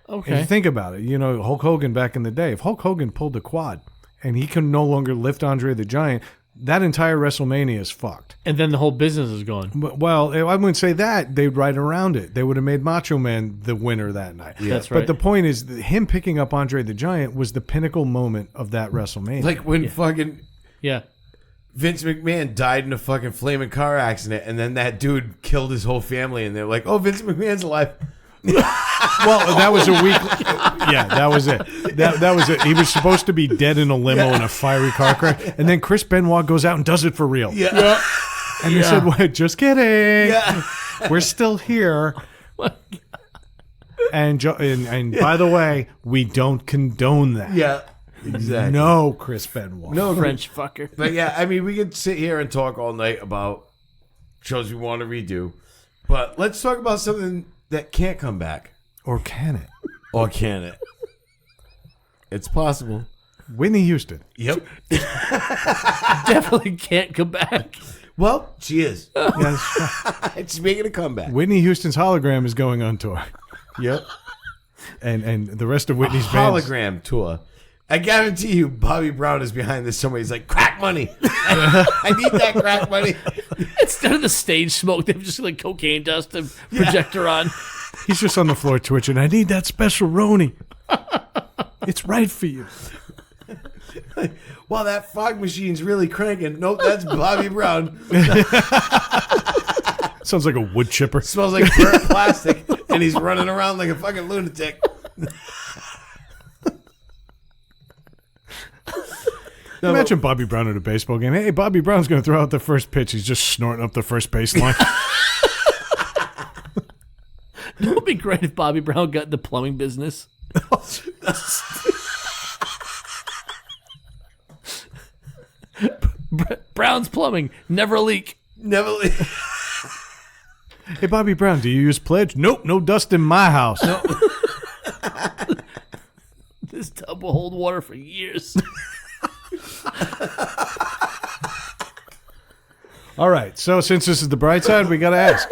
If Okay. you think about it, Hulk Hogan back in the day, if Hulk Hogan pulled a quad and he can no longer lift Andre the Giant, that entire WrestleMania is fucked. And then the whole business is gone. But, well, I wouldn't say that. They'd write around it. They would have made Macho Man the winner that night. That's But right. the point is, that him picking up Andre the Giant was the pinnacle moment of that WrestleMania. Like when fucking Yeah. Vince McMahon died in a fucking flaming car accident, and then that dude killed his whole family, and they're like, "Oh, Vince McMahon's alive." well, that was a week. Yeah, that was it. That was it. He was supposed to be dead in a limo in a fiery car crash, and then Chris Benoit goes out and does it for real. Yeah. And they said, "What? Just kidding. Yeah. We're still here." And by the way, we don't condone that. Yeah. Exactly. No, Chris Benoit. No French fucker. But yeah, I mean, we could sit here and talk all night about shows we want to redo, but let's talk about something that can't come back. Or can it? Or can it? It's possible. Whitney Houston. Yep. Definitely can't come back. Well, she is. Yes. She's making a comeback. Whitney Houston's hologram is going on tour. Yep. And the rest of Whitney's bands. Hologram tour. I guarantee you, Bobby Brown is behind this somewhere. He's like, crack money. I need that crack money. Instead of the stage smoke, they've just like cocaine dust and projector on. He's just on the floor twitching. I need that special Roni. It's right for you. Well, that fog machine's really cranking. Nope, that's Bobby Brown. Sounds like a wood chipper. Smells like burnt plastic, and he's running around like a fucking lunatic. No, Imagine Bobby Brown at a baseball game. Hey, Bobby Brown's going to throw out the first pitch. He's just snorting up the first baseline. It would be great if Bobby Brown got in the plumbing business. Brown's Plumbing, never a leak. Never. Hey, Bobby Brown, do you use Pledge? Nope, no dust in my house. No. This tub will hold water for years. All right, so since this is the bright side, we got to ask.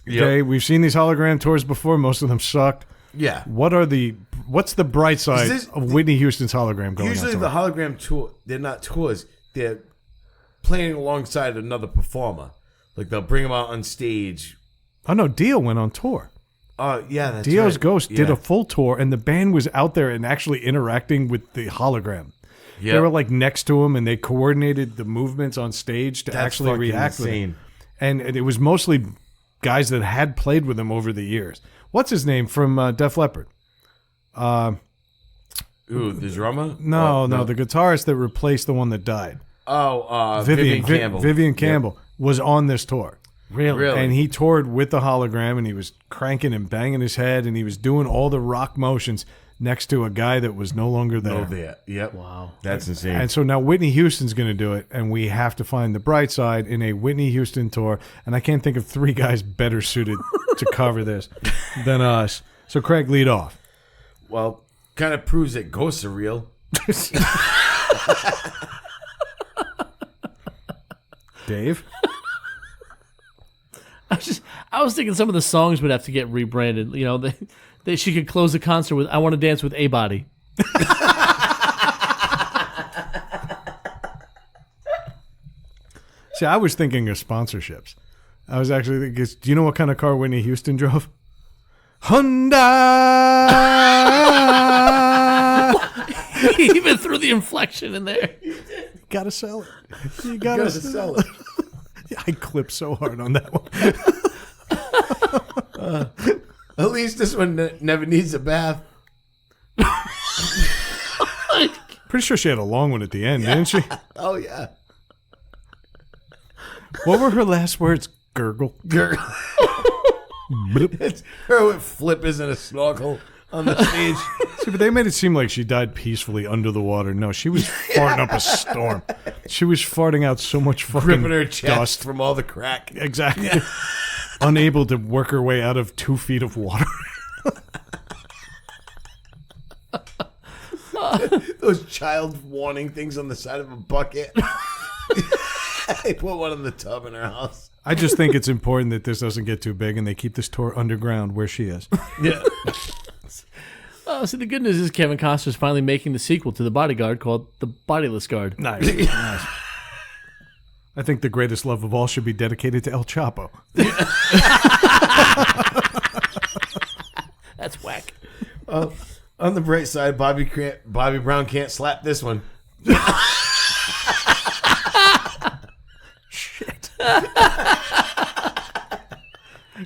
Okay, we've seen these hologram tours before. Most of them sucked. Yeah. What's the bright side of Whitney Houston's hologram going Usually on the tour? hologram tour, they're not tours. They're playing alongside another performer. Like they'll bring them out on stage. Oh, no, Dio went on tour. Oh, yeah, that's Dio's right. Ghost did Yeah. a full tour, and the band was out there and actually interacting with the hologram. Yep. They were like next to him, and they coordinated the movements on stage to That's actually fucking react with insane. him. And it was mostly guys that had played with him over the years. What's his name from Def Leppard? Ooh, the drummer? No, the guitarist that replaced the one that died. Oh, Vivian Campbell. Vivian Campbell was on this tour. Really? And he toured with the hologram, and he was cranking and banging his head, and he was doing all the rock motions next to a guy that was no longer there. Oh, there. Yep. Wow. That's insane. And so now Whitney Houston's going to do it, and we have to find the bright side in a Whitney Houston tour. And I can't think of three guys better suited to cover this than us. So Craig, lead off. Well, kind of proves that ghosts are real. Dave? I was thinking some of the songs would have to get rebranded. You know, she could close the concert with "I Want to Dance with a Body." See, I was thinking of sponsorships. I was actually thinking, do you know what kind of car Whitney Houston drove? Hyundai! He even threw the inflection in there. You gotta sell it. You gotta sell it. I clipped so hard on that one. At least this one never needs a bath. Pretty sure she had a long one at the end, didn't she? Oh, yeah. What were her last words? Gurgle. Gurgle. Bloop. It's her with flippers and a snorkel on the stage. See, but they made it seem like she died peacefully under the water. No, she was farting up a storm. She was farting out so much fucking Gripping her chest dust from all the crack. Exactly. Unable to work her way out of 2 feet of water. Those child warning things on the side of a bucket. I put one in the tub in her house. I just think it's important that this doesn't get too big and they keep this tour underground where she is. Yeah. So the good news is Kevin Costner's finally making the sequel to The Bodyguard called The Bodyless Guard. Nice. Nice. I think the greatest love of all should be dedicated to El Chapo. That's whack. On the bright side, Bobby Brown can't slap this one. Shit.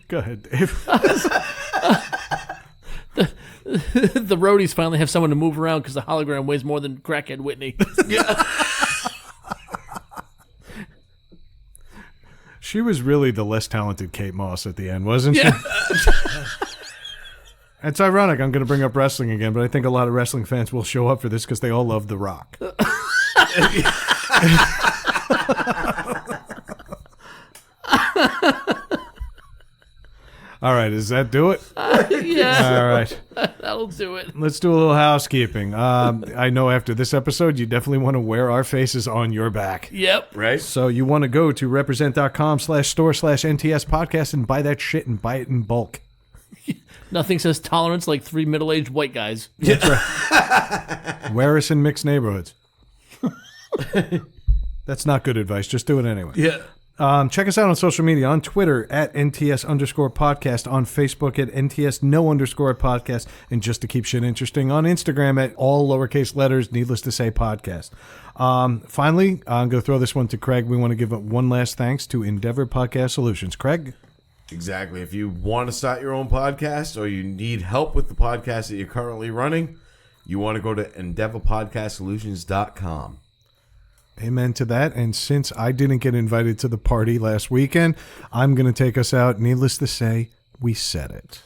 Go ahead, Dave. The roadies finally have someone to move around because the hologram weighs more than crackhead Whitney. She was really the less talented Kate Moss at the end, wasn't she? Yeah. It's ironic. I'm going to bring up wrestling again, but I think a lot of wrestling fans will show up for this because they all love The Rock. All right, does that do it? Yeah. All right. That'll do it. Let's do a little housekeeping. I know after this episode, you definitely want to wear our faces on your back. Yep. Right? So you want to go to represent.com/store/NTS podcast and buy that shit and buy it in bulk. Nothing says tolerance like 3 middle-aged white guys. That's right. Wear us in mixed neighborhoods. That's not good advice. Just do it anyway. Yeah. Check us out on social media, on Twitter at NTS_podcast, on Facebook at NTS_podcast, and just to keep shit interesting, on Instagram at all lowercase letters, needless to say, podcast. Finally, I'm going to throw this one to Craig. We want to give one last thanks to Endeavor Podcast Solutions. Craig? Exactly. If you want to start your own podcast or you need help with the podcast that you're currently running, you want to go to endeavorpodcastsolutions.com. Amen to that. And since I didn't get invited to the party last weekend, I'm going to take us out. Needless to say, we said it.